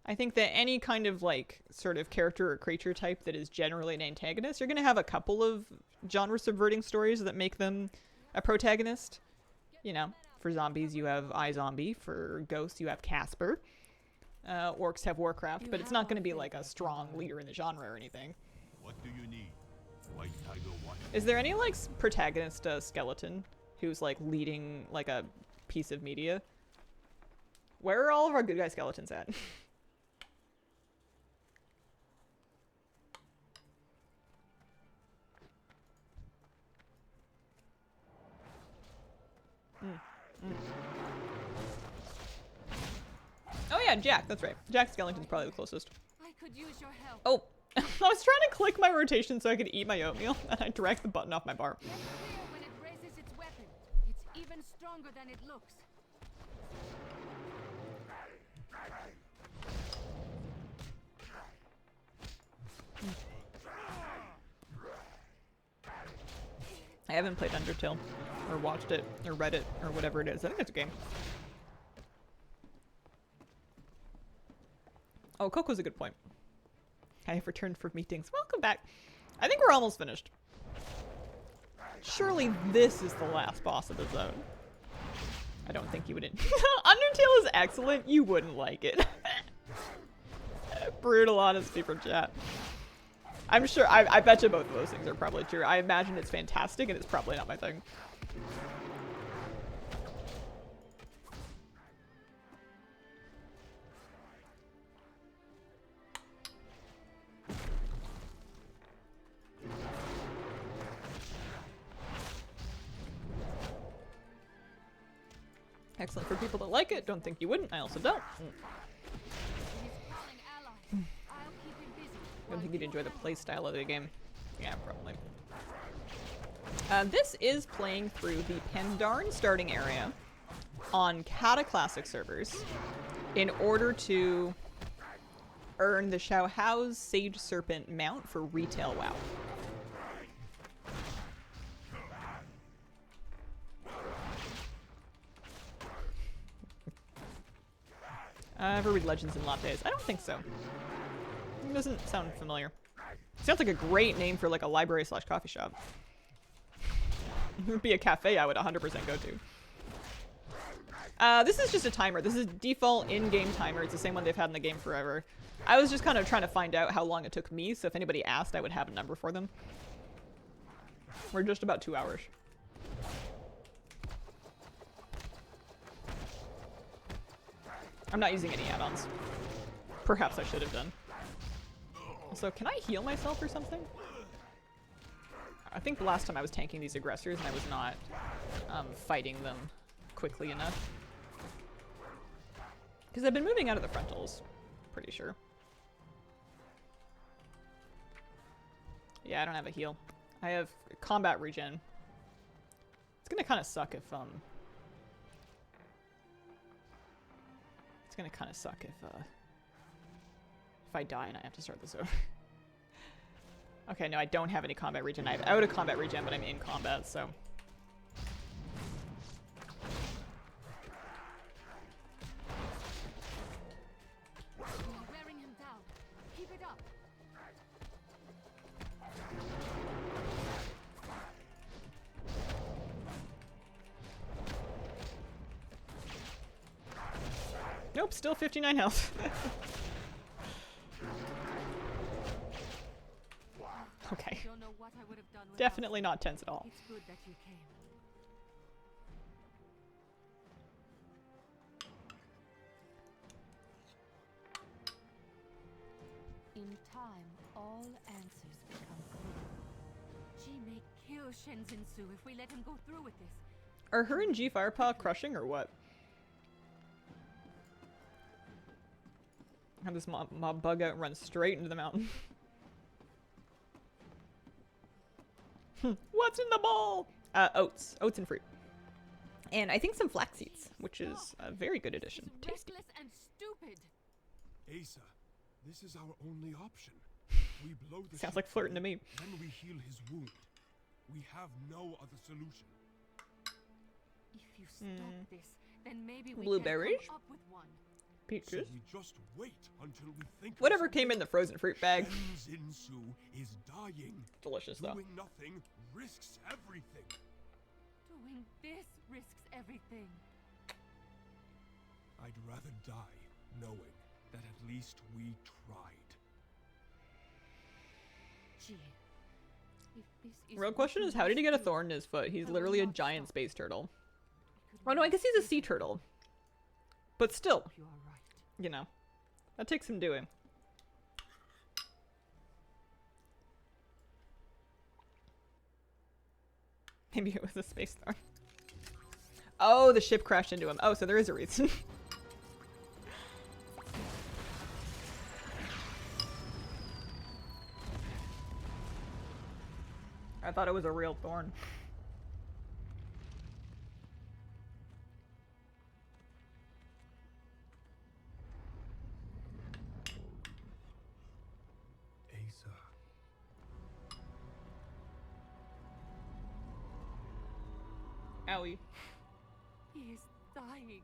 I think that any kind of, like, sort of character or creature type that is generally an antagonist, you're going to have a couple of genre-subverting stories that make them a protagonist. You know, for zombies, you have iZombie. For ghosts, you have Casper. Orcs have Warcraft, but it's not going to be, like, a strong leader in the genre or anything. What do you need? White Tiger One. Is there any, like, protagonist skeleton who's, like, leading, like, a piece of media? Where are all of our good guy skeletons at? Oh yeah, Jack, that's right. Jack Skellington's probably the closest. I could use your help. Oh, I was trying to click my rotation so I could eat my oatmeal, and I dragged the button off my bar. Let it clear when it raises its weapon. It's even stronger than it looks. I haven't played Undertale, or watched it, or read it, or whatever it is. I think it's a game. Oh, Coco's a good point. I have returned for meetings. Welcome back. I think we're almost finished. Surely this is the last boss of the zone. I don't think you would. Undertale is excellent. You wouldn't like it. Brutal honesty from chat. I'm sure. I bet you both of those things are probably true. I imagine it's fantastic, and it's probably not my thing. Excellent for people that like it. Don't think you wouldn't. I also don't. Don't think you'd enjoy the play style of the game. Yeah, probably. This is playing through the Pandarn starting area on Kata Classic servers in order to earn the Xiaohao's Sage Serpent mount for retail WoW. Ever read Legends and Lattes? I don't think so. It doesn't sound familiar. Sounds like a great name for like a library / coffee shop. It would be a cafe I would 100% go to. This is just a timer. This is default in-game timer. It's the same one they've had in the game forever. I was just kind of trying to find out how long it took me, so if anybody asked, I would have a number for them. We're just about 2 hours. I'm not using any add-ons. Perhaps I should have done. So can I heal myself or something? I think the last time I was tanking these aggressors and I was not fighting them quickly enough. Because I've been moving out of the frontals, pretty sure. Yeah, I don't have a heal. I have combat regen. It's gonna kind of suck if it's gonna kind of suck if I die and I have to start this over. Okay, no, I don't have any combat regen. I have out of combat regen, but I'm in combat, so. Wearing him down. Keep it up. Nope, still 59 health. Okay. Don't know what I would have done without Definitely you. not tense at all. It's good that you came. In time, all answers become clear. She may kill Shenzinsu if we let him go through with this. Are her and G Firepaw crushing or what? Have this mob bug out and run straight into the mountain. What's in the bowl? Oats. Oats and fruit. And I think some flax seeds, which is a very good addition. She's Tasty. reckless and stupid. Asa, this is our only option. We blow the Sounds ship like flirting to me. Then we heal his wound. We have no other solution. If you stop this, then maybe we Blueberries? can come up with one. So Peaches. we just wait until we think. of Whatever came in something. the frozen fruit bag. Shenzinsu is dying. Delicious though. Doing nothing risks everything. Doing this risks everything. I'd rather die knowing that at least we tried. Gee. If this is Real what question you is, how did he get a must do, thorn in his foot? He's I will literally a not giant stop. space turtle. we could Oh no, I not guess he's a save sea him. turtle. But still, You are right. you know, that takes some doing. Maybe it was a space thorn. Oh, the ship crashed into him. Oh, so there is a reason. I thought it was a real thorn. Asa. Owie. He is dying.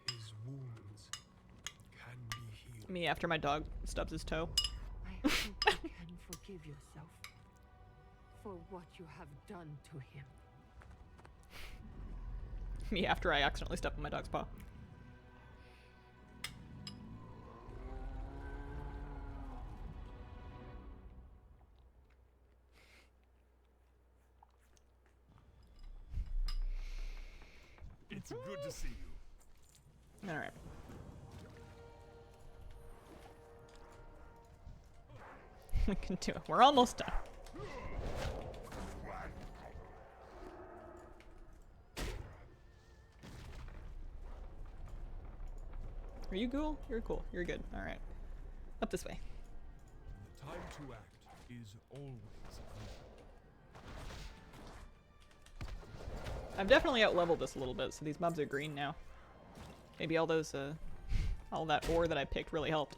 His wounds can be healed. Me after my dog stubs his toe. I hope you can forgive yourself for what you have done to him. Me after I accidentally stepped on my dog's paw. It's good to see you. Alright. We can do it. We're almost done. Are you cool? You're cool. You're good. Alright. Up this way. The time to act is always now. I've definitely out-leveled this a little bit, so these mobs are green now. Maybe all those, all that ore that I picked really helped.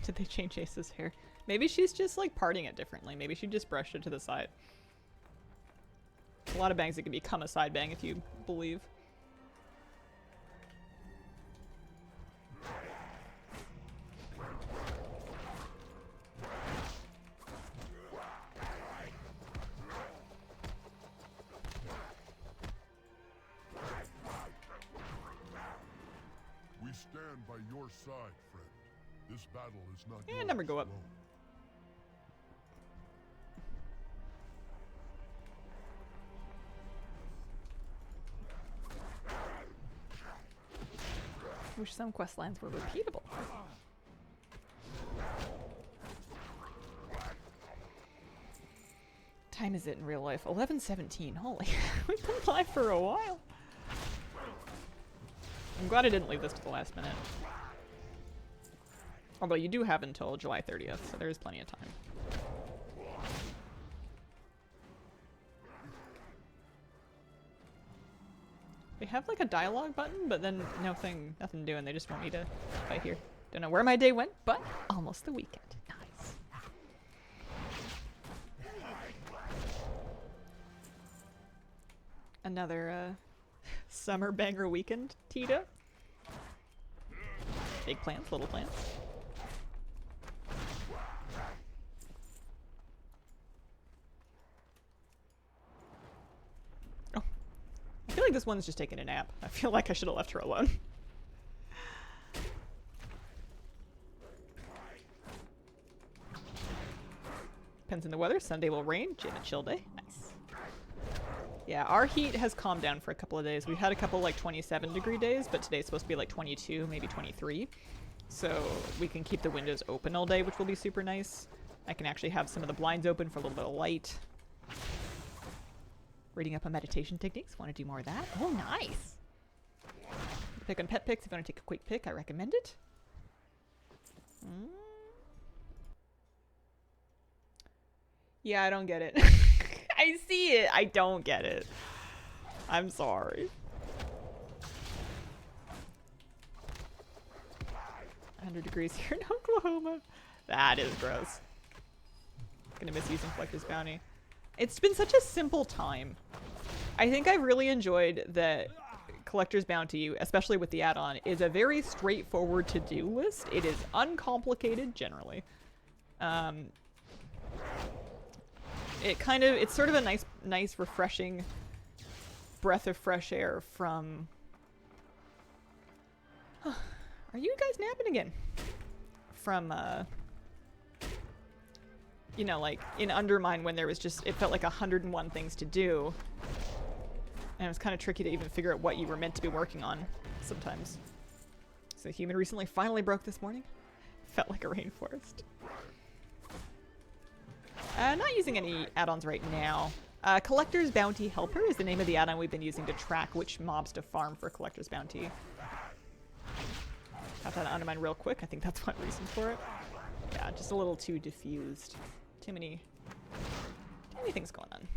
Did they change Ace's hair? Maybe she's just like parting it differently. Maybe she just brushed it to the side. A lot of bangs that can become a side bang if you believe. We stand by your side, friend. This battle is not Yeah, yours number go up. alone. Wish some quest lines were repeatable. Time is it in real life? 11:17. Holy, we've been live for a while. I'm glad I didn't leave this to the last minute. Although you do have until July 30th, so there is plenty of time. They have like a dialogue button, but then nothing doing. They just want me to fight here. Don't know where my day went, but almost the weekend. Nice. Another summer banger weekend, Tita. Big plants, little plants. feel like this one's just taking a nap. I feel like I should have left her alone. Depends on the weather. Sunday will rain. Gin a chill day. Nice. Yeah, our heat has calmed down for a couple of days. We've had a couple like 27-degree days, but today's supposed to be like 22, maybe 23. So we can keep the windows open all day, which will be super nice. I can actually have some of the blinds open for a little bit of light. Reading up on meditation techniques. Want to do more of that? Oh, nice. Pick on pet picks. If you want to take a quick pick, I recommend it. Yeah, I don't get it. I see it. I don't get it. I'm sorry. 100 degrees here in Oklahoma. That is gross. Gonna miss using Collector's Bounty. It's been such a simple time. I think I've really enjoyed that Collector's Bounty, especially with the add-on, is a very straightforward to-do list. It is uncomplicated, generally. It's sort of a nice refreshing breath of fresh air from... Are you guys napping again? From, you know, like, in Undermine when there was just, it felt like 101 things to do. And it was kind of tricky to even figure out what you were meant to be working on sometimes. So Human recently finally broke this morning. Felt like a rainforest. Not using any add-ons right now. Collector's Bounty Helper is the name of the add-on we've been using to track which mobs to farm for Collector's Bounty. Have that Undermine real quick. I think that's one reason for it. Yeah, just a little too diffused. Too many things going on.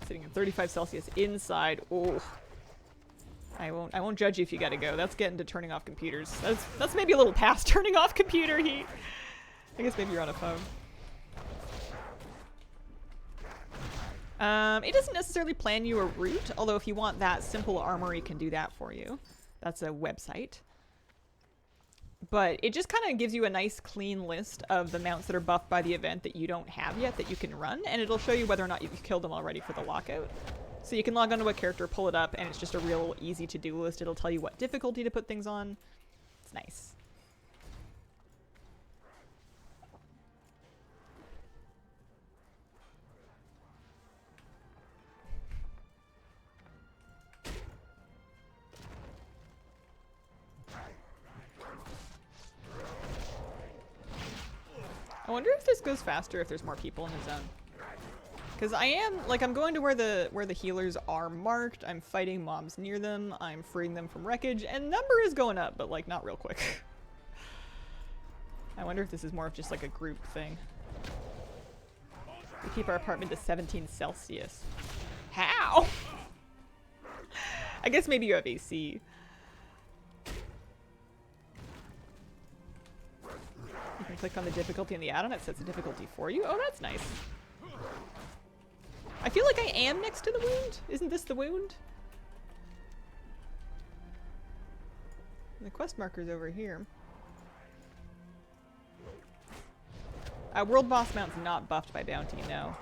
Sitting in 35 Celsius inside. Oh, I won't judge you if you gotta go. That's getting to turning off computers. That's maybe a little past turning off computer heat. I guess maybe you're on a phone. It doesn't necessarily plan you a route, although if you want that, Simple Armory can do that for you. That's a website. But it just kind of gives you a nice clean list of the mounts that are buffed by the event that you don't have yet that you can run, and it'll show you whether or not you've killed them already for the lockout. So you can log onto a character, pull it up, and it's just a real easy to-do list. It'll tell you what difficulty to put things on. It's nice. I wonder if this goes faster if there's more people in the zone. Because I'm going to where the healers are marked, I'm fighting mobs near them, I'm freeing them from wreckage, and number is going up, but like not real quick. I wonder if this is more of just like a group thing. We keep our apartment to 17 Celsius. How? I guess maybe you have AC. You can click on the difficulty in the add-on, it sets the difficulty for you. Oh, that's nice. I feel like I am next to the wound. Isn't this the wound? The quest marker's over here. World boss mount's not buffed by bounty, no.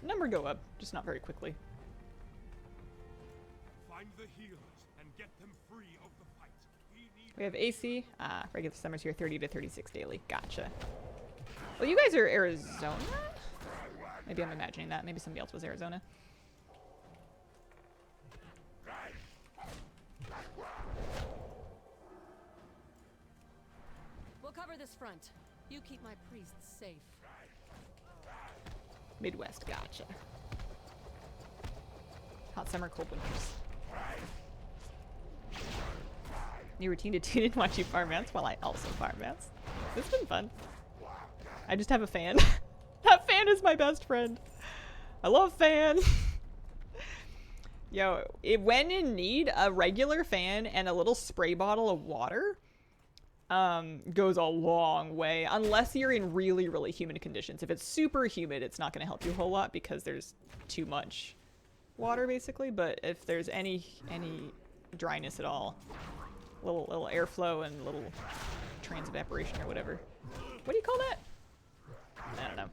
Number go up, just not very quickly. Find the healers and get them free of the fight. We have AC. Regular summers here, 30 to 36 daily. Gotcha. Well, you guys are Arizona? Maybe I'm imagining that. Maybe somebody else was Arizona. We'll cover this front. You keep my priests safe. Midwest, gotcha. Hot summer, cold winters. New routine to tune in and watch you farm mounts while I also farm mounts. This has been fun. I just have a fan. That fan is my best friend. I love fan. Yo, when in need, a regular fan and a little spray bottle of water goes a long way, unless you're in really, really humid conditions. If it's super humid, it's not going to help you a whole lot because there's too much water, basically. But if there's any dryness at all, little airflow and little transevaporation or whatever. What do you call that? I don't know.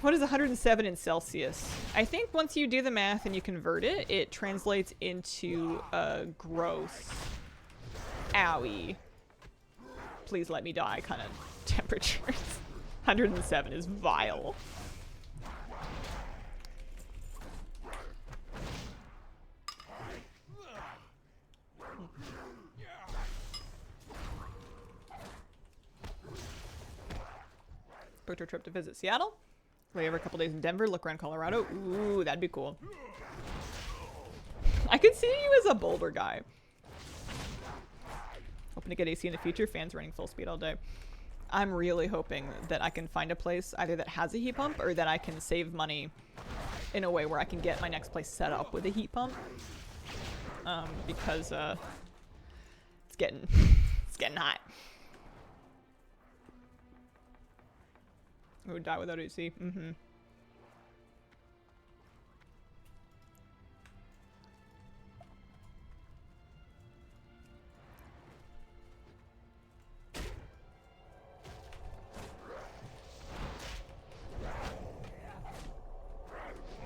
What is 107 in Celsius? I think once you do the math and you convert it, it translates into gross. Owie. Please let me die kind of temperatures. 107 is vile. Booked a trip to visit Seattle. Lay over a couple days in Denver, look around Colorado. Ooh, that'd be cool. I could see you as a Boulder guy. Hoping to get AC in the future. Fans running full speed all day. I'm really hoping that I can find a place either that has a heat pump or that I can save money in a way where I can get my next place set up with a heat pump. Because it's getting hot. Who would die without AC? Mm-hmm.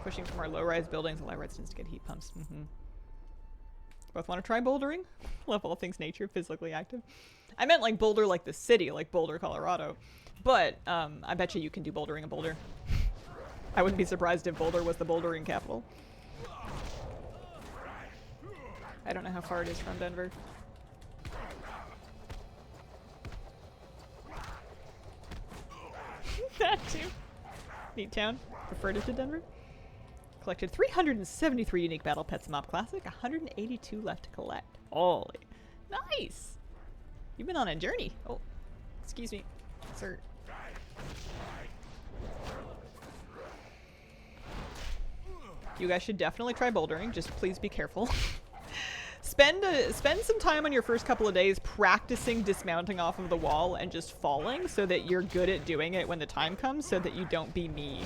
Pushing from our low-rise buildings, the low-rise tends to get heat pumps. Mm-hmm. Both want to try bouldering? Love all things nature, physically active. I meant like Boulder, like the city, like Boulder, Colorado. But I bet you can do bouldering in Boulder. I wouldn't be surprised if Boulder was the bouldering capital. I don't know how far it is from Denver. That too. Neat town. Preferred it to Denver. Collected 373 unique Battle Pets Mob Classic. 182 left to collect. Holy. Nice. You've been on a journey. Oh, excuse me, sir. You guys should definitely try bouldering. Just please be careful. Spend some time on your first couple of days practicing dismounting off of the wall and just falling so that you're good at doing it when the time comes so that you don't be me.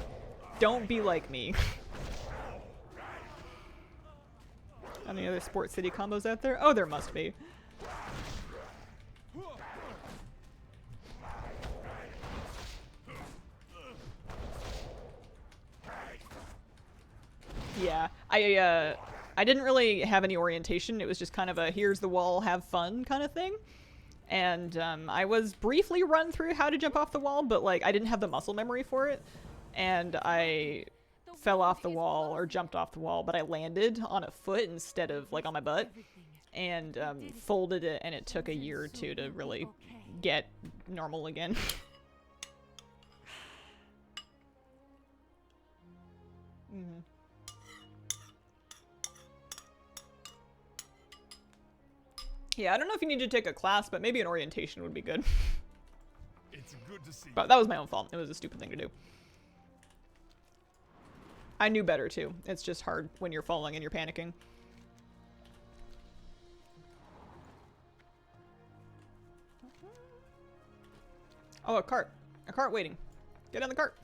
Don't be like me. Any other Sport City combos out there? Oh, there must be. Yeah, I didn't really have any orientation. It was just kind of a here's the wall, have fun kind of thing. And I was briefly run through how to jump off the wall, but like I didn't have the muscle memory for it. And I fell off the wall or jumped off the wall, but I landed on a foot instead of like on my butt and folded it, and it took a year or two to really get normal again. Mm-hmm. Yeah, I don't know if you need to take a class, but maybe an orientation would be good. It's good to see. But that was my own fault. It was a stupid thing to do. I knew better too. It's just hard when you're falling and you're panicking. Oh, a cart. A cart waiting. Get on the cart.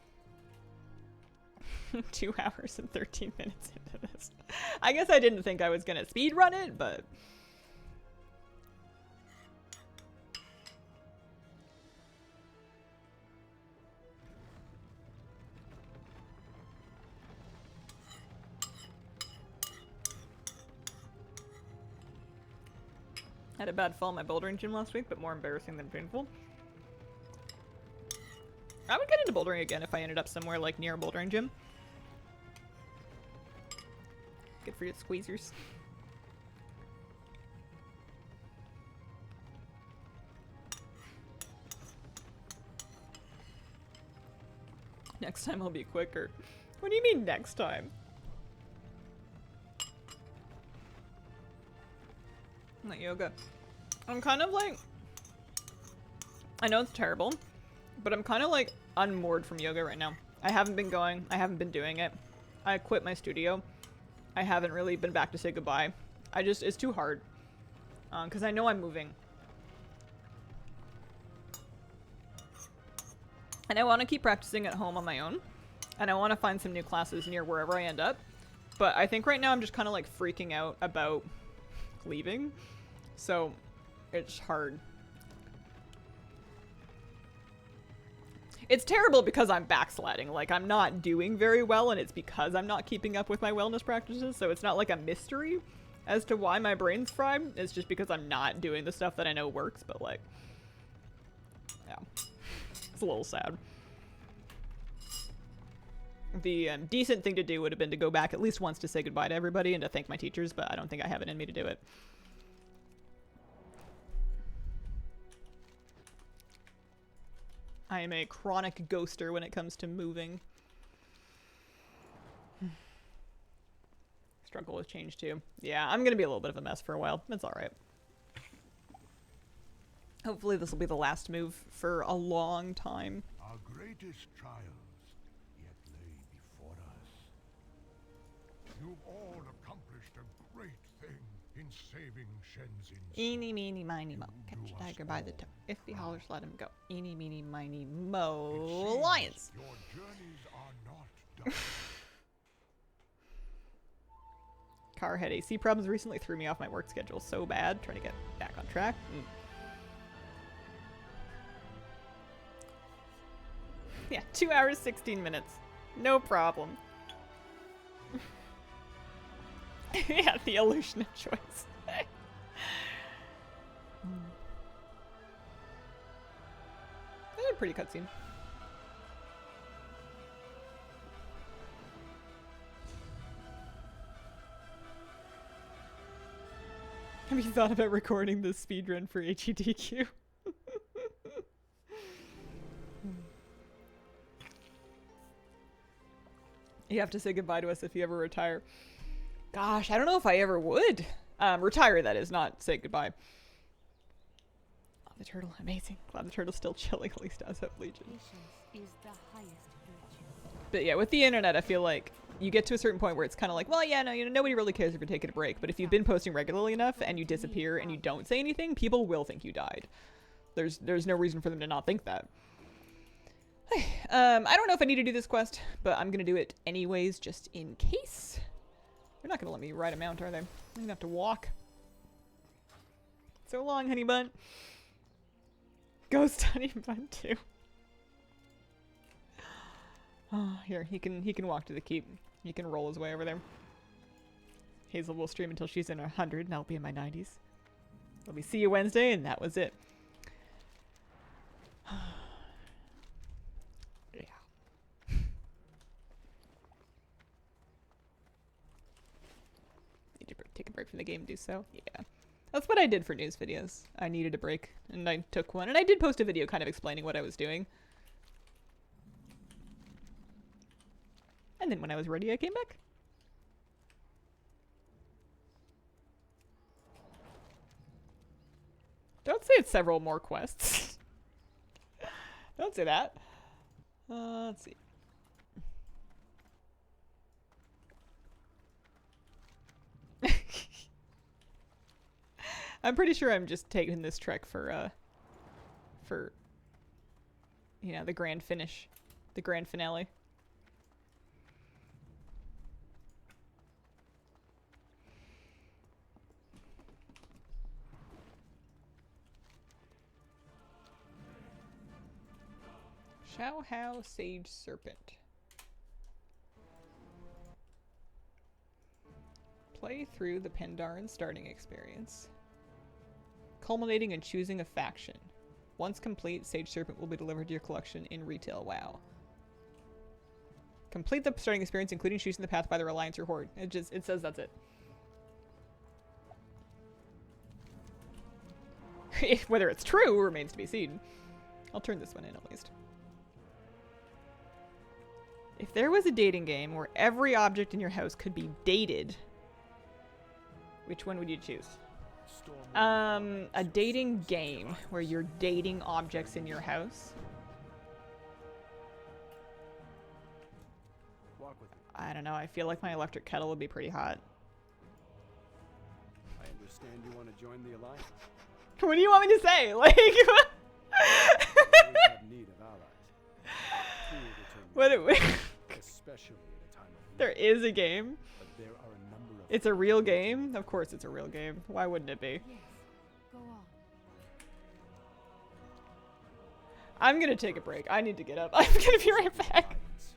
2 hours and 13 minutes into this. I guess I didn't think I was gonna speed run it, but... Had a bad fall in my bouldering gym last week, but more embarrassing than painful. I would get into bouldering again if I ended up somewhere like near a bouldering gym. Good for your squeezers. Next time I'll be quicker. What do you mean next time? Not yoga. I'm kind of like, I know it's terrible, but I'm kind of like unmoored from yoga right now. I haven't been going. I haven't been doing it. I quit my studio. I haven't really been back to say goodbye. It's too hard. Because I know I'm moving. And I want to keep practicing at home on my own. And I want to find some new classes near wherever I end up. But I think right now I'm just kind of like freaking out about leaving. So it's hard. It's terrible because I'm backsliding. Like, I'm not doing very well, and it's because I'm not keeping up with my wellness practices. So it's not like a mystery as to why my brain's fried. It's just because I'm not doing the stuff that I know works. But like, yeah, it's a little sad. The decent thing to do would have been to go back at least once to say goodbye to everybody and to thank my teachers, but I don't think I have it in me to do it. I am a chronic ghoster when it comes to moving. Struggle with change too. Yeah, I'm gonna be a little bit of a mess for a while. It's alright. Hopefully this will be the last move for a long time. Our greatest trials yet lay before us. You've all accomplished a great thing in saving Shenzin's. Eeny, meeny, miny, mo. Catch a tiger by the toe. If he hollers, let him go. Eeny, meeny, miny, mo. Lions! Your journeys are not done. Car had AC problems recently, threw me off my work schedule so bad. Trying to get back on track. Yeah, 2 hours, 16 minutes. No problem. Yeah, the illusion of choice. That's a pretty cutscene. Have you thought about recording this speedrun for HEDQ? You have to say goodbye to us if you ever retire. Gosh, I don't know if I ever would. Retire, that is, not say goodbye. Oh, the turtle, amazing. Glad the turtle's still chilling, at least as of Legion. Patience is the highest virtue. But yeah, with the internet, I feel like you get to a certain point where it's kind of like, well, yeah, no, you know, nobody really cares if you're taking a break. But if you've been posting regularly enough and you disappear and you don't say anything, people will think you died. There's no reason for them to not think that. I don't know if I need to do this quest, but I'm gonna do it anyways, just in case. They're not gonna let me ride a mount, are they? I'm gonna have to walk. So long, honey bun. Ghost honey bun too. Oh, here, he can walk to the keep. He can roll his way over there. Hazel will stream until she's in her 100, and I'll be in my 90s. Let me see you Wednesday, and that was it. Take a break from the game and do so. Yeah. That's what I did for news videos. I needed a break, and I took one. And I did post a video kind of explaining what I was doing. And then when I was ready, I came back. Don't say it's several more quests. Don't say that. Let's see. I'm pretty sure I'm just taking this trek for you know, the grand finish, the grand finale. Shao Hao Sage Serpent. Play through the Pandaran starting experience, culminating in choosing a faction. Once complete, Sage Serpent will be delivered to your collection in retail WoW. Complete the starting experience, including choosing the path by the Alliance or Horde. It says that's it. Whether it's true remains to be seen. I'll turn this one in at least. If there was a dating game where every object in your house could be dated, which one would you choose? A dating game where you're dating objects in your house. I don't know. I feel like my electric kettle would be pretty hot. I understand. understand you want to join the alliance. What do you want me to say? Like, We always have need of allies. Two what? determined, especially at a time of There war. is a game. But there are a number of It's a real game. Of course, it's a real game. Why wouldn't it be? Yes. Go on. I'm gonna take a break. I need to get up. I'm gonna be right back. alliance.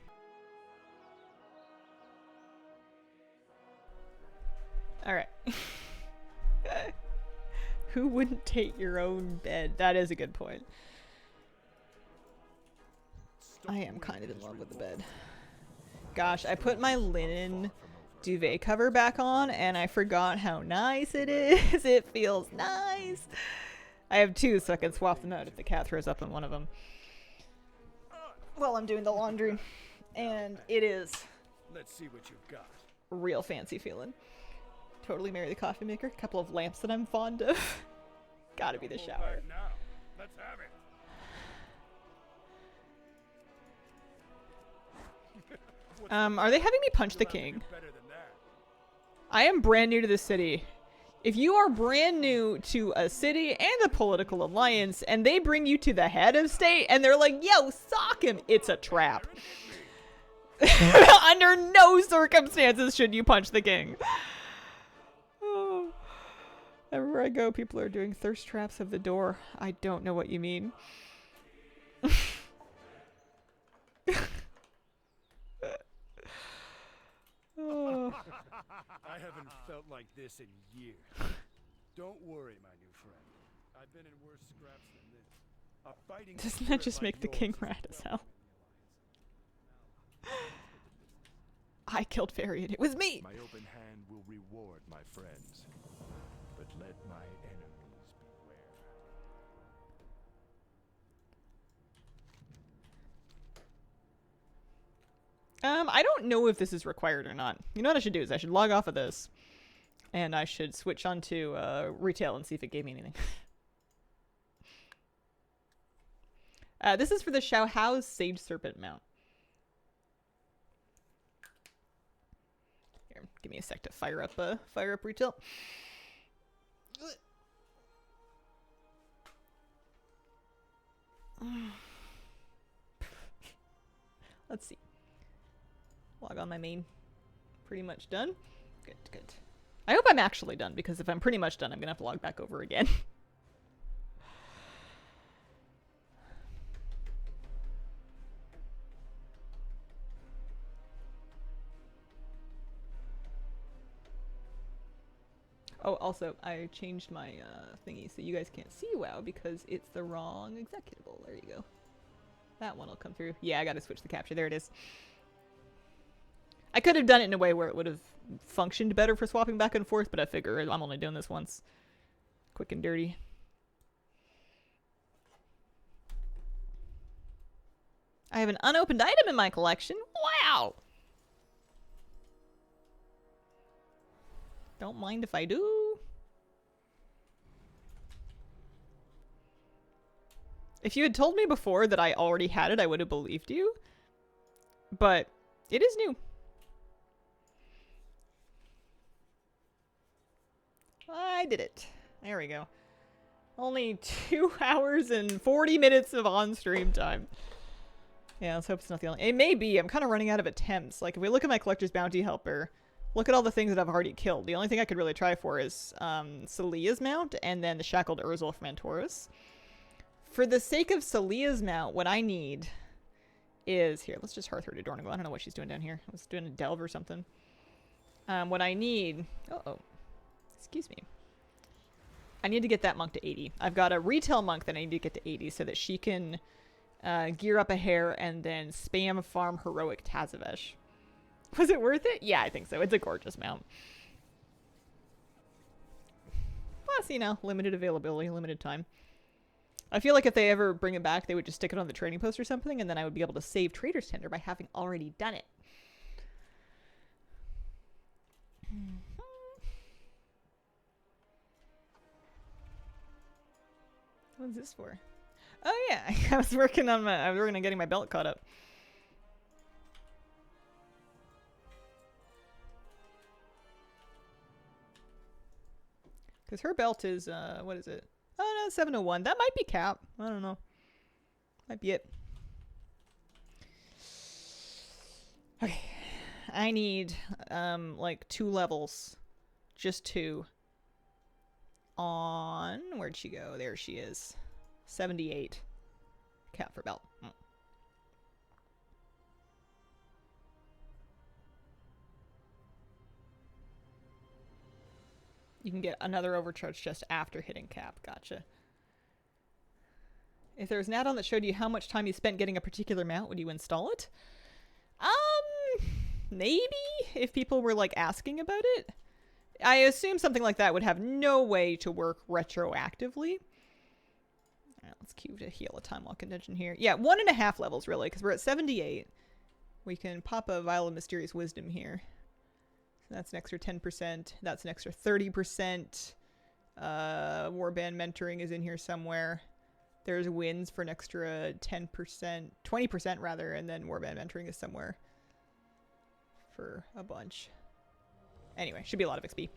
All right. Who wouldn't take your own bed? That is a good point. I am kind of in love with the bed. Gosh, I put my linen duvet cover back on and I forgot how nice it is. It feels nice. I have two so I can swap them out if the cat throws up on one of them. While I'm doing the laundry. And it is Let's see what you've got. real fancy feeling. Totally Mary the coffee maker. A couple of lamps that I'm fond of. Gotta be the shower. Right now. Let's have it. Are they having me punch the king? Better than that. I am brand new to this city. If you are brand new to a city and a political alliance and they bring you to the head of state and they're like, yo, sock him, it's a trap. Under no circumstances should you punch the king. Oh. Everywhere I go, people are doing thirst traps of the door. I don't know what you mean. Oh. I haven't felt like this in years. Don't worry, my new friend. I've been in worse scraps than this. A fighting Doesn't spirit that just like make the yours king is rad as welcome hell? I killed Varian. It was me! My open hand will reward my friends, but let my enemies beware. I don't know if this is required or not. You know what I should do is I should log off of this. And I should switch on to retail and see if it gave me anything. This is for the Xiaohao's Sage Serpent mount. Here, give me a sec to fire up retail. Let's see. Log on my main. Pretty much done. Good, good. I hope I'm actually done, because if I'm pretty much done, I'm gonna have to log back over again. Oh, also, I changed my thingy so you guys can't see WoW because it's the wrong executable. There you go. That one will come through. Yeah, I gotta switch the capture. There it is. I could have done it in a way where it would have functioned better for swapping back and forth, but I figure I'm only doing this once. Quick and dirty. I have an unopened item in my collection. Wow! Don't mind if I do. If you had told me before that I already had it, I would have believed you. But it is new. I did it. There we go. Only 2 hours and 40 minutes of on-stream time. Yeah, let's hope it's not the only... It may be. I'm kind of running out of attempts. Like, if we look at my Collector's Bounty Helper, look at all the things that I've already killed. The only thing I could really try for is Celia's mount and then the Shackled Urzel from Antorus. For the sake of Celia's mount, what I need is... Here, let's just hearth her to Dornigal. I don't know what she's doing down here. I was doing a delve or something. What I need... Uh-oh. Excuse me. I need to get that monk to 80. I've got a retail monk that I need to get to 80 so that she can gear up a hair and then spam farm heroic Tazavesh. Was it worth it? Yeah, I think so. It's a gorgeous mount. Plus, you know, limited availability, limited time. I feel like if they ever bring it back, they would just stick it on the trading post or something, and then I would be able to save Trader's Tender by having already done it. What's this for? Oh yeah, I was working on getting my belt caught up. Because her belt is, what is it? Oh, no, 701. That might be cap. I don't know. Might be it. Okay. I need, like 2 levels. Just 2. On, where'd she go? There she is. 78. Cap for belt. You can get another overcharge just after hitting cap. Gotcha. If there was an add-on that showed you how much time you spent getting a particular mount, would you install it? Maybe if people were like asking about it. I assume something like that would have no way to work retroactively. Alright, let's queue to heal a time walk contention here. Yeah, 1.5 levels really, because we're at 78. We can pop a Vial of Mysterious Wisdom here. So that's an extra 10%. That's an extra 30%. Warband Mentoring is in here somewhere. There's wins for an extra 10%, 20% rather, and then Warband Mentoring is somewhere for a bunch. Anyway, should be a lot of XP.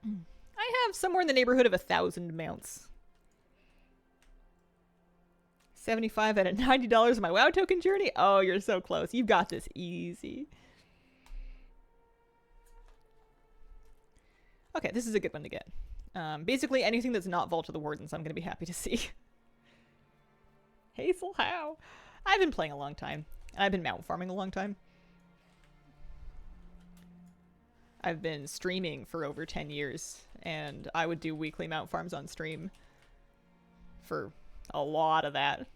I have somewhere in the neighborhood of 1,000 mounts. 75 out of $90 on my WoW token journey? Oh, you're so close. You've got this easy. Okay, this is a good one to get. Basically, anything that's not Vault of the Wardens, I'm going to be happy to see. Hazel, how? I've been playing a long time. I've been mount farming a long time. I've been streaming for over 10 years, and I would do weekly mount farms on stream for a lot of that.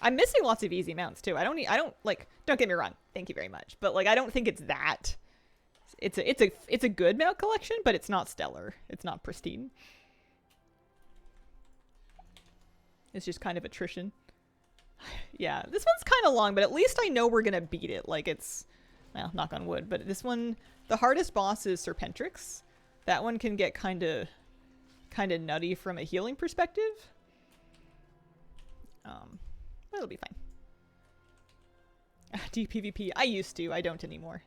I'm missing lots of easy mounts too. I don't like, don't get me wrong, thank you very much, but like I don't think it's that. It's a good mount collection, but it's not stellar. It's not pristine. It's just kind of attrition. Yeah, this one's kind of long, but at least I know we're gonna beat it. Like it's, well, knock on wood, but this one, the hardest boss is Serpentrix. That one can get kind of nutty from a healing perspective. But it'll be fine. Do you PvP? I used to. I don't anymore.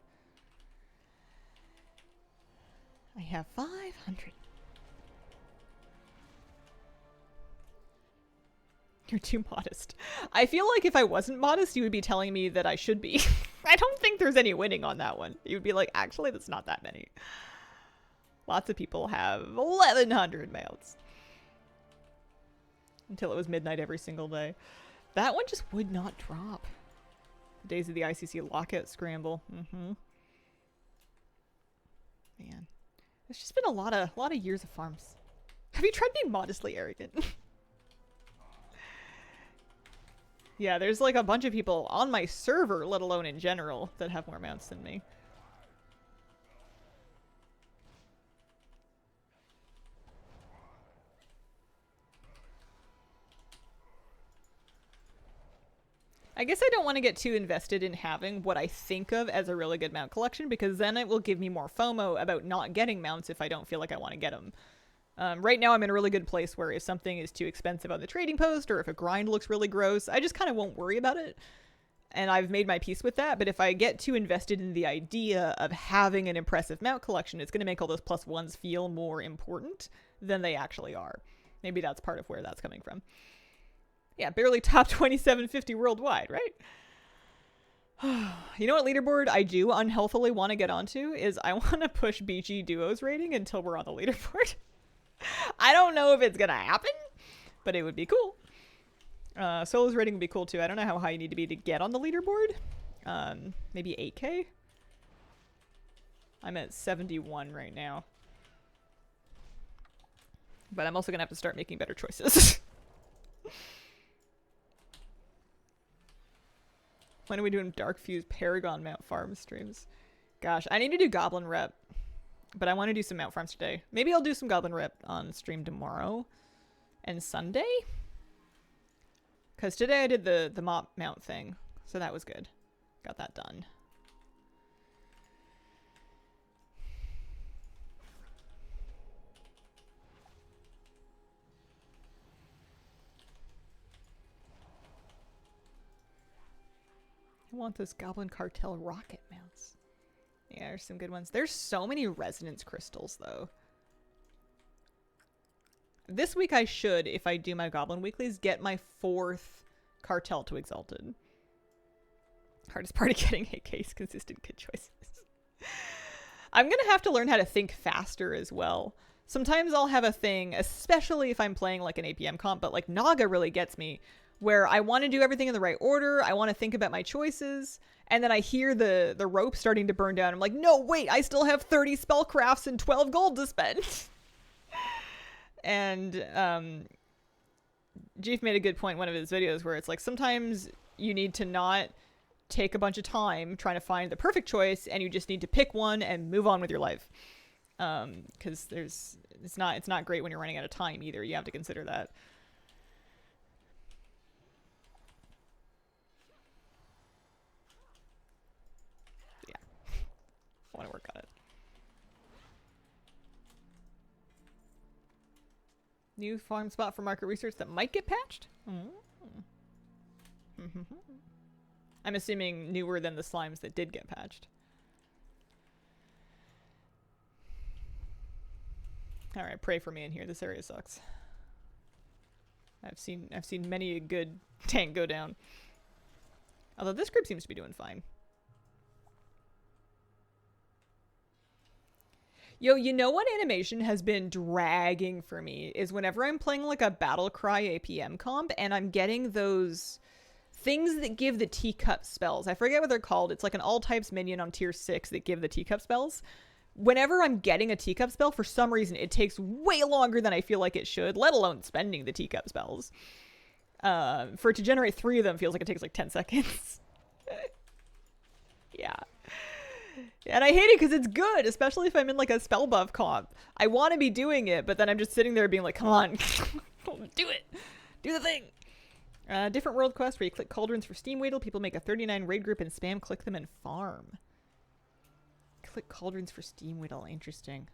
I have 500. You're too modest. I feel like if I wasn't modest, you would be telling me that I should be. I don't think there's any winning on that one. You would be like, actually, that's not that many. Lots of people have 1,100 mounts. Until it was midnight every single day. That one just would not drop. The days of the ICC lockout scramble. Man. It's just been a lot of years of farms. Have you tried being modestly arrogant? Yeah, there's like a bunch of people on my server, let alone in general, that have more mounts than me. I guess I don't want to get too invested in having what I think of as a really good mount collection, because then it will give me more FOMO about not getting mounts if I don't feel like I want to get them. Right now I'm in a really good place where if something is too expensive on the trading post, or if a grind looks really gross, I just kind of won't worry about it. And I've made my peace with that, but if I get too invested in the idea of having an impressive mount collection, it's going to make all those +1s feel more important than they actually are. Maybe that's part of where that's coming from. Yeah, barely top 2750 worldwide, right? You know what leaderboard I do unhealthily want to get onto is I want to push BG Duos rating until we're on the leaderboard. I don't know if it's going to happen, but it would be cool. Solos rating would be cool too. I don't know how high you need to be to get on the leaderboard. Maybe 8K? I'm at 71 right now. But I'm also going to have to start making better choices. When are we doing Dark Fuse Paragon Mount Farm streams? Gosh, I need to do Goblin Rep. But I want to do some Mount Farms today. Maybe I'll do some Goblin Rep on stream tomorrow. And Sunday? Because today I did the mop mount thing. So that was good. Got that done. I want those Goblin Cartel rocket mounts. Yeah, there's some good ones. There's so many resonance crystals, though. This week I should, if I do my Goblin Weeklies, get my 4th Cartel to Exalted. Hardest part of getting AKs, consistent good choices. I'm gonna have to learn how to think faster as well. Sometimes I'll have a thing, especially if I'm playing like an APM comp, but like Naga really gets me, where I want to do everything in the right order, I want to think about my choices, and then I hear the rope starting to burn down. I'm like, no, wait, I still have 30 spellcrafts and 12 gold to spend. And Jeef made a good point in one of his videos where it's like sometimes you need to not take a bunch of time trying to find the perfect choice, and you just need to pick one and move on with your life. Because it's not great when you're running out of time either. You have to consider that. Yeah, I want to work on it. New farm spot for market research that might get patched? I'm assuming newer than the slimes that did get patched. Alright, pray for me in here. This area sucks. I've seen many a good tank go down. Although this group seems to be doing fine. Yo, you know what animation has been dragging for me is whenever I'm playing like a battle cry APM comp and I'm getting those things that give the teacup spells. I forget what they're called. It's like an all types minion on tier 6 that give the teacup spells. Whenever I'm getting a teacup spell, for some reason it takes way longer than I feel like it should, let alone spending the teacup spells. For it to generate 3 of them feels like it takes like 10 seconds. Yeah. And I hate it because it's good, especially if I'm in like a spell buff comp. I want to be doing it, but then I'm just sitting there being like, come on, do it. Do the thing. Different world quest where you click cauldrons for steam weedle. People make a 39 raid group and spam click them and farm. Click cauldrons for steam weedle. Interesting.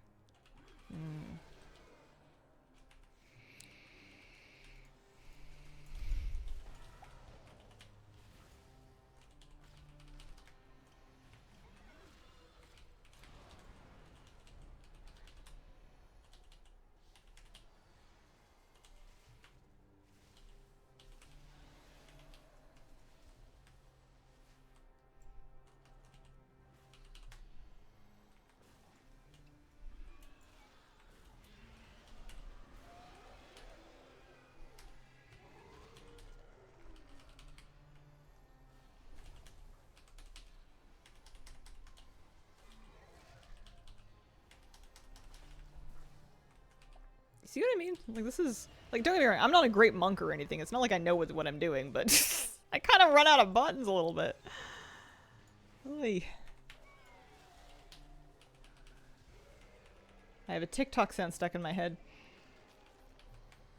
See what I mean? Like, this is... Like, don't get me wrong, I'm not a great monk or anything. It's not like I know what I'm doing, but... I kind of run out of buttons a little bit. Oy. I have a TikTok sound stuck in my head.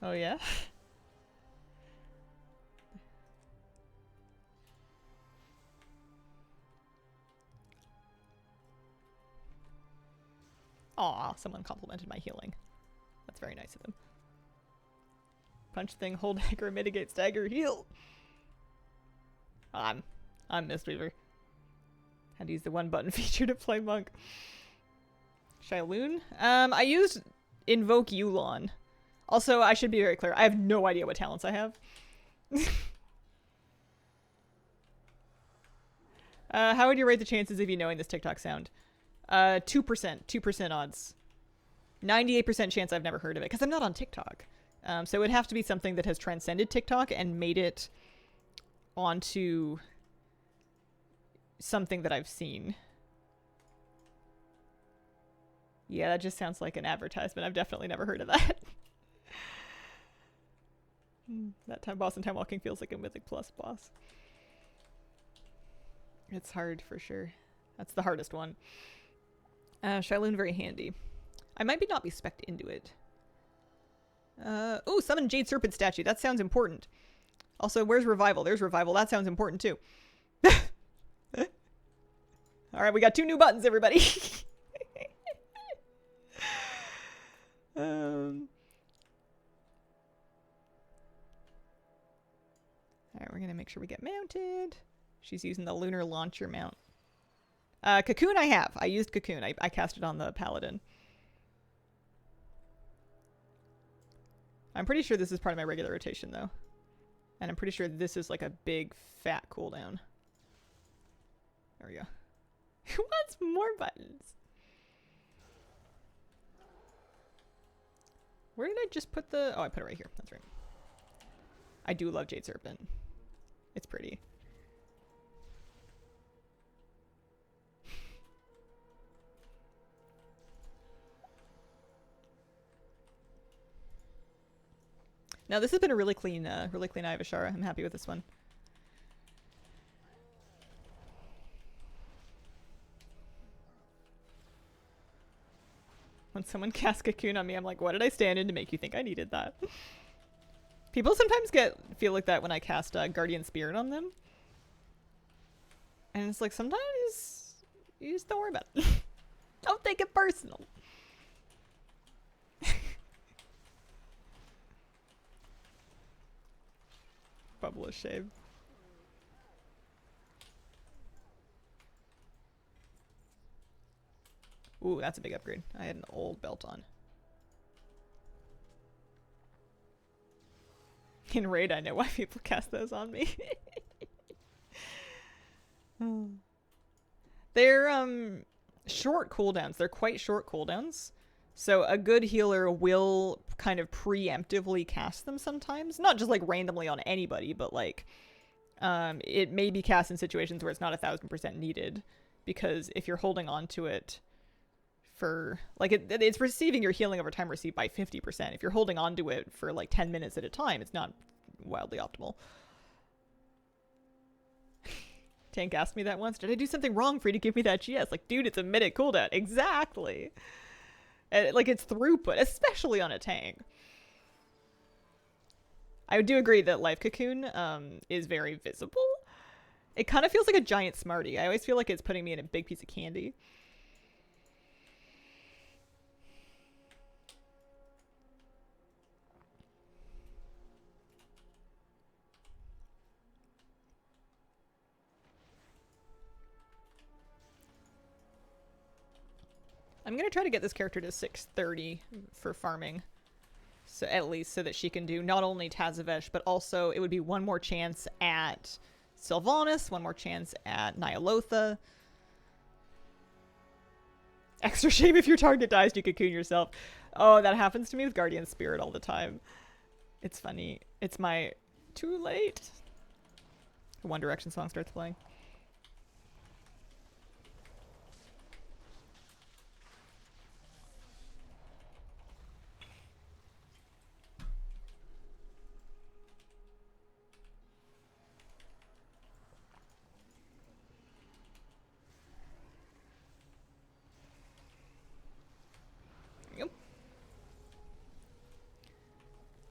Oh, yeah? Aw, someone complimented my healing. That's very nice of them. Punch thing, hold dagger, mitigate stagger, heal. I'm Mistweaver. Had to use the one button feature to play monk. Shailoon? I used invoke Yulon. Also, I should be very clear. I have no idea what talents I have. How would you rate the chances of you knowing this TikTok sound? 2%. 2% odds. 98% chance I've never heard of it, because I'm not on TikTok. So it would have to be something that has transcended TikTok and made it onto something that I've seen. Yeah, that just sounds like an advertisement. I've definitely never heard of that. That time boss in time walking feels like a Mythic Plus boss. It's hard for sure. That's the hardest one. Shailoon very handy. I might not be spec'd into it. Oh, summon Jade Serpent statue. That sounds important. Also, where's Revival? There's Revival. That sounds important too. Alright, we got 2 new buttons, everybody. Alright, we're gonna make sure we get mounted. She's using the lunar launcher mount. Cocoon I have. I used Cocoon. I cast it on the Paladin. I'm pretty sure this is part of my regular rotation, though. And I'm pretty sure this is like a big, fat cooldown. There we go. Who wants more buttons? Where did I just put the... Oh, I put it right here. That's right. I do love Jade Serpent. It's pretty. Now this has been a really clean Eye of Ashara. I'm happy with this one. When someone casts Cocoon on me, I'm like, what did I stand in to make you think I needed that? People sometimes feel like that when I cast Guardian Spirit on them. And it's like, sometimes you just don't worry about it. Don't take it personal. Bubbleless shave. Ooh, that's a big upgrade. I had an old belt on. In Raid, I know why people cast those on me. They're short cooldowns. They're quite short cooldowns. So a good healer will kind of preemptively cast them sometimes. Not just like randomly on anybody, but like it may be cast in situations where it's not 1000% needed. Because if you're holding on to it for like it's receiving your healing over time received by 50%. If you're holding on to it for like 10 minutes at a time, it's not wildly optimal. Tank asked me that once. Did I do something wrong for you to give me that GS? Like, dude, it's a minute cooldown. Exactly. And, like, it's throughput, especially on a tank. I do agree that Life Cocoon is very visible. It kind of feels like a giant Smartie. I always feel like it's putting me in a big piece of candy. I'm going to try to get this character to 630 for farming. So at least so that she can do not only Tazavesh, but also it would be one more chance at Sylvanas, one more chance at Nyalotha. Extra shame if your target dies, you cocoon yourself. Oh, that happens to me with Guardian Spirit all the time. It's funny. It's my... Too late. The One Direction song starts playing.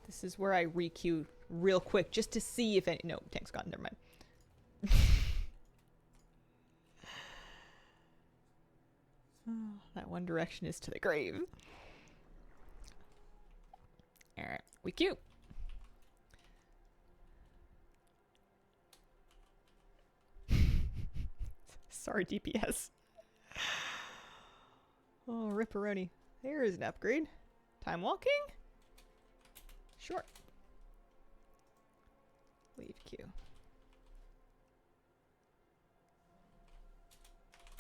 This is where I re-queue real quick just to see if any... No, tank's gone. Never mind. That One Direction is to the grave. Alright, we queue. Sorry, DPS. Oh, ripperoni. There is an upgrade. Time walking? Sure. Leave queue.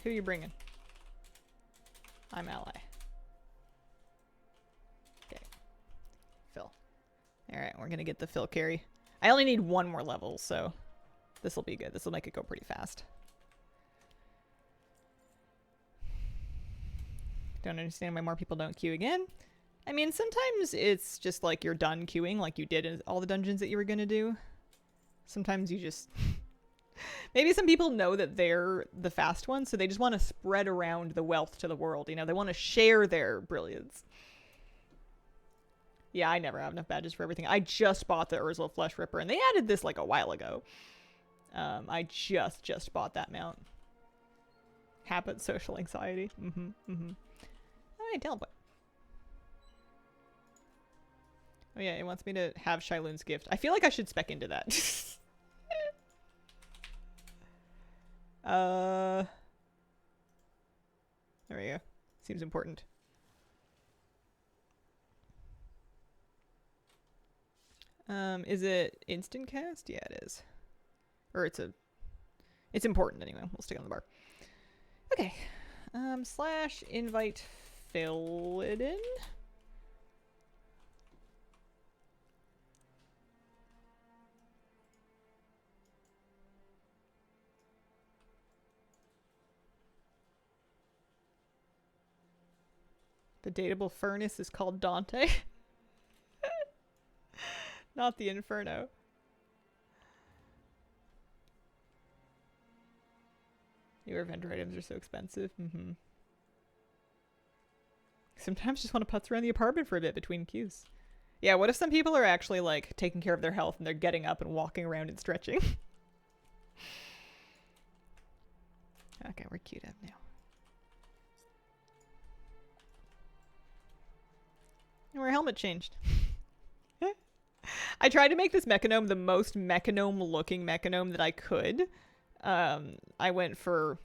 Who are you bringing? I'm ally. Okay. Phil. Alright, we're gonna get the Phil carry. I only need one more level, so this will be good. This will make it go pretty fast. Don't understand why more people don't queue again. I mean, sometimes it's just like you're done queuing like you did in all the dungeons that you were gonna do. Sometimes you just... Maybe some people know that they're the fast ones, so they just want to spread around the wealth to the world, you know? They want to share their brilliance. Yeah, I never have enough badges for everything. I just bought the Ursula Flesh Ripper, and they added this like a while ago. I just bought that mount. Habit, social anxiety. Alright, teleport. Oh yeah, it wants me to have Shailoon's gift. I feel like I should spec into that. Seems important. Is it instant cast? Yeah, it is. Or it's important anyway. We'll stick on the bar. Okay. Slash invite Philidin. The dateable furnace is called Dante. Not the Inferno. Newer vendor items are so expensive. Sometimes just want to putz around the apartment for a bit between queues. Yeah, what if some people are actually like taking care of their health and they're getting up and walking around and stretching? Okay, we're queued up now. And we're helmet changed. I tried to make this mechanome the most mechanome looking mechanome that I could. I went for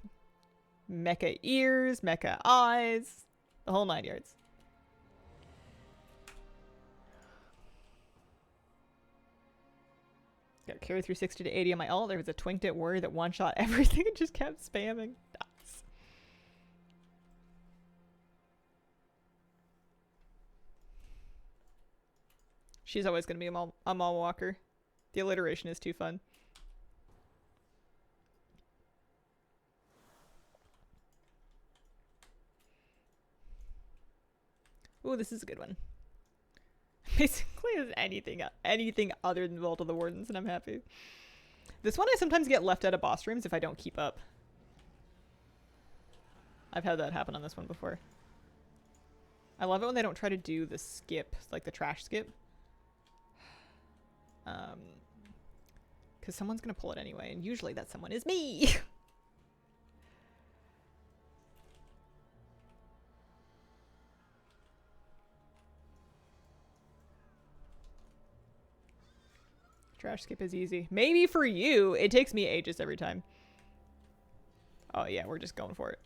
mecha ears, mecha eyes, the whole 9 yards. Got carry 360 to 80 on my ult. There was a twinked at worry that one shot everything and just kept spamming. Nice. She's always going to be a mall walker. The alliteration is too fun. Ooh, this is a good one. Basically, is anything other than Vault of the Wardens, and I'm happy. This one I sometimes get left out of boss rooms if I don't keep up. I've had that happen on this one before. I love it when they don't try to do the skip, like the trash skip. Because someone's gonna pull it anyway, and usually that someone is me. Trash skip is easy. Maybe for you, it takes me ages every time. Oh yeah, we're just going for it.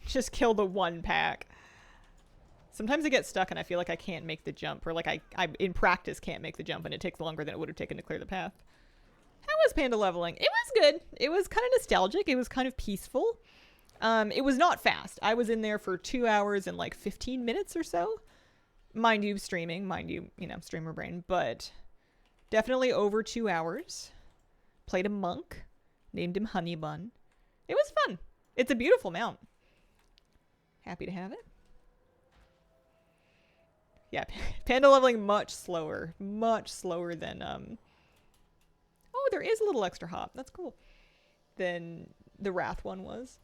Just kill the one pack. Sometimes I get stuck and I feel like I can't make the jump, or like I in practice can't make the jump, and it takes longer than it would have taken to clear the path. How was Panda leveling? It was good. It was kind of nostalgic. It was kind of peaceful. It was not fast. I was in there for 2 hours and like 15 minutes or so. Mind you, streaming. Mind you, you know, streamer brain. But definitely over 2 hours. Played a monk. Named him Honey Bun. It was fun. It's a beautiful mount. Happy to have it. Yeah, Panda leveling much slower. Much slower than, oh, there is a little extra hop. That's cool. Than the Wrath one was.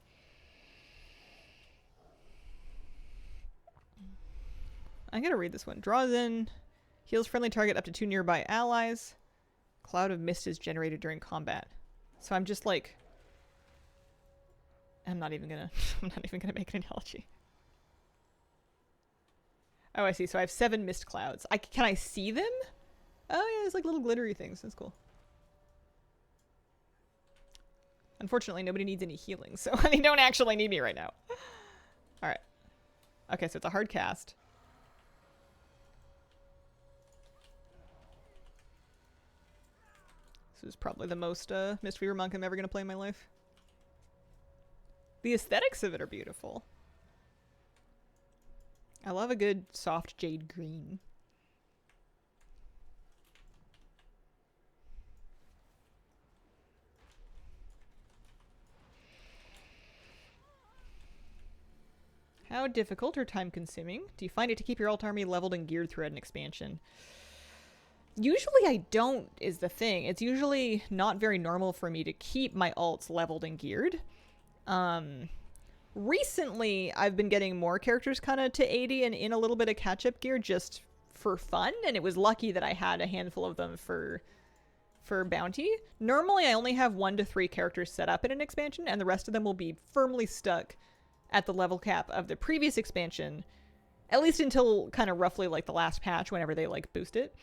I'm gonna read this one. Draws in, heals friendly target up to 2 nearby allies. Cloud of mist is generated during combat. So I'm just like, I'm not even gonna make an analogy. Oh, I see. So I have 7 mist clouds. Can I see them? Oh yeah, there's like little glittery things. That's cool. Unfortunately, nobody needs any healing, so they don't actually need me right now. Alright. Okay, so it's a hard cast. This is probably the most Mistweaver monk I'm ever going to play in my life. The aesthetics of it are beautiful. I love a good soft jade green. How difficult or time consuming do you find it to keep your alt army leveled and geared throughout an expansion? Usually I don't, is the thing. It's usually not very normal for me to keep my alts leveled and geared. Recently, I've been getting more characters kind of to 80 and in a little bit of catch-up gear just for fun, and it was lucky that I had a handful of them for bounty. Normally, I only have 1 to 3 characters set up in an expansion, and the rest of them will be firmly stuck at the level cap of the previous expansion, at least until kind of roughly like the last patch, whenever they like boost it.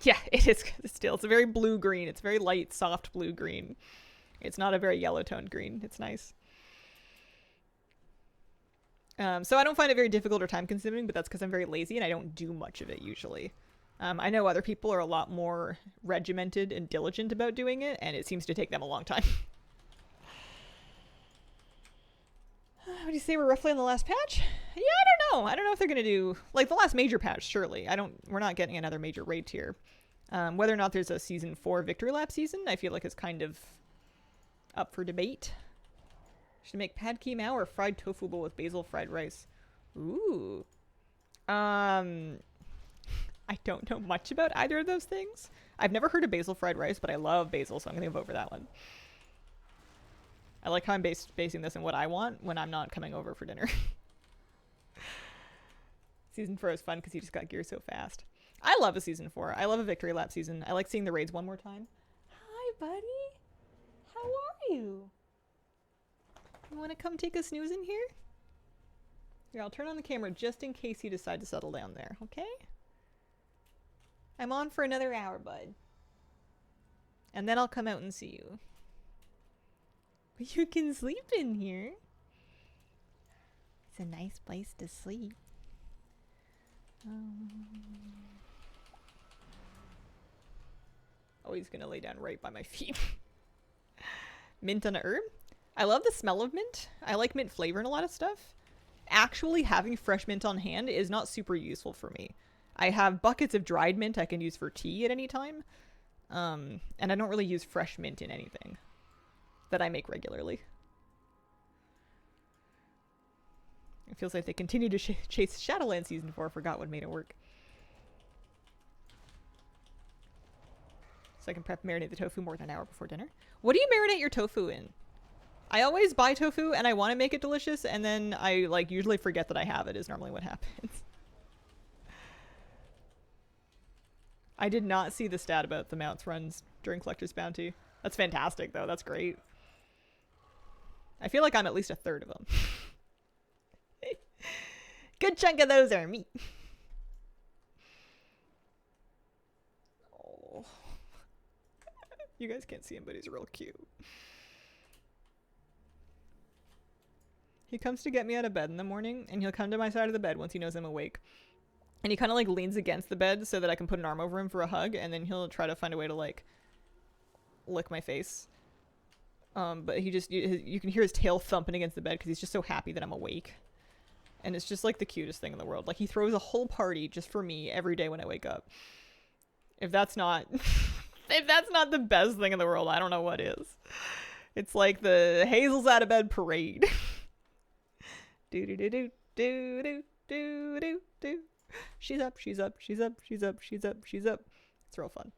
Yeah, it is still. It's a very blue-green. It's very light, soft blue-green. It's not a very yellow-toned green. It's nice. So I don't find it very difficult or time consuming, but that's because I'm very lazy and I don't do much of it usually. I know other people are a lot more regimented and diligent about doing it, and it seems to take them a long time. What do you say, we're roughly on the last patch? Yeah, I don't know. I don't know if they're gonna do like the last major patch. Surely, we're not getting another major raid tier. Whether or not there's a season 4 victory lap season, I feel like is kind of up for debate. Should make pad keemao or fried tofu bowl with basil fried rice. Ooh. I don't know much about either of those things. I've never heard of basil fried rice, but I love basil, so I'm gonna vote for that one. I like how I'm basing this on what I want when I'm not coming over for dinner. Season 4 is fun because you just got gear so fast. I love a season 4. I love a victory lap season. I like seeing the raids one more time. Hi, buddy. How are you? You want to come take a snooze in here? Here, I'll turn on the camera just in case you decide to settle down there, okay? I'm on for another hour, bud. And then I'll come out and see you. You can sleep in here. It's a nice place to sleep. Oh, he's gonna lay down right by my feet. Mint on a herb? I love the smell of mint. I like mint flavor in a lot of stuff. Actually having fresh mint on hand is not super useful for me. I have buckets of dried mint I can use for tea at any time. And I don't really use fresh mint in anything that I make regularly. It feels like they continue to chase Shadowlands Season 4. Forgot what made it work. So I can prep marinate the tofu more than an hour before dinner. What do you marinate your tofu in? I always buy tofu and I want to make it delicious, and then I like usually forget that I have it is normally what happens. I did not see the stat about the mounts runs during Collector's Bounty. That's fantastic though. That's great. I feel like I'm at least a third of them. Good chunk of those are me. Oh. You guys can't see him, but he's real cute. He comes to get me out of bed in the morning, and he'll come to my side of the bed once he knows I'm awake. And he kind of like leans against the bed so that I can put an arm over him for a hug, and then he'll try to find a way to like lick my face. But he just, you can hear his tail thumping against the bed because he's just so happy that I'm awake. And it's just like the cutest thing in the world. Like he throws a whole party just for me every day when I wake up. If that's not, if that's not the best thing in the world, I don't know what is. It's like the Hazel's out of bed parade. Do do do do do do do do do. She's up, she's up, she's up, she's up, she's up, she's up. It's real fun.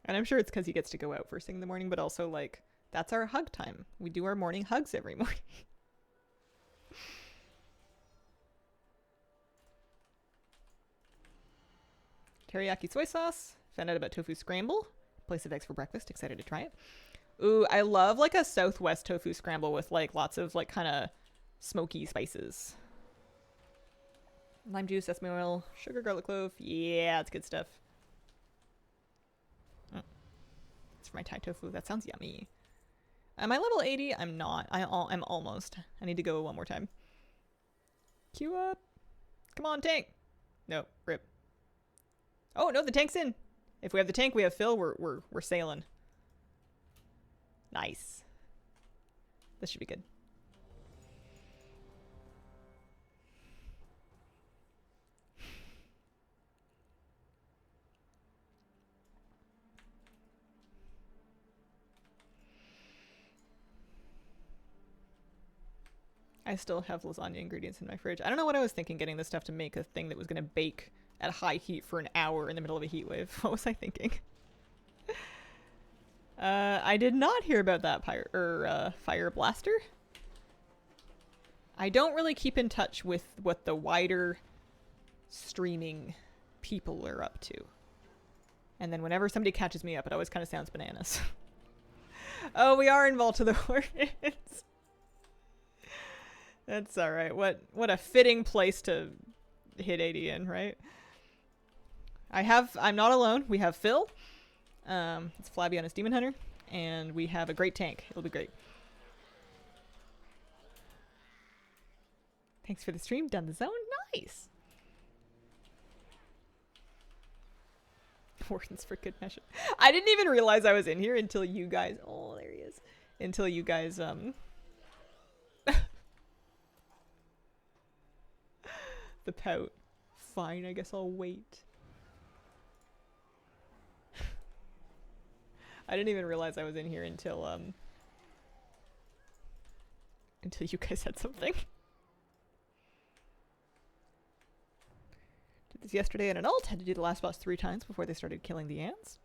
And I'm sure it's because he gets to go out first thing in the morning, but also like that's our hug time. We do our morning hugs every morning. Teriyaki soy sauce. Found out about tofu scramble. Place of eggs for breakfast. Excited to try it. Ooh, I love like a Southwest tofu scramble with like lots of like kind of smoky spices. Lime juice, sesame oil, sugar, garlic clove. Yeah, it's good stuff. It's for my Thai tofu. That sounds yummy. Am I level 80? I'm not. I'm almost. I need to go one more time. Queue up. Come on, tank. No, rip. Oh no, the tank's in. If we have the tank, we have Phil. We're sailing. Nice. This should be good. I still have lasagna ingredients in my fridge. I don't know what I was thinking getting this stuff to make a thing that was going to bake at high heat for an hour in the middle of a heat wave. What was I thinking? I did not hear about that fire blaster. I don't really keep in touch with what the wider streaming people are up to. And then whenever somebody catches me up, it always kind of sounds bananas. Oh, we are in Vault of the Hornets. That's alright. What a fitting place to hit 80 in, right? I'm not alone. We have Phil. It's Flabby on his Demon Hunter, and we have a great tank. It'll be great. Thanks for the stream. Done the zone. Nice. Wardens for good measure. I didn't even realize I was in here until you guys. Oh, there he is. Until you guys the pout. Fine, I guess I'll wait. I didn't even realize I was in here until you guys said something. Did this yesterday at an ult. Had to do the last boss 3 times before they started killing the ants.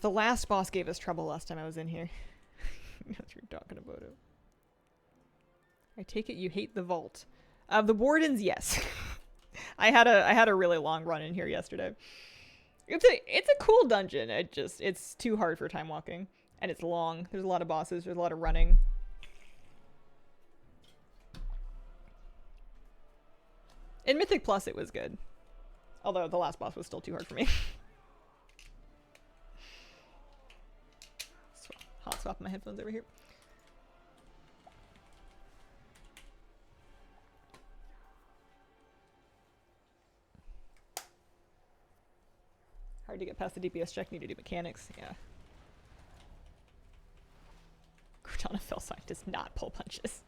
The last boss gave us trouble last time I was in here. That's what you're talking about it. I take it you hate the vault. The wardens, yes. I had a really long run in here yesterday. It's a cool dungeon. It's too hard for time walking, and it's long. There's a lot of bosses. There's a lot of running. In Mythic Plus, it was good, although the last boss was still too hard for me. Hot swap my headphones over here. Hard to get past the DPS check. Need to do mechanics. Yeah. Cortana Felsign does not pull punches.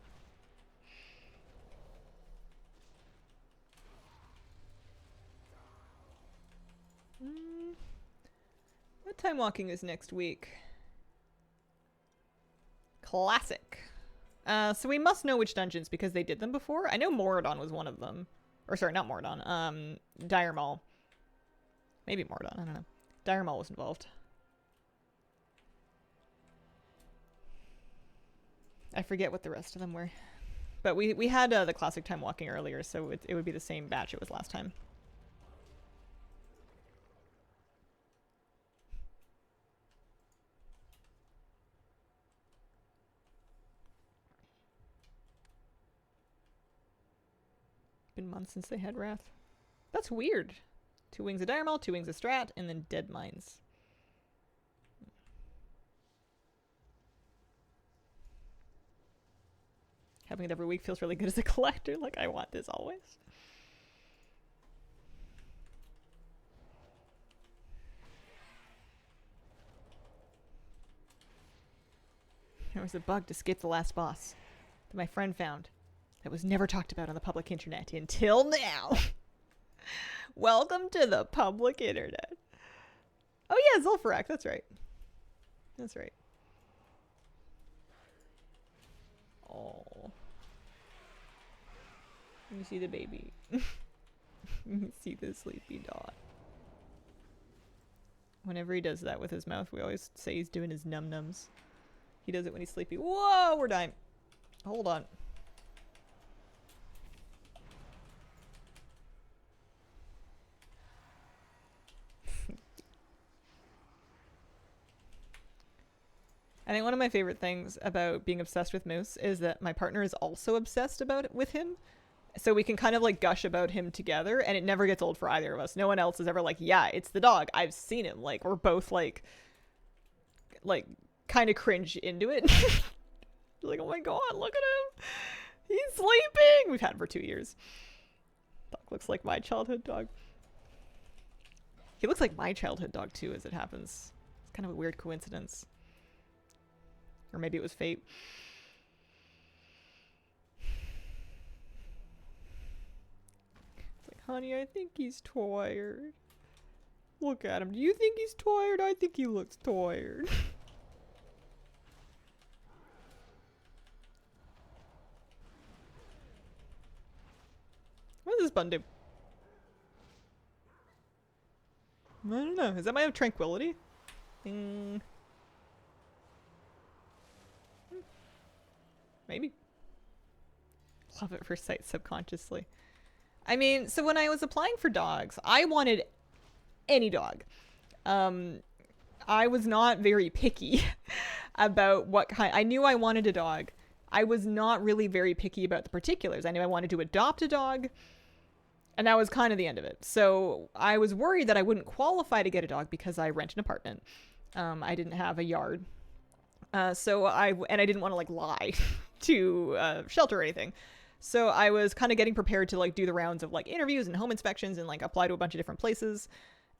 What time walking is next week? Classic. So we must know which dungeons because they did them before. I know Moradon was one of them. Or sorry, not Moradon. Dire Maul. Maybe Moradon, I don't know. Dire Maul was involved. I forget what the rest of them were. But we had the classic time walking earlier, so it would be the same batch it was last time. Been months since they had Wrath. That's weird. 2 wings of Dire Maul, 2 wings of Strat, and then Dead Mines. Having it every week feels really good as a collector. Like, I want this always. There was a bug to skip the last boss that my friend found that was never talked about on the public internet until now. Welcome to the public internet. Oh yeah, Zul'Farrak, that's right. That's right. Oh. You see the baby. You see the sleepy dog. Whenever he does that with his mouth, we always say he's doing his num-nums. He does it when he's sleepy. Whoa, we're dying. Hold on. I think one of my favorite things about being obsessed with Moose is that my partner is also obsessed with him. So we can kind of like gush about him together and it never gets old for either of us. No one else is ever like, yeah, it's the dog. I've seen him. Like, we're both like kind of cringe into it. Like, oh my god, look at him. He's sleeping. We've had him for 2 years. Dog looks like my childhood dog. He looks like my childhood dog too, as it happens. It's kind of a weird coincidence. Or maybe it was fate. It's like, honey, I think he's tired. Look at him. Do you think he's tired? I think he looks tired. What does this button do? I don't know. Is that my tranquility? Maybe. Love at first sight subconsciously. I mean, so when I was applying for dogs, I wanted any dog. I was not very picky about what kind. I knew I wanted a dog. I was not really very picky about the particulars. I knew I wanted to adopt a dog. And that was kind of the end of it. So I was worried that I wouldn't qualify to get a dog because I rent an apartment. I didn't have a yard. So I didn't want to like lie to shelter or anything. So I was kind of getting prepared to like do the rounds of like interviews and home inspections and like apply to a bunch of different places.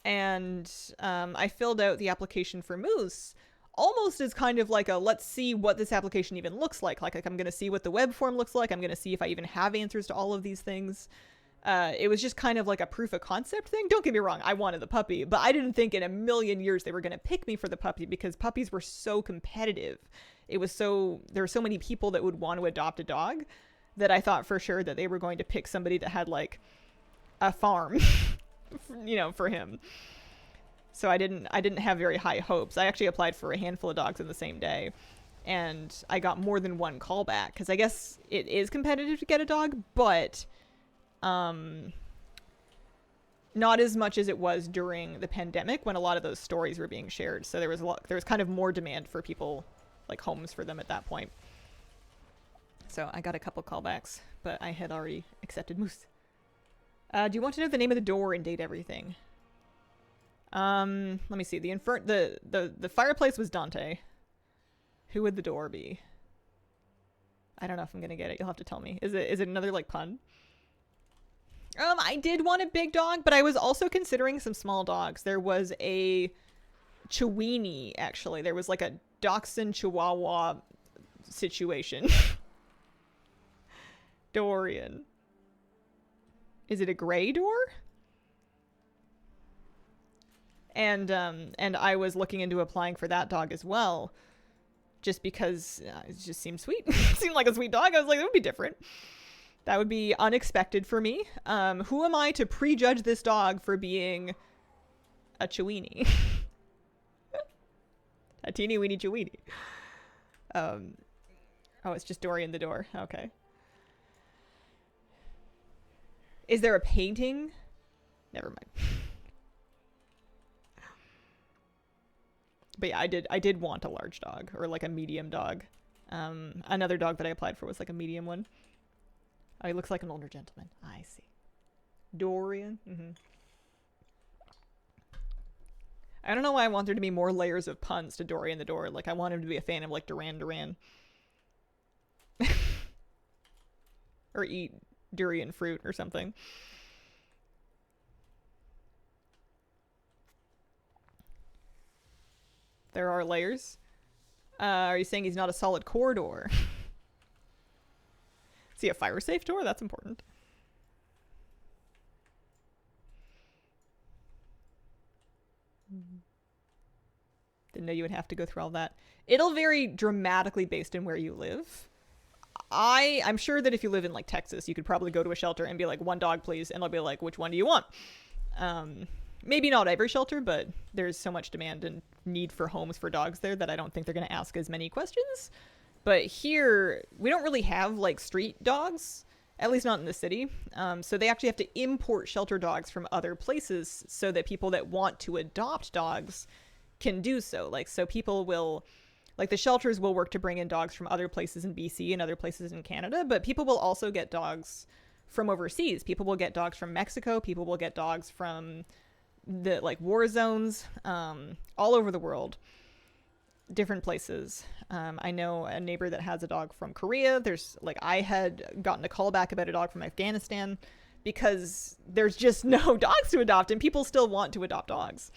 And I filled out the application for Moose almost as kind of like a let's see what this application even looks like. Like I'm going to see what the web form looks like. I'm going to see if I even have answers to all of these things. It was just kind of like a proof of concept thing. Don't get me wrong, I wanted the puppy, but I didn't think in a million years they were going to pick me for the puppy because puppies were so competitive. There were so many people that would want to adopt a dog that I thought for sure that they were going to pick somebody that had like a farm, for him. So I didn't have very high hopes. I actually applied for a handful of dogs in the same day, and I got more than one callback because I guess it is competitive to get a dog, but not as much as it was during the pandemic when a lot of those stories were being shared. So there was kind of more demand for people, like homes for them at that point. So I got a couple callbacks, but I had already accepted Moose. Do you want to know the name of the door and date everything? Let me see. The fireplace was Dante. Who would the door be? I don't know if I'm gonna get it. You'll have to tell me. Is it another like pun? I did want a big dog, but I was also considering some small dogs. There was a Chiweenie, actually. There was like a Dachshund Chihuahua situation. Dorian. Is it a gray door? And I was looking into applying for that dog as well, just because it just seemed sweet. It seemed like a sweet dog. I was like, it would be different. That would be unexpected for me. Who am I to prejudge this dog for being a Chiweenie? A teeny weeny Chiweenie. Oh, it's just Dorian the door. Okay. Is there a painting? Never mind. But yeah, I did want a large dog or like a medium dog. Another dog that I applied for was like a medium one. Oh, he looks like an older gentleman. I see. Dorian. Mm-hmm. I don't know why I want there to be more layers of puns to Dorian the door. Like, I want him to be a fan of, like, Duran Duran. Or eat durian fruit or something. There are layers. Are you saying he's not a solid core door? Is he a fire safe door? That's important. Didn't know you would have to go through all that. It'll vary dramatically based on where you live. I'm sure that if you live in like Texas, you could probably go to a shelter and be like, 1 dog, please. And they'll be like, which one do you want? Maybe not every shelter, but there's so much demand and need for homes for dogs there that I don't think they're going to ask as many questions. But here, we don't really have like street dogs, at least not in the city. So they actually have to import shelter dogs from other places so that people that want to adopt dogs can do so. Like, so people will, like the shelters will work to bring in dogs from other places in BC and other places in Canada, but people will also get dogs from overseas. People will get dogs from Mexico. People will get dogs from the like war zones, all over the world. Different places. I know a neighbor that has a dog from Korea. There's like, I had gotten a call back about a dog from Afghanistan because there's just no dogs to adopt and people still want to adopt dogs.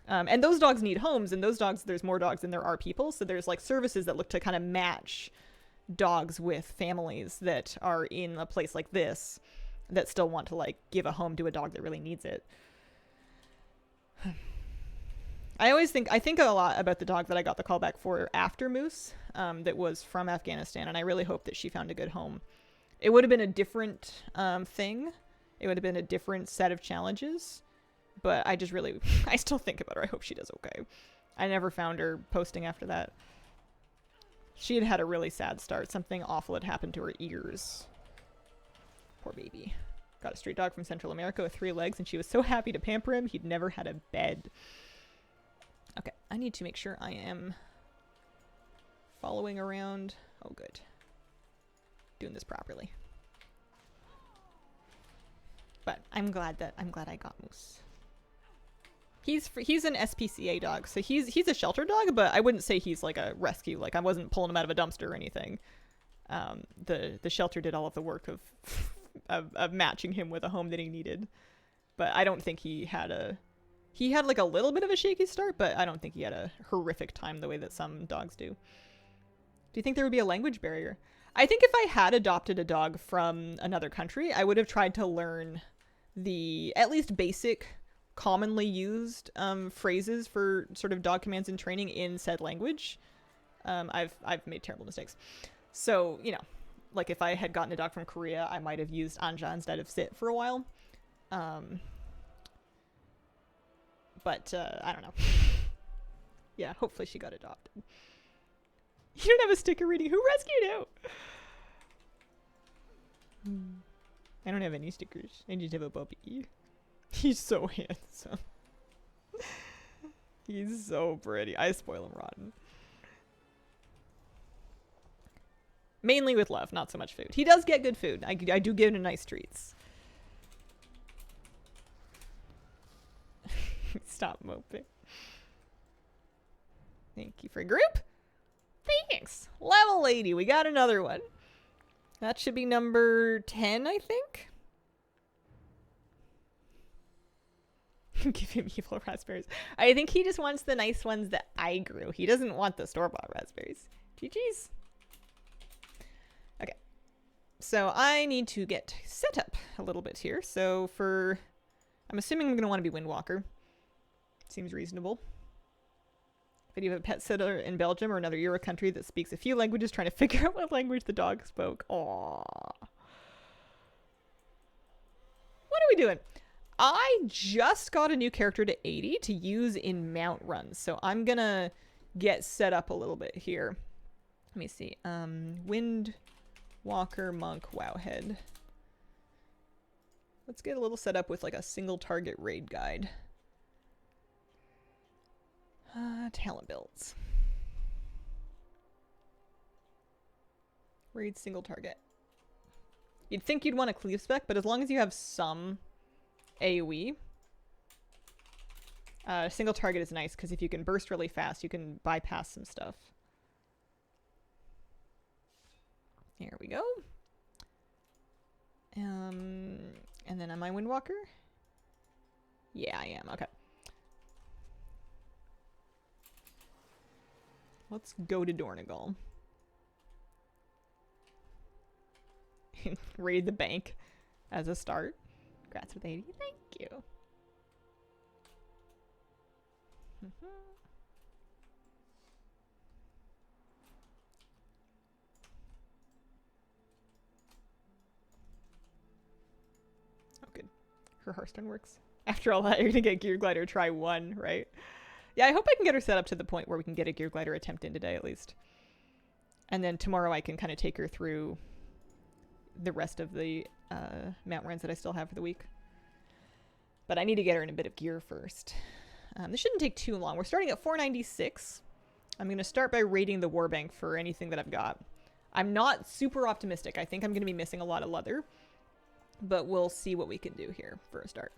And those dogs need homes, and those dogs, there's more dogs than there are people. So there's like services that look to kind of match dogs with families that are in a place like this that still want to like give a home to a dog that really needs it. I think a lot about the dog that I got the call back for after Moose, that was from Afghanistan, and I really hope that she found a good home. It would have been a different thing. It would have been a different set of challenges, but I still think about her. I hope she does okay. I never found her posting after that. She had a really sad start. Something awful had happened to her ears. Poor baby. Got a street dog from Central America with 3 legs, and she was so happy to pamper him. He'd never had a bed. Okay, I need to make sure I am following around. Oh, good. Doing this properly. But I'm glad I got Moose. He's an SPCA dog, so he's a shelter dog, but I wouldn't say he's like a rescue. Like I wasn't pulling him out of a dumpster or anything. The shelter did all of the work of of matching him with a home that he needed. But I don't think he had like a little bit of a shaky start, but I don't think he had a horrific time the way that some dogs do. Do you think there would be a language barrier? I think if I had adopted a dog from another country, I would have tried to learn the at least basic, commonly used phrases for sort of dog commands and training in said language. I've made terrible mistakes. So, you know, like if I had gotten a dog from Korea, I might have used Anja instead of Sit for a while. But I don't know. Yeah, hopefully she got adopted. You don't have a sticker reading. Who rescued you? I don't have any stickers. I just have a puppy. He's so handsome. He's so pretty. I spoil him rotten. Mainly with love, not so much food. He does get good food. I do give him nice treats. Stop moping. Thank you for group. Thanks. Level 80. We got another one. That should be number 10, I think. Give him evil raspberries. I think he just wants the nice ones that I grew. He doesn't want the store-bought raspberries. GG's. Okay. So I need to get set up a little bit here. So I'm assuming I'm going to want to be Windwalker. Seems reasonable. But you have a pet sitter in Belgium or another Euro country that speaks a few languages, trying to figure out what language the dog spoke. Aww. What are we doing? I just got a new character to 80 to use in mount runs. So I'm going to get set up a little bit here. Let me see. Windwalker, Monk, Wowhead. Let's get a little set up with like a single target raid guide. Talent builds. Raid single target. You'd think you'd want a cleave spec, but as long as you have some AoE, single target is nice because if you can burst really fast, you can bypass some stuff. Here we go. And then am I Windwalker? Yeah, I am. Okay. Let's go to Dornegal. Raid the bank as a start. Congrats with 80. Thank you. Oh, good. Her Hearthstone works. After all that, you're gonna get Gear Glider try 1, right? Yeah, I hope I can get her set up to the point where we can get a Gear Glider attempt in today, at least. And then tomorrow I can kind of take her through the rest of the mount runs that I still have for the week. But I need to get her in a bit of gear first. This shouldn't take too long. We're starting at 496. I'm going to start by raiding the Warbank for anything that I've got. I'm not super optimistic. I think I'm going to be missing a lot of leather. But we'll see what we can do here for a start.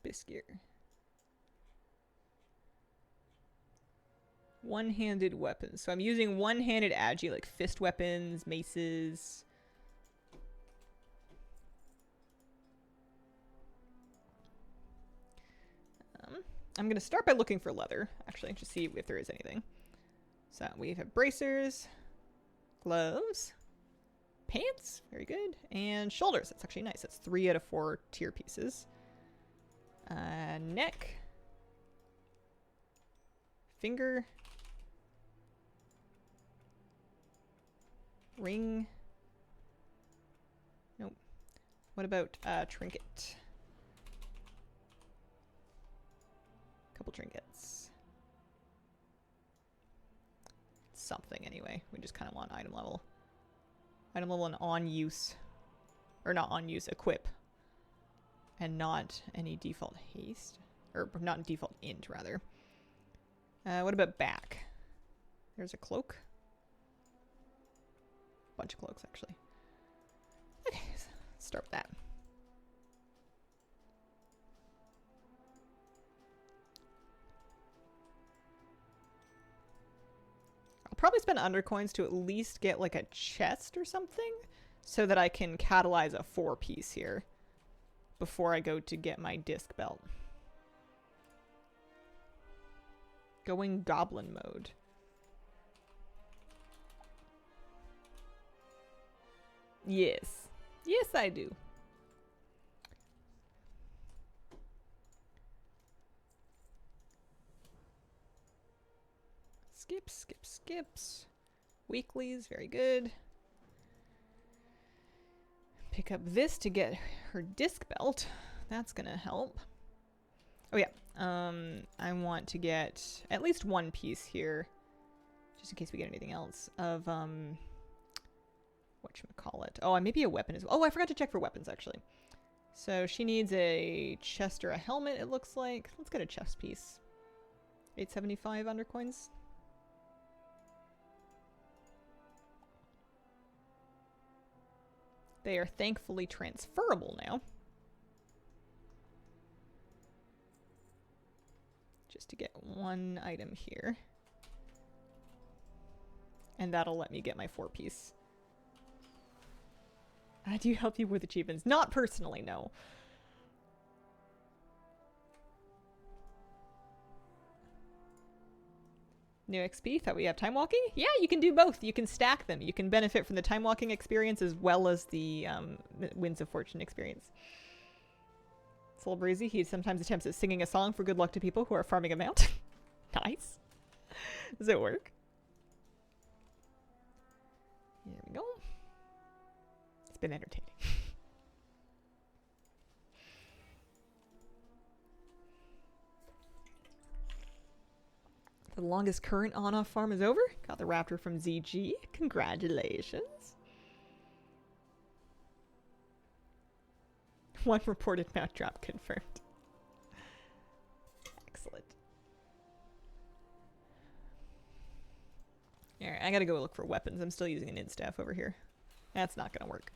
Bisgear. One-handed weapons. So I'm using one-handed agi, like fist weapons, maces. I'm going to start by looking for leather, actually, to see if there is anything. So we have bracers, gloves, pants, very good, and shoulders. That's actually nice. That's 3 out of 4 tier pieces. Neck, finger, ring. Nope. What about trinket? Couple trinkets. Something anyway. We just kind of want item level. Item level and on use. Or not on use, equip. And not any default haste. Or not default int, rather. What about back? There's a cloak. Bunch of cloaks, actually. Okay, so let's start with that. I'll probably spend undercoins to at least get like a chest or something so that I can catalyze a 4-piece here before I go to get my disc belt. Going goblin mode. Yes. Yes, I do. Skips. Weeklies, very good. Pick up this to get her disc belt. That's gonna help. Oh yeah, I want to get at least 1 piece here, just in case we get anything else of, whatchamacallit. Oh, maybe a weapon as well. Oh, I forgot to check for weapons, actually. So she needs a chest or a helmet, it looks like. Let's get a chest piece. 875 undercoins. They are thankfully transferable now. Just to get 1 item here. And that'll let me get my 4-piece. Do you help you with achievements? Not personally, no. New XP, thought we have time walking? Yeah, you can do both. You can stack them. You can benefit from the time walking experience as well as the Winds of Fortune experience. It's a little breezy. He sometimes attempts at singing a song for good luck to people who are farming a mount. Nice. Does it work? Here we go. It's been entertaining. The longest current on-off farm is over. Got the raptor from ZG. Congratulations. 1 reported mount drop confirmed. Excellent. Alright, I gotta go look for weapons. I'm still using an instaff over here. That's not gonna work.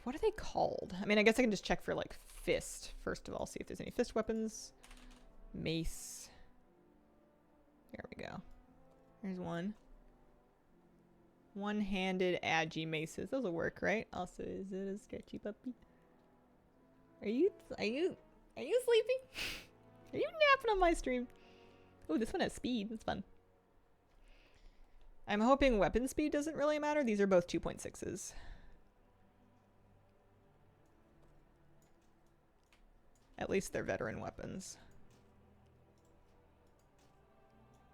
What are they called? I mean, I guess I can just check for, like, fist, first of all. See if there's any fist weapons. Mace. There we go. There's one. One-handed agi maces. Those will work, right? Also, is it a sketchy puppy? Are you sleeping? Are you napping on my stream? Oh, this one has speed. That's fun. I'm hoping weapon speed doesn't really matter. These are both 2.6s. At least they're veteran weapons.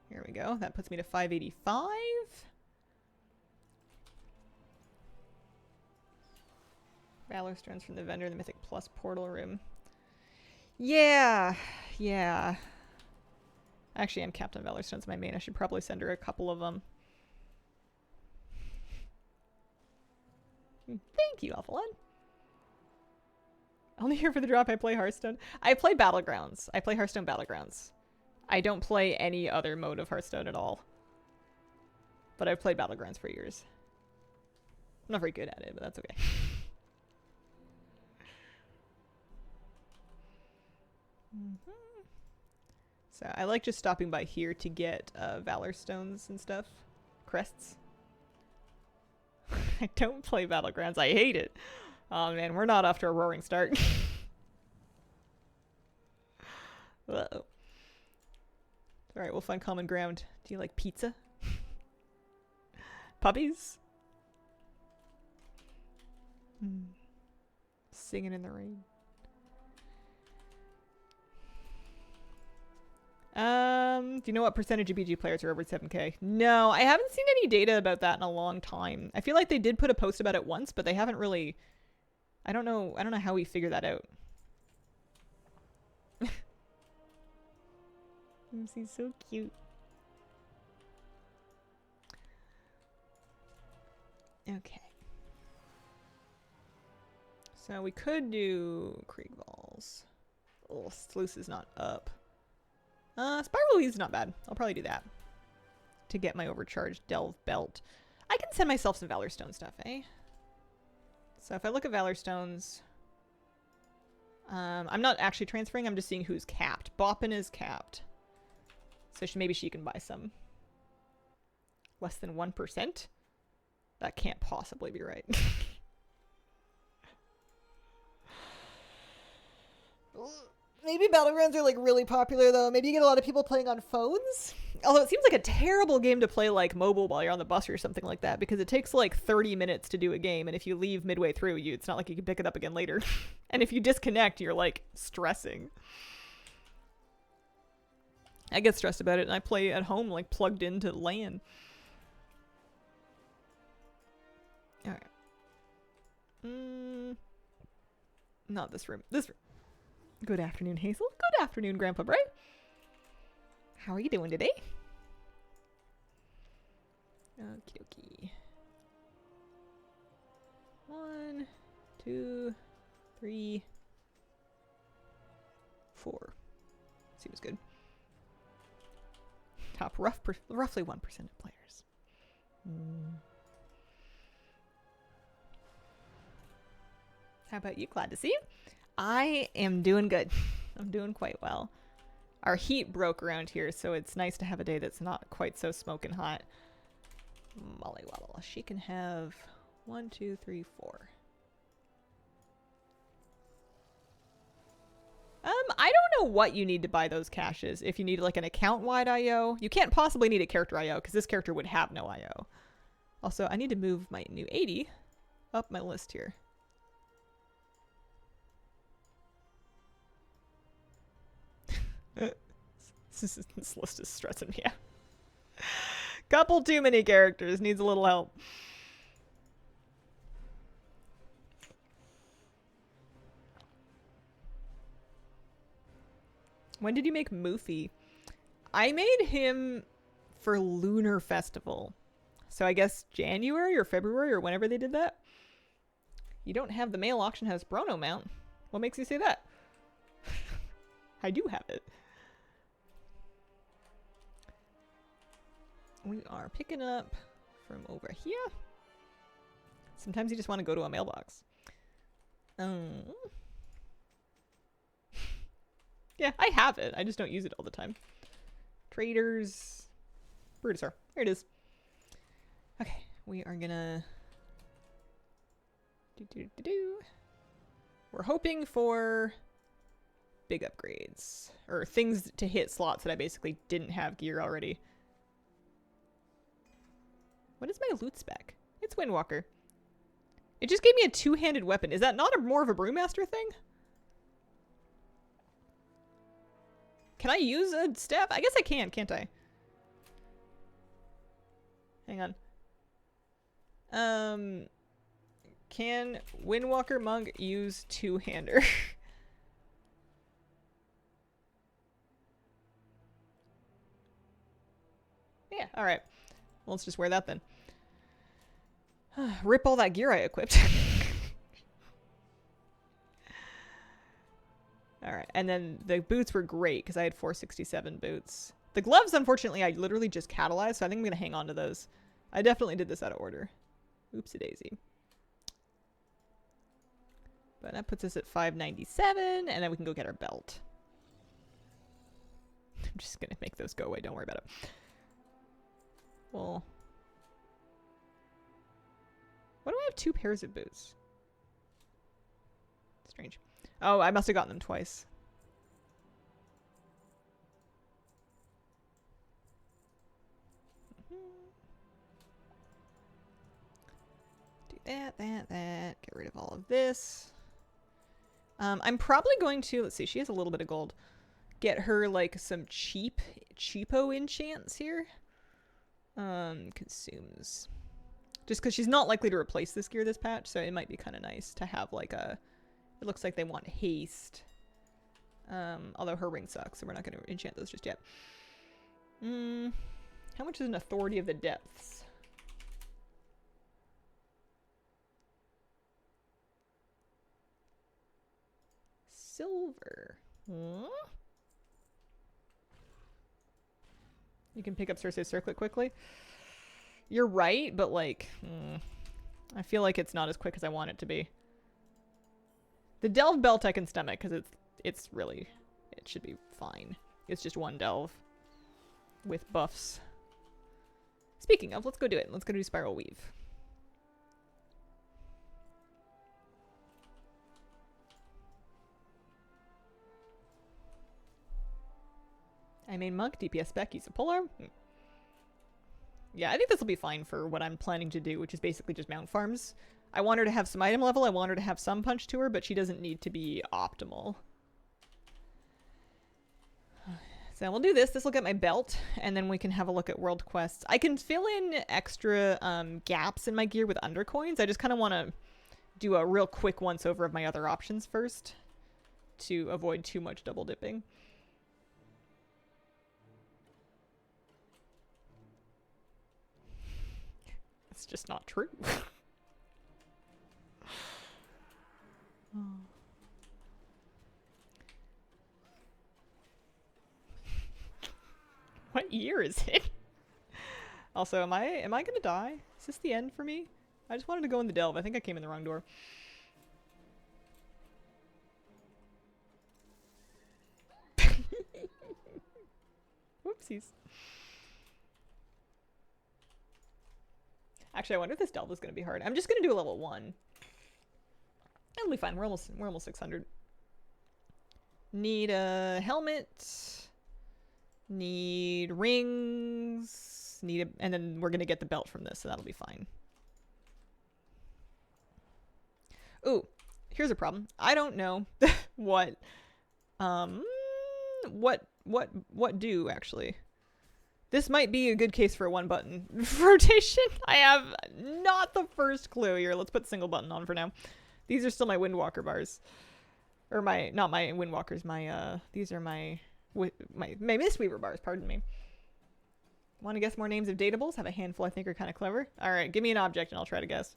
Here we go. That puts me to 585. Valor Stones from the vendor in the Mythic Plus portal room. Yeah. Actually, I'm Captain Valor Stone's my main. I should probably send her a couple of them. Thank you, Awful Ed. Only here for the drop. I play Hearthstone. I play Battlegrounds. I play Hearthstone Battlegrounds. I don't play any other mode of Hearthstone at all. But I've played Battlegrounds for years. I'm not very good at it, but that's okay. So I like just stopping by here to get Valor Stones and stuff. Crests. I don't play Battlegrounds. I hate it. Oh man, we're not off to a roaring start. Uh-oh. Alright, we'll find common ground. Do you like pizza? Puppies? Singing in the rain. Do you know what percentage of BG players are over 7K? No, I haven't seen any data about that in a long time. I feel like they did put a post about it once, but they haven't really... I don't know how we figure that out. He's so cute. Okay. So we could do Krieg Balls. Oh, Sluice is not up. Spiral Lee's not bad. I'll probably do that. To get my overcharged Delve Belt. I can send myself some Valor Stone stuff, eh? So if I look at Valor Stones... I'm not actually transferring, I'm just seeing who's capped. Boppin is capped. So maybe she can buy some. Less than 1%? That can't possibly be right. Maybe Battlegrounds are like really popular though. Maybe you get a lot of people playing on phones. Although it seems like a terrible game to play like mobile while you're on the bus or something like that, because it takes like 30 minutes to do a game, and if you leave midway through, it's not like you can pick it up again later. And if you disconnect, you're like stressing. I get stressed about it, and I play at home like plugged into LAN. Alright. Not this room. This room. Good afternoon, Hazel. Good afternoon, Grandpa Bray. How are you doing today? Okie dokie. 1, 2, 3, 4. Seems good. Top roughly 1% of players. How about you? Glad to see you. I am doing good. I'm doing quite well. Our heat broke around here, so it's nice to have a day that's not quite so smoking hot. Molly Waddle. She can have 1, 2, 3, 4. I don't know what you need to buy those caches. If you need like an account-wide IO. You can't possibly need a character IO, because this character would have no IO. Also, I need to move my new 80 up my list here. This list is stressing me out. Couple too many characters. Needs a little help. When did you make Moofy? I made him for Lunar Festival. So I guess January or February or whenever they did that. You don't have the mail auction house Brono mount. What makes you say that? I do have it. We are picking up from over here. Sometimes you just want to go to a mailbox. Yeah, I have it. I just don't use it all the time. Traders. Brutusar. Here it is. Okay, we are gonna... We're hoping for big upgrades. Or things to hit slots that I basically didn't have gear already. What is my loot spec? It's Windwalker. It just gave me a two-handed weapon. Is that not more of a Brewmaster thing? Can I use a staff? I guess I can, can't I? Hang on. Can Windwalker Monk use two-hander? Yeah, alright. Well, let's just wear that then. Rip all that gear I equipped. Alright, and then the boots were great because I had 467 boots. The gloves, unfortunately, I literally just catalyzed, so I think I'm going to hang on to those. I definitely did this out of order. Oopsie-daisy. But that puts us at 597, and then we can go get our belt. I'm just going to make those go away, don't worry about it. Well... Why do I have 2 pairs of boots? Strange. Oh, I must have gotten them twice. Do that. Get rid of all of this. I'm probably going to, let's see, she has a little bit of gold. Get her like some cheapo enchants here. Consumes. Just because she's not likely to replace this gear this patch, so it might be kind of nice to have like a... It looks like they want haste. Although her ring sucks, so we're not going to enchant those just yet. How much is an Authority of the Depths? silver. Hmm? You can pick up Cersei's circlet quickly. You're right, but like, I feel like it's not as quick as I want it to be. The delve belt I can stomach because it's really, it should be fine. It's just one delve with buffs. Speaking of, let's go do it. Let's go do spiral weave. I main monk, DPS spec, use a polearm. Yeah, I think this will be fine for what I'm planning to do, which is basically just mount farms. I want her to have some item level, I want her to have some punch to her, but she doesn't need to be optimal. So we'll do this. This will get my belt, and then we can have a look at world quests. I can fill in extra gaps in my gear with undercoins. I just kind of want to do a real quick once-over of my other options first to avoid too much double dipping. It's just not true. What year is it? Also, am I gonna die? Is this the end for me? I just wanted to go in the delve. I think I came in the wrong door. Whoopsies. Actually, I wonder if this delve is gonna be hard. I'm just gonna do a level 1. It'll be fine. We're almost 600. Need a helmet. Need rings. And then we're gonna get the belt from this, so that'll be fine. Ooh, here's a problem. I don't know what do actually. This might be a good case for a 1-button rotation. I have not the first clue here. Let's put single button on for now. These are still my Windwalker bars. Or not my Windwalkers, these are my Mistweaver bars, pardon me. Want to guess more names of datables? Have a handful I think are kind of clever. Alright, give me an object and I'll try to guess.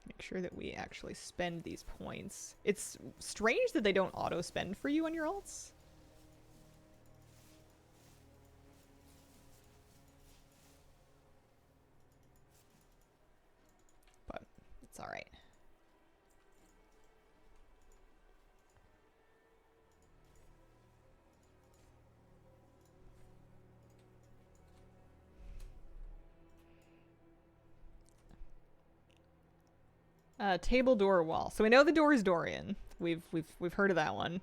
Make sure that we actually spend these points. It's strange that they don't auto-spend for you on your alts. But it's alright. Table, door, wall. So we know the door is Dorian. We've heard of that one.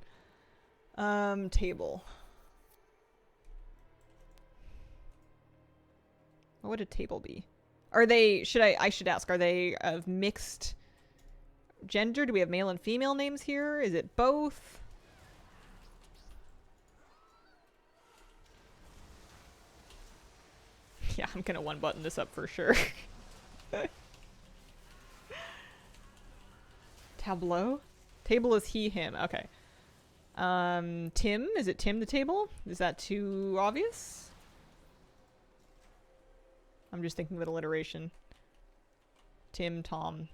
Table. What would a table be? Are they, I should ask, are they of mixed gender? Do we have male and female names here? Is it both? Yeah, I'm gonna 1-button this up for sure. Tableau? Table is he, him. Okay. Tim? Is it Tim the table? Is that too obvious? I'm just thinking of alliteration. Tim, Tom.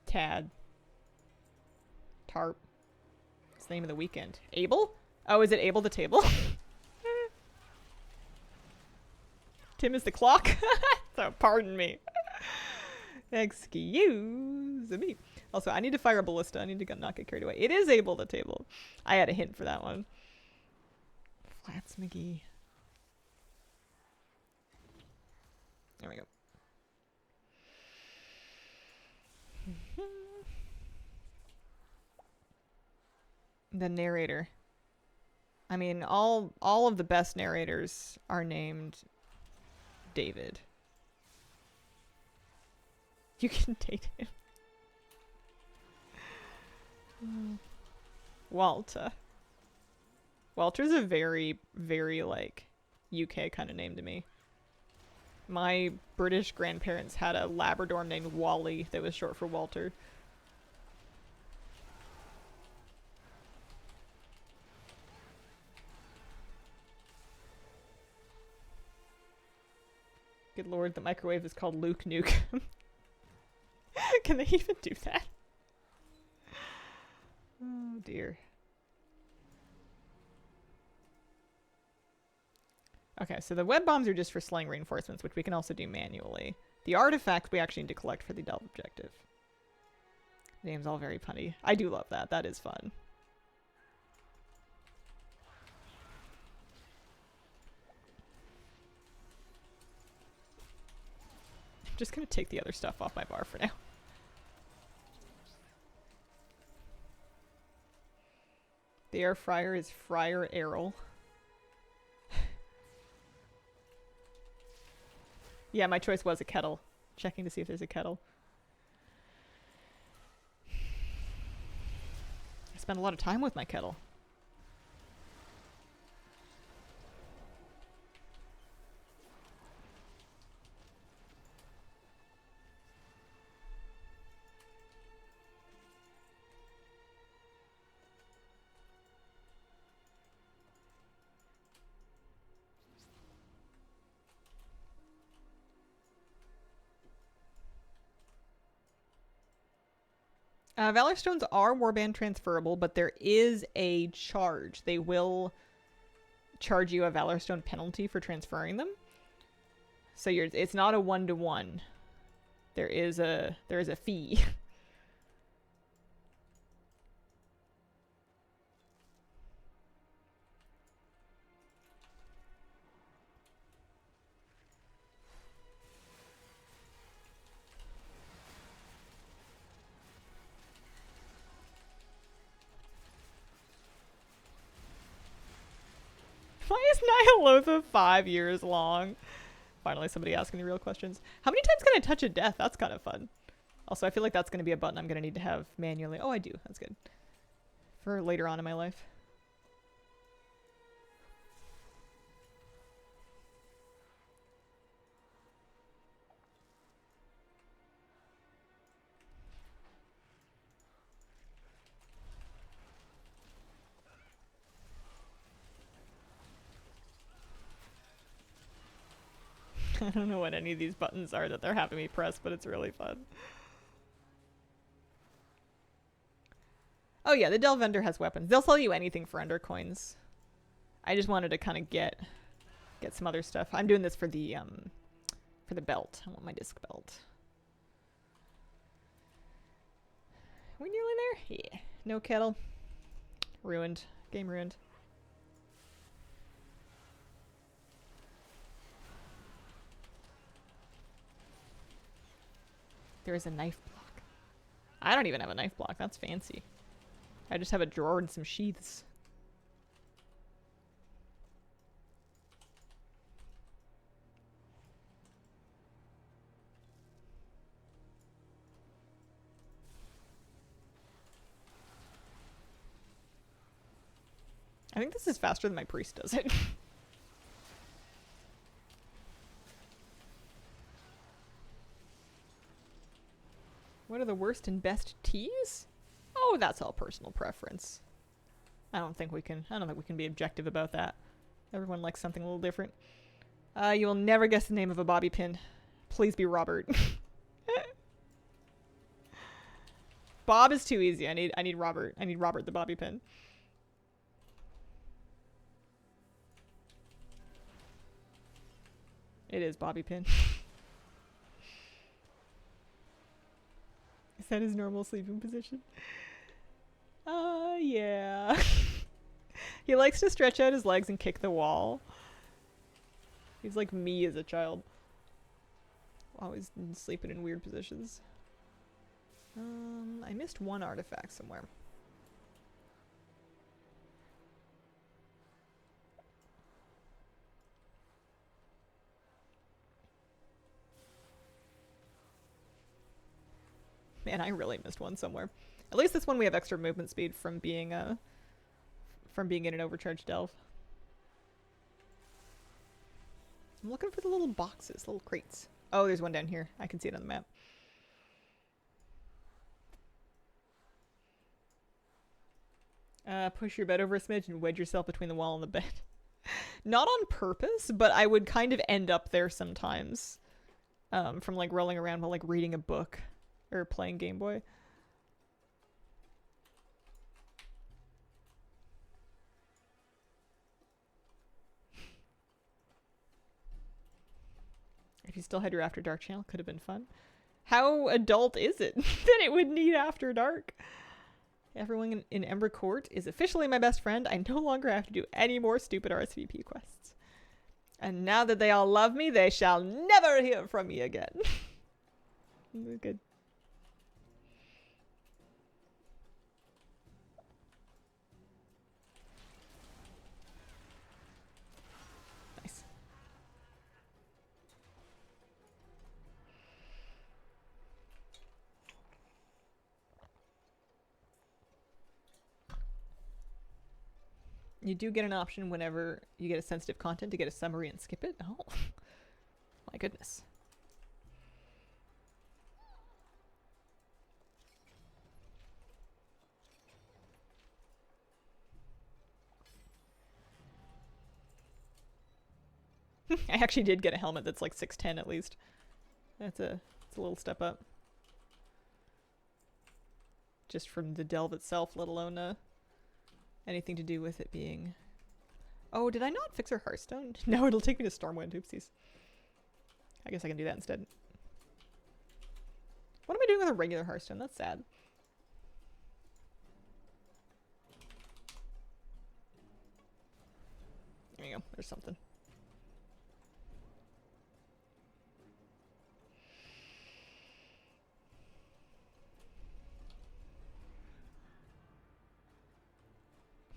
Tad. Tarp. It's the name of the weekend. Abel? Oh, is it Abel the table? Tim is the clock? So, pardon me. Excuse me. Also, I need to fire a ballista. I need to not get carried away. It is Abel the table. I had a hint for that one. Flats McGee. There we go. The narrator. I mean, all of the best narrators are named David. You can date him. Walter. Walter's a very, very, like, UK kind of name to me. My British grandparents had a Labrador named Wally that was short for Walter. Good lord, the microwave is called Luke Nuke. Can they even do that? Oh dear. Okay, so the web bombs are just for slaying reinforcements, which we can also do manually. The artifacts we actually need to collect for the delve objective. The name's all very punny. I do love that. That is fun. I'm just gonna take the other stuff off my bar for now. The air fryer is Fryer Errol. Yeah, my choice was a kettle. Checking to see if there's a kettle. I spend a lot of time with my kettle. Valor Stones are warband transferable, but there is a charge. They will charge you a Valor Stone penalty for transferring them. So it's not a 1-to-1. There is a fee. Why is Nyalotha 5 years long? Finally, somebody asking the real questions. How many times can I touch a death? That's kind of fun. Also, I feel like that's going to be a button I'm going to need to have manually. Oh, I do. That's good. For later on in my life. I don't know what any of these buttons are that they're having me press, but it's really fun. Oh yeah, the Dell vendor has weapons. They'll sell you anything for undercoins. I just wanted to kind of get some other stuff. I'm doing this for the belt. I want my disc belt. We nearly there? Yeah. No kettle. Ruined. Game ruined. There is a knife block. I don't even have a knife block. That's fancy. I just have a drawer and some sheaths. I think this is faster than my priest does it. What are the worst and best teas? Oh, that's all personal preference. I don't think we can be objective about that. Everyone likes something a little different. You will never guess the name of a bobby pin. Please be Robert. Bob is too easy. I need Robert. I need Robert the bobby pin. It is bobby pin. Is that his normal sleeping position? Yeah. He likes to stretch out his legs and kick the wall. He's like me as a child. Always sleeping in weird positions. I missed one artifact somewhere. Man, I really missed one somewhere. At least this one we have extra movement speed from being in an overcharged delve. I'm looking for the little boxes, little crates. Oh, there's one down here. I can see it on the map. Push your bed over a smidge and wedge yourself between the wall and the bed. Not on purpose, but I would kind of end up there sometimes. from like rolling around while like reading a book or playing Game Boy. If you still had your After Dark channel, could have been fun. How adult is it that it would need After Dark? Everyone in Ember Court is officially my best friend. I no longer have to do any more stupid RSVP quests. And now that they all love me, they shall never hear from me again. Good. Nice. You do get an option whenever you get a sensitive content to get a summary and skip it. Oh, my goodness. I actually did get a helmet that's like 6'10" at least. It's a little step up. Just from the delve itself, let alone anything to do with it being... Oh, did I not fix her Hearthstone? No, it'll take me to Stormwind. Oopsies. I guess I can do that instead. What am I doing with a regular Hearthstone? That's sad. There you go. There's something.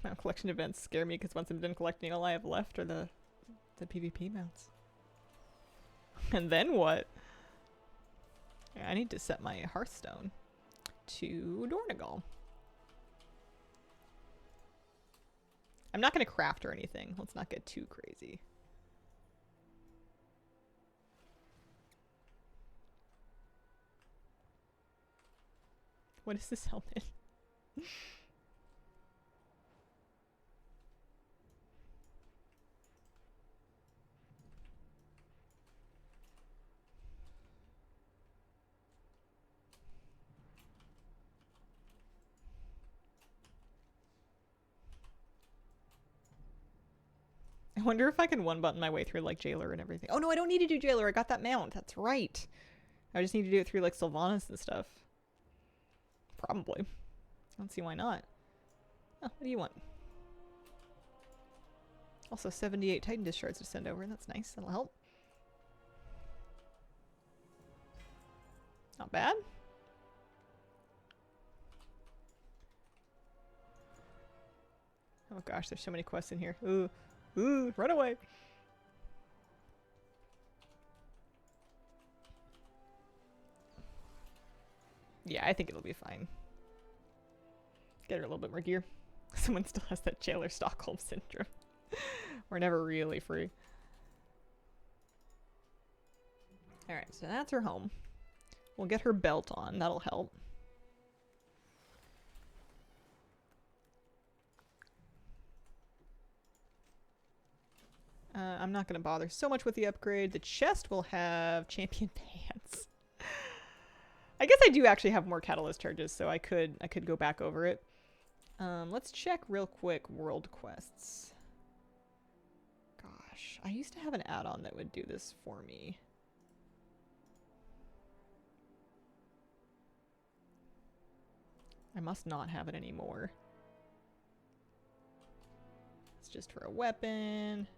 Now collection events scare me because once I'm done collecting, all I have left are the PvP mounts. And then what? I need to set my Hearthstone to Dornagal. I'm not going to craft or anything. Let's not get too crazy. What is this helmet? I wonder if I can one-button my way through, like, Jailer and everything. Oh, no, I don't need to do Jailer. I got that mount. That's right. I just need to do it through, like, Sylvanas and stuff. Probably. I don't see why not. Oh, what do you want? Also, 78 Titan Dischards to send over. That's nice. That'll help. Not bad. Oh, gosh, there's so many quests in here. Ooh. Ooh, run away. Yeah, I think it'll be fine. Get her a little bit more gear. Someone still has that Jailer Stockholm Syndrome. We're never really free. Alright, so that's her home. We'll get her belt on. That'll help. I'm not going to bother so much with the upgrade. The chest will have champion pants. I guess I do actually have more catalyst charges, so I could go back over it. Let's check real quick world quests. Gosh, I used to have an add-on that would do this for me. I must not have it anymore. It's just for a weapon.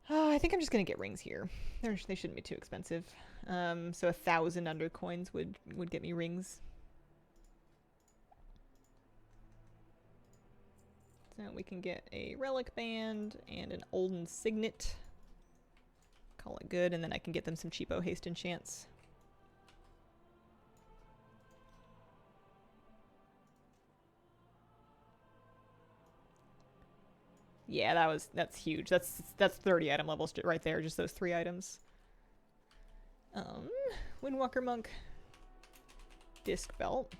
Oh, I think I'm just gonna get rings here. They shouldn't be too expensive. So 1,000 undercoins would get me rings. So we can get a relic band and an olden signet. Call it good, and then I can get them some cheapo haste enchants. Yeah, that's huge. That's 30 item levels right there, just those 3 items. Windwalker Monk. Disc belt.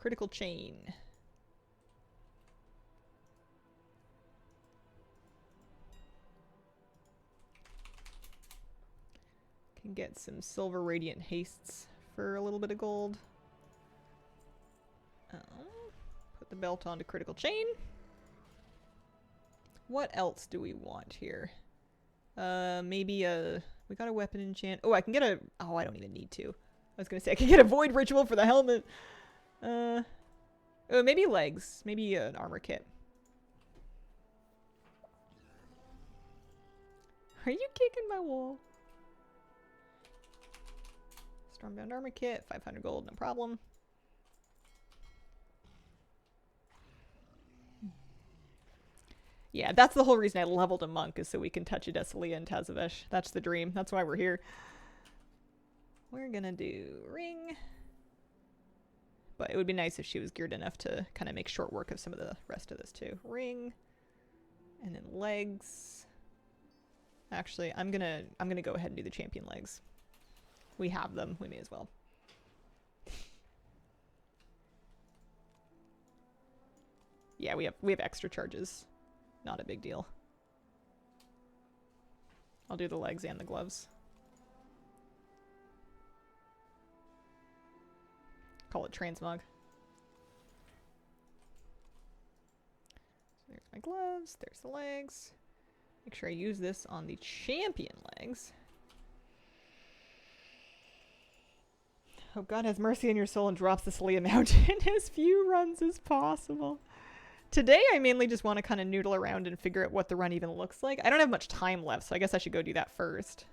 Critical chain. Can get some silver radiant hastes for a little bit of gold. Put the belt onto critical chain. What else do we want here? Maybe we got a weapon enchant. Oh, I can get a... Oh, I don't even need to. I was gonna say I can get a void ritual for the helmet. Oh, maybe legs. Maybe an armor kit. Are you kicking my wall? Stormbound armor kit, 500 gold, no problem. Yeah, that's the whole reason I leveled a monk, is so we can touch a Desalia and Tazavesh. That's the dream. That's why we're here. We're gonna do ring. But it would be nice if she was geared enough to kind of make short work of some of the rest of this too. Ring. And then legs. Actually, I'm gonna go ahead and do the champion legs. We have them. We may as well. Yeah, we have extra charges. Not a big deal. I'll do the legs and the gloves. Call it transmog. So there's my gloves. There's the legs. Make sure I use this on the champion legs. Hope God has mercy on your soul and drops the Celia Mountain in as few runs as possible. Today, I mainly just want to kind of noodle around and figure out what the run even looks like. I don't have much time left, so I guess I should go do that first.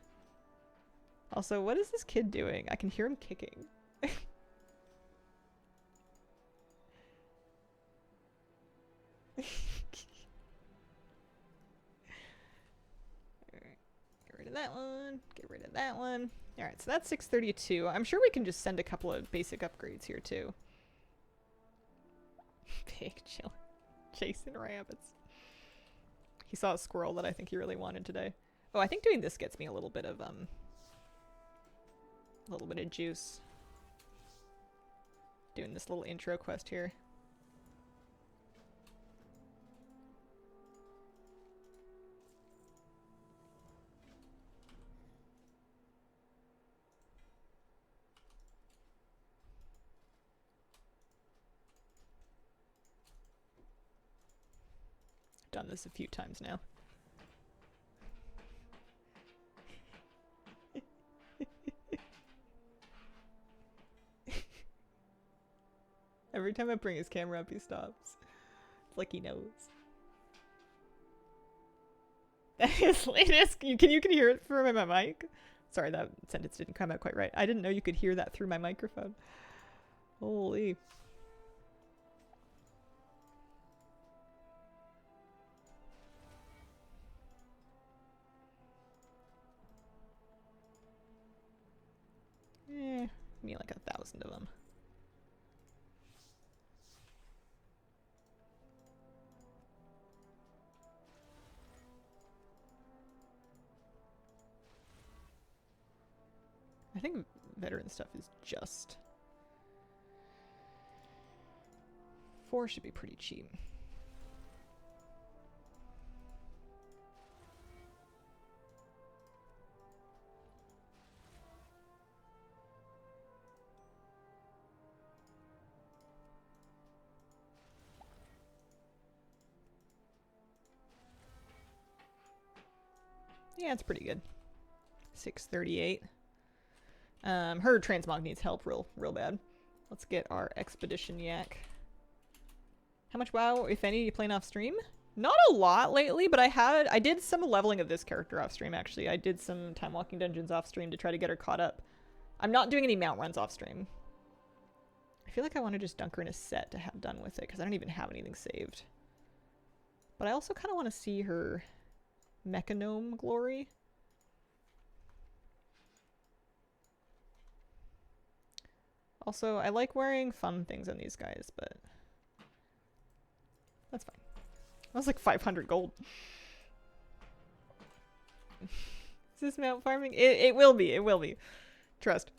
Also, what is this kid doing? I can hear him kicking. Alright, get rid of that one. Get rid of that one. Alright, so that's 632. I'm sure we can just send a couple of basic upgrades here, too. Big chill. Chasing rabbits. He saw a squirrel that I think he really wanted today. Oh, I think doing this gets me a little bit of juice. Doing this little intro quest here. Done this a few times now. Every time I bring his camera up, he stops. It's like he knows. You can hear it through my mic? Sorry, that sentence didn't come out quite right. I didn't know you could hear that through my microphone. Holy. Give me like 1,000 of them. I think veteran stuff is just... 4 should be pretty cheap. Yeah, it's pretty good. 638. Her transmog needs help real bad. Let's get our expedition yak. How much WoW, if any, are you playing off stream? Not a lot lately, but I did some leveling of this character off stream, actually. I did some time walking dungeons off stream to try to get her caught up. I'm not doing any mount runs off stream. I feel like I want to just dunk her in a set to have done with it, because I don't even have anything saved. But I also kind of want to see her Mechanome glory. Also, I like wearing fun things on these guys, but that's fine. That was like 500 gold. Is this mount farming? It will be. It will be. Trust.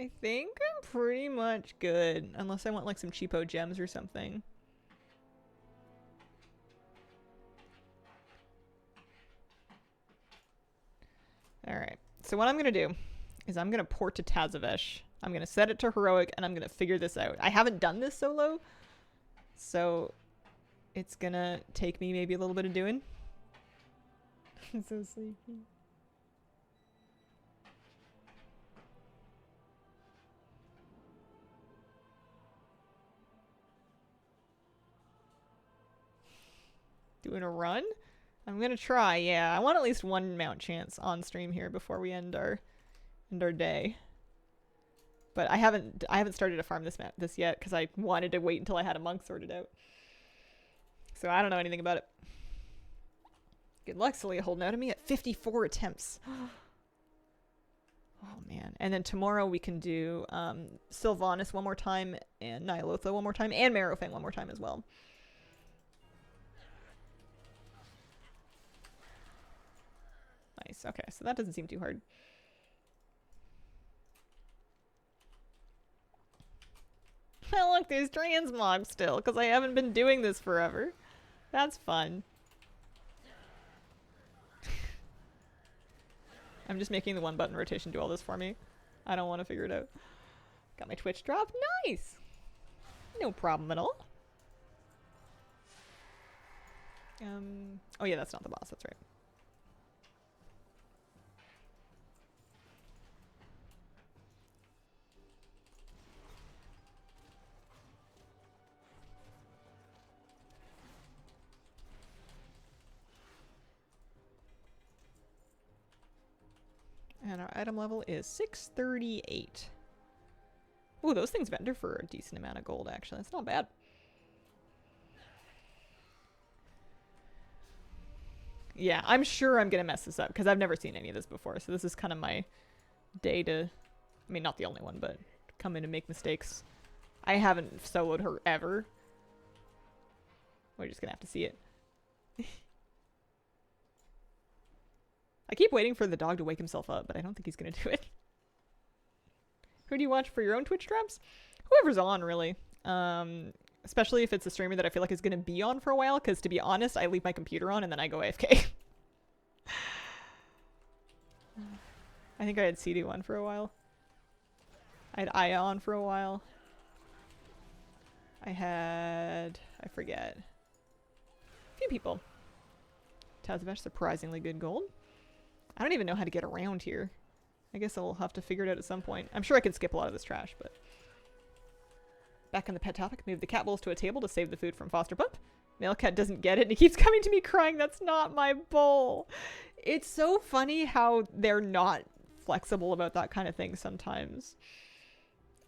I think I'm pretty much good. Unless I want like some cheapo gems or something. Alright. So what I'm going to do is I'm going to port to Tazavesh. I'm going to set it to heroic and I'm going to figure this out. I haven't done this solo. So it's going to take me maybe a little bit of doing. I'm so sleepy. Doing a run? I'm gonna try, yeah. I want at least one mount chance on stream here before we end our day. But I haven't started to farm this yet because I wanted to wait until I had a monk sorted out. So I don't know anything about it. Good luck, Celia, holding out on me at 54 attempts. Oh man. And then tomorrow we can do Sylvanas one more time and Nyalotha one more time and Marrowfang one more time as well. Nice. Okay, so that doesn't seem too hard. Oh, look, there's transmog still, because I haven't been doing this forever. That's fun. I'm just making the one button rotation do all this for me. I don't want to figure it out. Got my Twitch drop. Nice! No problem at all. Oh yeah, that's not the boss, that's right. And our item level is 638. Ooh, those things vendor for a decent amount of gold, actually. That's not bad. Yeah, I'm sure I'm going to mess this up, because I've never seen any of this before. So this is kind of my day to... I mean, not the only one, but come in and make mistakes. I haven't soloed her ever. We're just going to have to see it. I keep waiting for the dog to wake himself up, but I don't think he's going to do it. Who do you watch for your own Twitch drops? Whoever's on, really. Especially if it's a streamer that I feel like is going to be on for a while, because to be honest, I leave my computer on and then I go AFK. I think I had CD on for a while. I had Aya on for a while. I had... I forget. A few people. Tazavesh, surprisingly good gold. I don't even know how to get around here. I guess I'll have to figure it out at some point. I'm sure I can skip a lot of this trash, but... Back on the pet topic, move the cat bowls to a table to save the food from foster pup. Male cat doesn't get it and he keeps coming to me crying, that's not my bowl. It's so funny how they're not flexible about that kind of thing sometimes.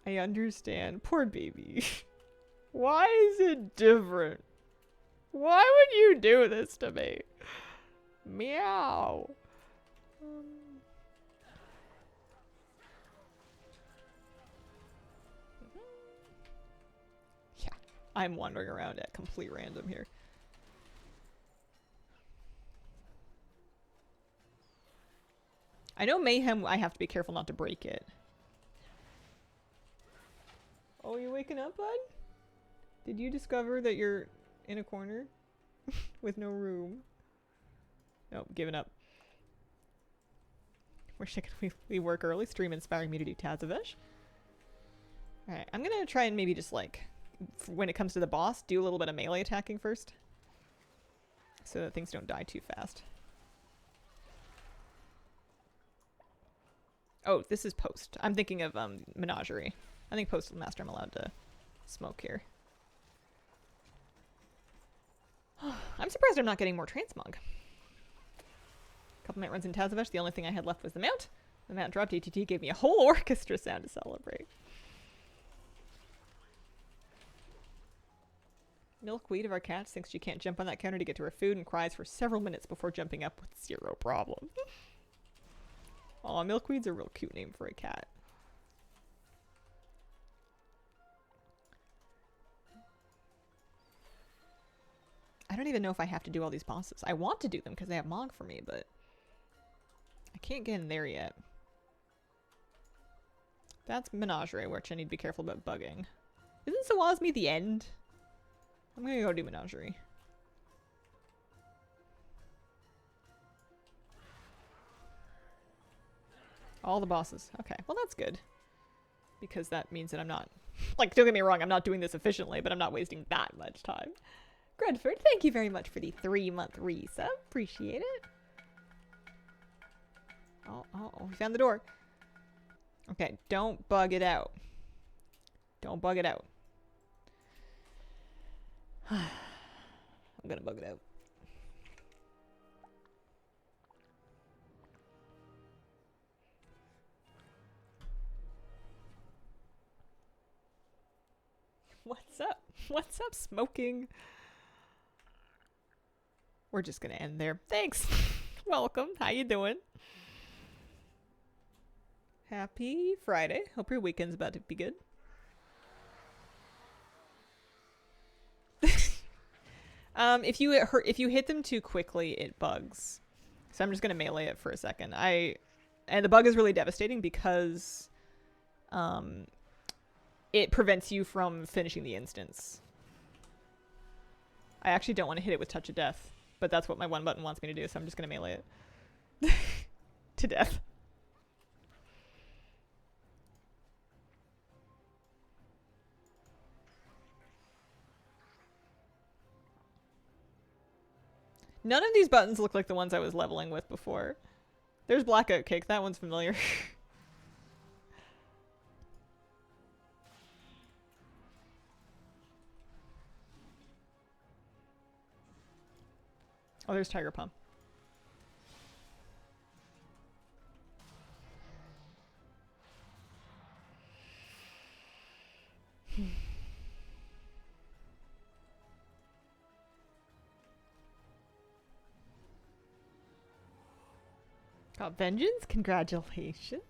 I understand. Poor baby. Why is it different? Why would you do this to me? Meow. Yeah, I'm wandering around at complete random here. I know Mayhem, I have to be careful not to break it. Oh, you waking up, bud? Did you discover that you're in a corner with no room? Nope, giving up. Wish I could we work early. Stream inspiring me to do Tazavesh. Alright, I'm gonna try and maybe just like, when it comes to the boss, do a little bit of melee attacking first. So that things don't die too fast. Oh, this is post. I'm thinking of Menagerie. I think Postal Master I'm allowed to smoke here. I'm surprised I'm not getting more transmog. Couple night runs in Tazavesh. The only thing I had left was the mount. The mount dropped. ATT gave me a whole orchestra sound to celebrate. Milkweed of our cat thinks she can't jump on that counter to get to her food and cries for several minutes before jumping up with zero problem. Aw, Milkweed's a real cute name for a cat. I don't even know if I have to do all these bosses. I want to do them because they have Mog for me, but I can't get in there yet. That's Menagerie, which I need to be careful about bugging. Isn't Sawazmi the end? I'm gonna go do Menagerie. All the bosses. Okay, well that's good. Because that means that I'm not... Like, don't get me wrong, I'm not doing this efficiently, but I'm not wasting that much time. Gredford, thank you very much for the 3-month resub. Appreciate it. Oh, we found the door. Okay, don't bug it out. Don't bug it out. I'm gonna bug it out. What's up? What's up, smoking? We're just gonna end there. Thanks. Welcome. How you doing? Happy Friday. Hope your weekend's about to be good. If you hit them too quickly, it bugs. So I'm just gonna melee it for a second. And the bug is really devastating because it prevents you from finishing the instance. I actually don't want to hit it with Touch of Death, but that's what my one button wants me to do, so I'm just gonna melee it to death. None of these buttons look like the ones I was leveling with before. There's Blackout Cake. That one's familiar. Oh, there's Tiger Palm. Got vengeance? Congratulations.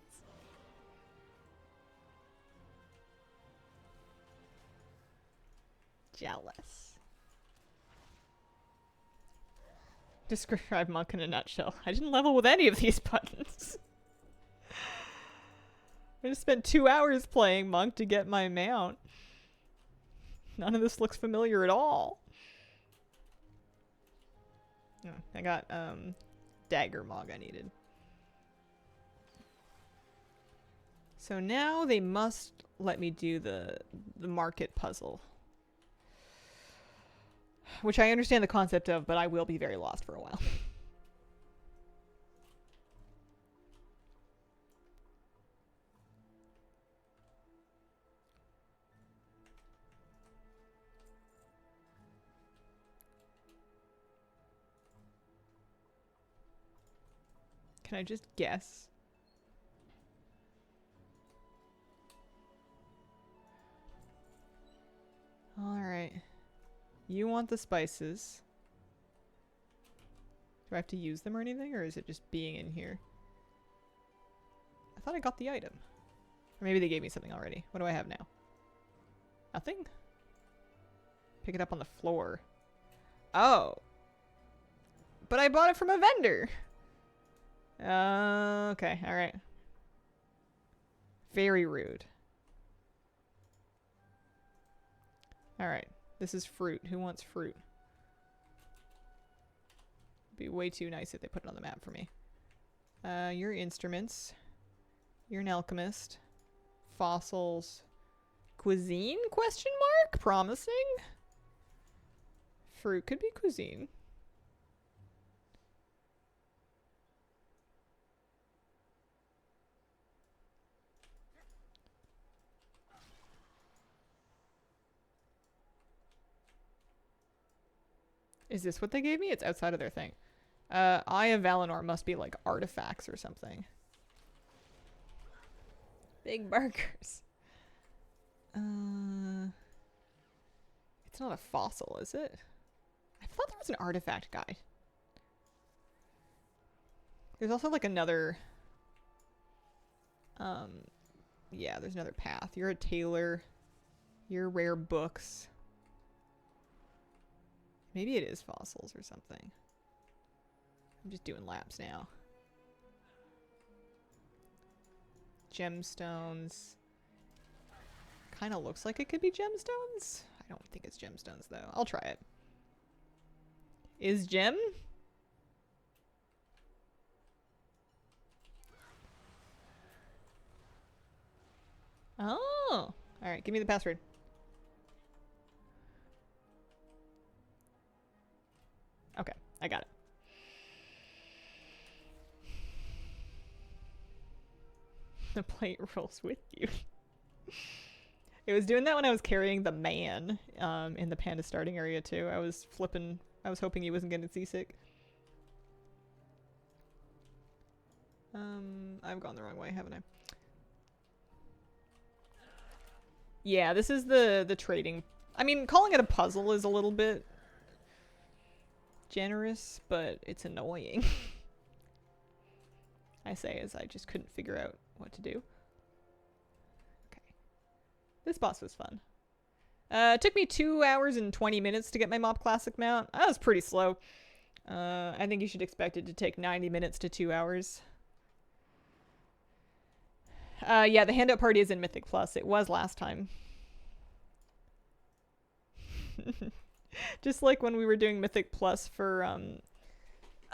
Jealous. Describe Monk in a nutshell. I didn't level with any of these buttons. I just spent 2 hours playing Monk to get my mount. None of this looks familiar at all. Oh, I got Dagger Mog I needed. So now they must let me do the market puzzle. Which I understand the concept of, but I will be very lost for a while. Can I just guess? Alright. You want the spices. Do I have to use them or anything? Or is it just being in here? I thought I got the item. Or maybe they gave me something already. What do I have now? Nothing? Pick it up on the floor. Oh. But I bought it from a vendor. Okay, alright. Very rude. Alright. This is fruit. Who wants fruit? It'd be way too nice if they put it on the map for me. Your instruments. You're an alchemist. Fossils. Cuisine? Question mark? Promising? Fruit could be cuisine. Is this what they gave me? It's outside of their thing. Eye of Valinor must be like artifacts or something. Big markers. It's not a fossil, is it? I thought there was an artifact guide. There's also like another... yeah, there's another path. You're a tailor. You're rare books. Maybe it is fossils or something. I'm just doing laps now. Gemstones. Kind of looks like it could be gemstones. I don't think it's gemstones though. I'll try it. Is gem? Oh. Alright, give me the password. Okay, I got it. The plate rolls with you. It was doing that when I was carrying the man in the Panda starting area too. I was hoping he wasn't getting seasick. I've gone the wrong way, haven't I? Yeah, this is the trading. I mean, calling it a puzzle is a little bit generous, but it's annoying. I say as I just couldn't figure out what to do. Okay. This boss was fun. It took me 2 hours and 20 minutes to get my Mop Classic mount. That was pretty slow. I think you should expect it to take 90 minutes to 2 hours. Yeah, the handout party is in Mythic Plus. It was last time. Just like when we were doing Mythic Plus for,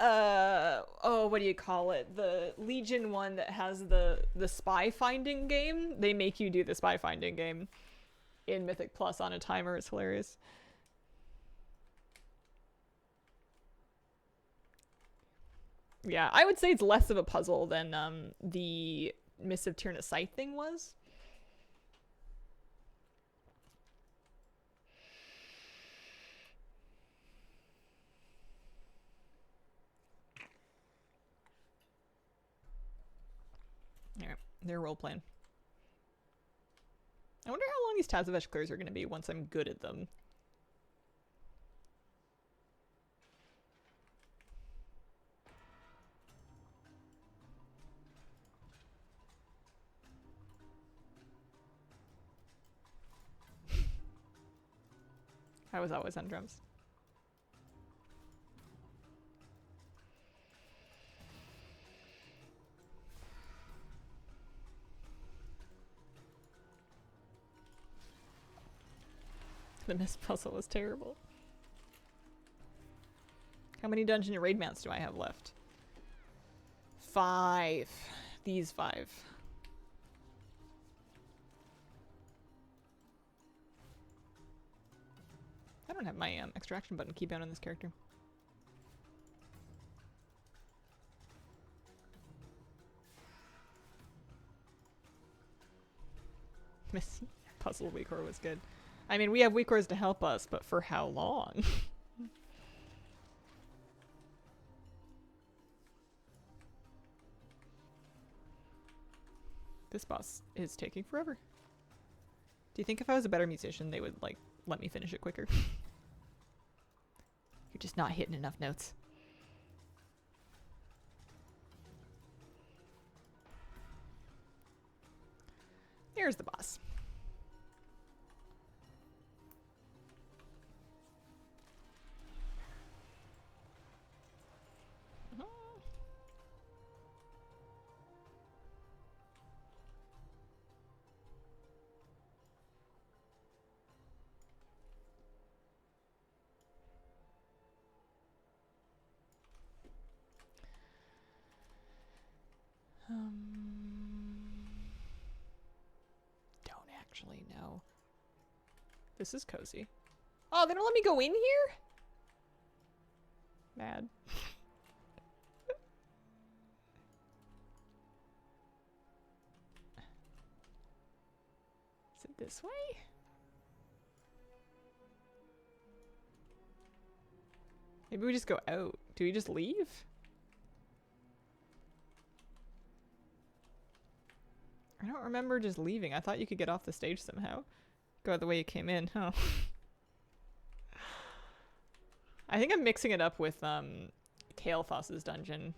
oh, what do you call it? The Legion one that has the spy finding game. They make you do the spy finding game in Mythic Plus on a timer. It's hilarious. Yeah, I would say it's less of a puzzle than the Mists of Tyrna Scythe thing was. Alright, they're role playing. I wonder how long these Tazavesh clears are going to be once I'm good at them. I was always on drums. The mist puzzle was terrible. How many dungeon and raid mounts do I have left? 5. These 5. I don't have my extraction button keybound on this character. This puzzle weakcore was good. I mean, we have weakcores to help us, but for how long? This boss is taking forever. Do you think if I was a better musician, they would, like, let me finish it quicker? You're just not hitting enough notes. Here's the boss. Don't actually know. This is cozy. Oh, they don't let me go in here? Mad. Is it this way? Maybe we just go out. Do we just leave? I don't remember just leaving. I thought you could get off the stage somehow. Go the way you came in. Oh. I think I'm mixing it up with Kael'thas's dungeon.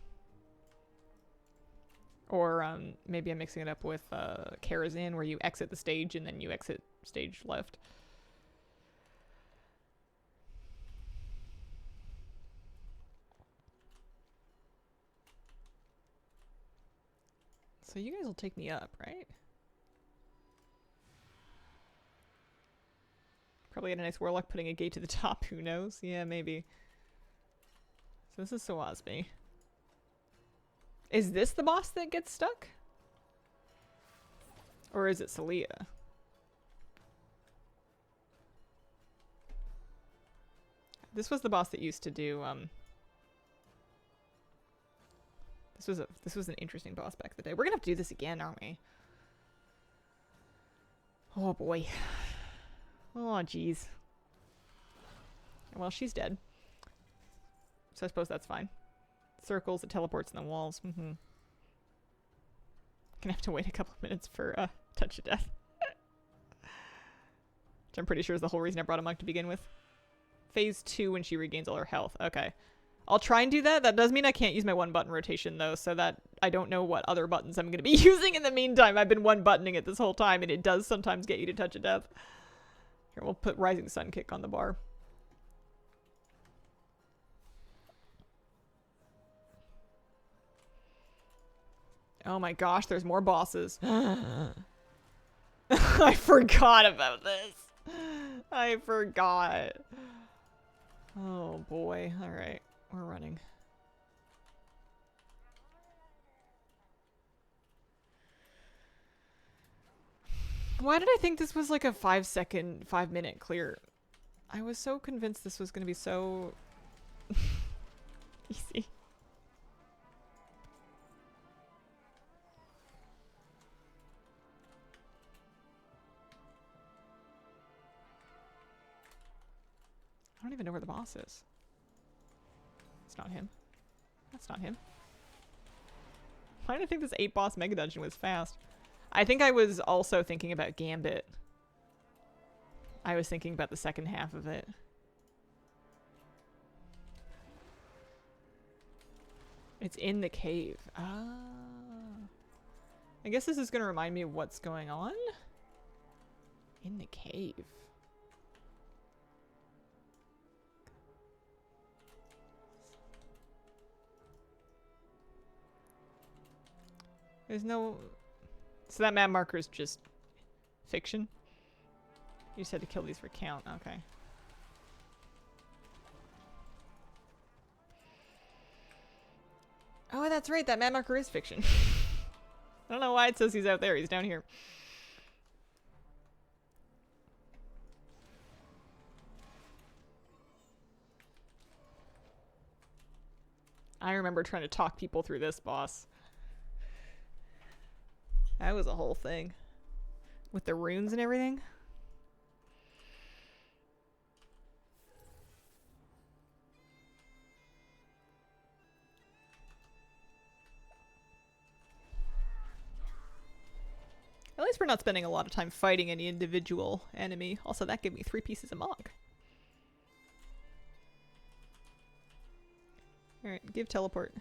Or maybe I'm mixing it up with Karazhan, where you exit the stage and then you exit stage left. So you guys will take me up, right? Probably had a nice warlock putting a gate to the top. Who knows? Yeah, maybe. So this is Sawasbi. Is this the boss that gets stuck? Or is it Celia? This was the boss that used to do, This was an interesting boss back in the day. We're gonna have to do this again, aren't we? Oh boy. Oh jeez. Well, she's dead. So I suppose that's fine. Circles, it teleports in the walls. Mm-hmm. Gonna have to wait a couple of minutes for Touch of Death. Which I'm pretty sure is the whole reason I brought a monk to begin with. Phase 2 when she regains all her health. Okay. I'll try and do that. That does mean I can't use my one button rotation though, so that I don't know what other buttons I'm going to be using in the meantime. I've been one buttoning it this whole time, and it does sometimes get you to Touch of Death. Here, we'll put Rising Sun Kick on the bar. Oh my gosh, there's more bosses. I forgot about this. I forgot. Oh boy. Alright. We're running. Why did I think this was like a 5-minute clear? I was so convinced this was going to be so easy. I don't even know where the boss is. It's not him. That's not him. Why did I think this 8-boss mega dungeon was fast? I think I was also thinking about Gambit. I was thinking about the second half of it. It's in the cave. Ah. I guess this is going to remind me of what's going on. In the cave. There's no... So that map marker is just fiction? You just had to kill these for count. Okay. Oh, that's right. That map marker is fiction. I don't know why it says he's out there. He's down here. I remember trying to talk people through this boss. That was a whole thing. With the runes and everything. At least we're not spending a lot of time fighting any individual enemy. Also, that gave me 3 pieces of monk. Alright, give teleport.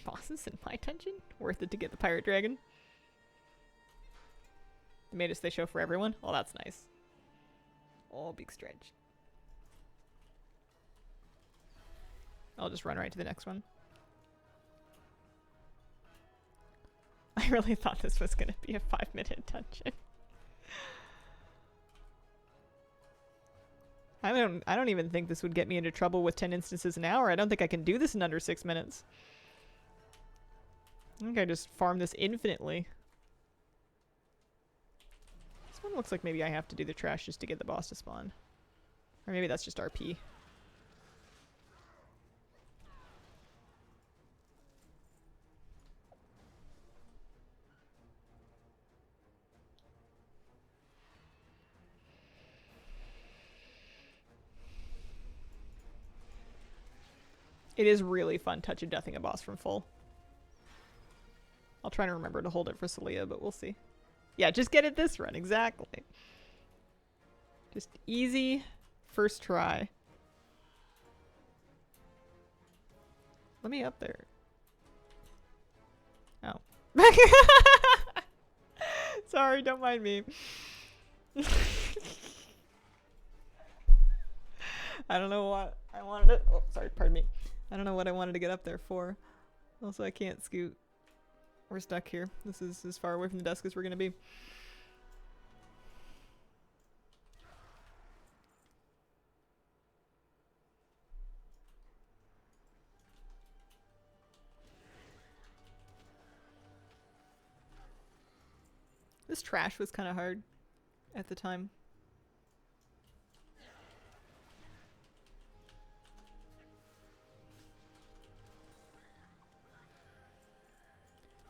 Bosses in my dungeon? Worth it to get the pirate dragon. They made us they show for everyone? Well, that's nice. Oh, big stretch. I'll just run right to the next one. I really thought this was going to be a 5-minute dungeon. I don't even think this would get me into trouble with 10 instances an hour. I don't think I can do this in under 6 minutes. I think I just farm this infinitely. This one looks like maybe I have to do the trash just to get the boss to spawn. Or maybe that's just RP. It is really fun Touch of Deathing a boss from full. I'll try to remember to hold it for Celia, but we'll see. Yeah, just get it this run, exactly. Just easy first try. Let me up there. Oh. Sorry, don't mind me. I don't know what I wanted to... Oh, sorry, pardon me. I don't know what I wanted to get up there for. Also, I can't scoot. We're stuck here. This is as far away from the desk as we're going to be. This trash was kind of hard at the time.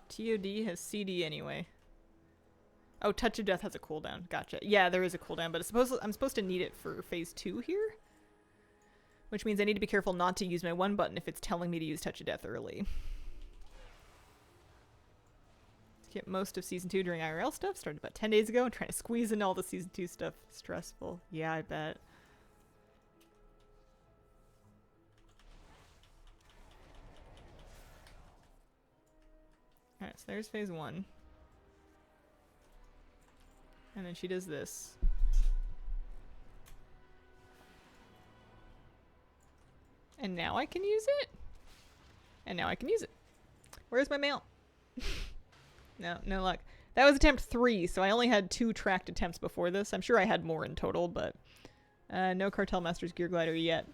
TOD has CD anyway. Oh, Touch of Death has a cooldown. Gotcha. Yeah, there is a cooldown, but I'm supposed to need it for phase 2 here. Which means I need to be careful not to use my 1 button if it's telling me to use Touch of Death early. Skip most of Season 2 during IRL stuff. Started about 10 days ago and trying to squeeze in all the Season 2 stuff. Stressful. Yeah, I bet. Alright, so there's phase 1. And then she does this. And now I can use it? And now I can use it. Where's my mail? No, no luck. That was attempt 3, so I only had 2 tracked attempts before this. I'm sure I had more in total, but no Cartel Masters Gear Glider yet.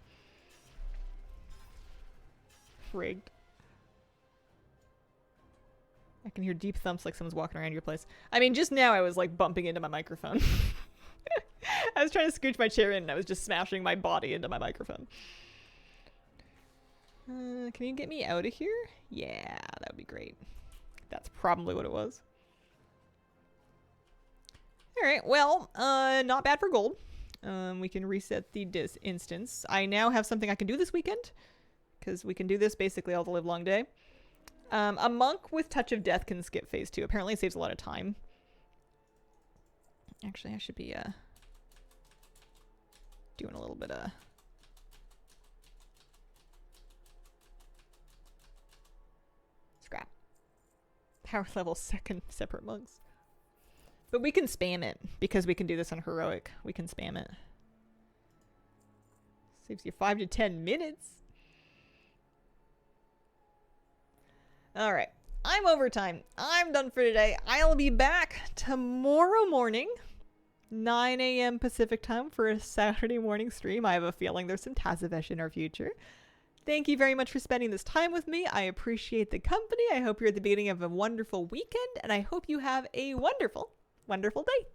Frig. I can hear deep thumps like someone's walking around your place. I mean, just now I was like bumping into my microphone. I was trying to scooch my chair in and I was just smashing my body into my microphone. Can you get me out of here? Yeah, that would be great. That's probably what it was. Alright, well, not bad for gold. We can reset the instance. I now have something I can do this weekend, because we can do this basically all the live long day. A monk with Touch of Death can skip phase 2. Apparently it saves a lot of time. Actually, I should be doing a little bit of scrap. Power level 2nd separate monks. But we can spam it because we can do this on heroic. We can spam it. Saves you 5 to 10 minutes. Alright, I'm overtime. I'm done for today. I'll be back tomorrow morning, 9 a.m. Pacific time for a Saturday morning stream. I have a feeling there's some Tazavesh in our future. Thank you very much for spending this time with me. I appreciate the company. I hope you're at the beginning of a wonderful weekend, and I hope you have a wonderful, wonderful day.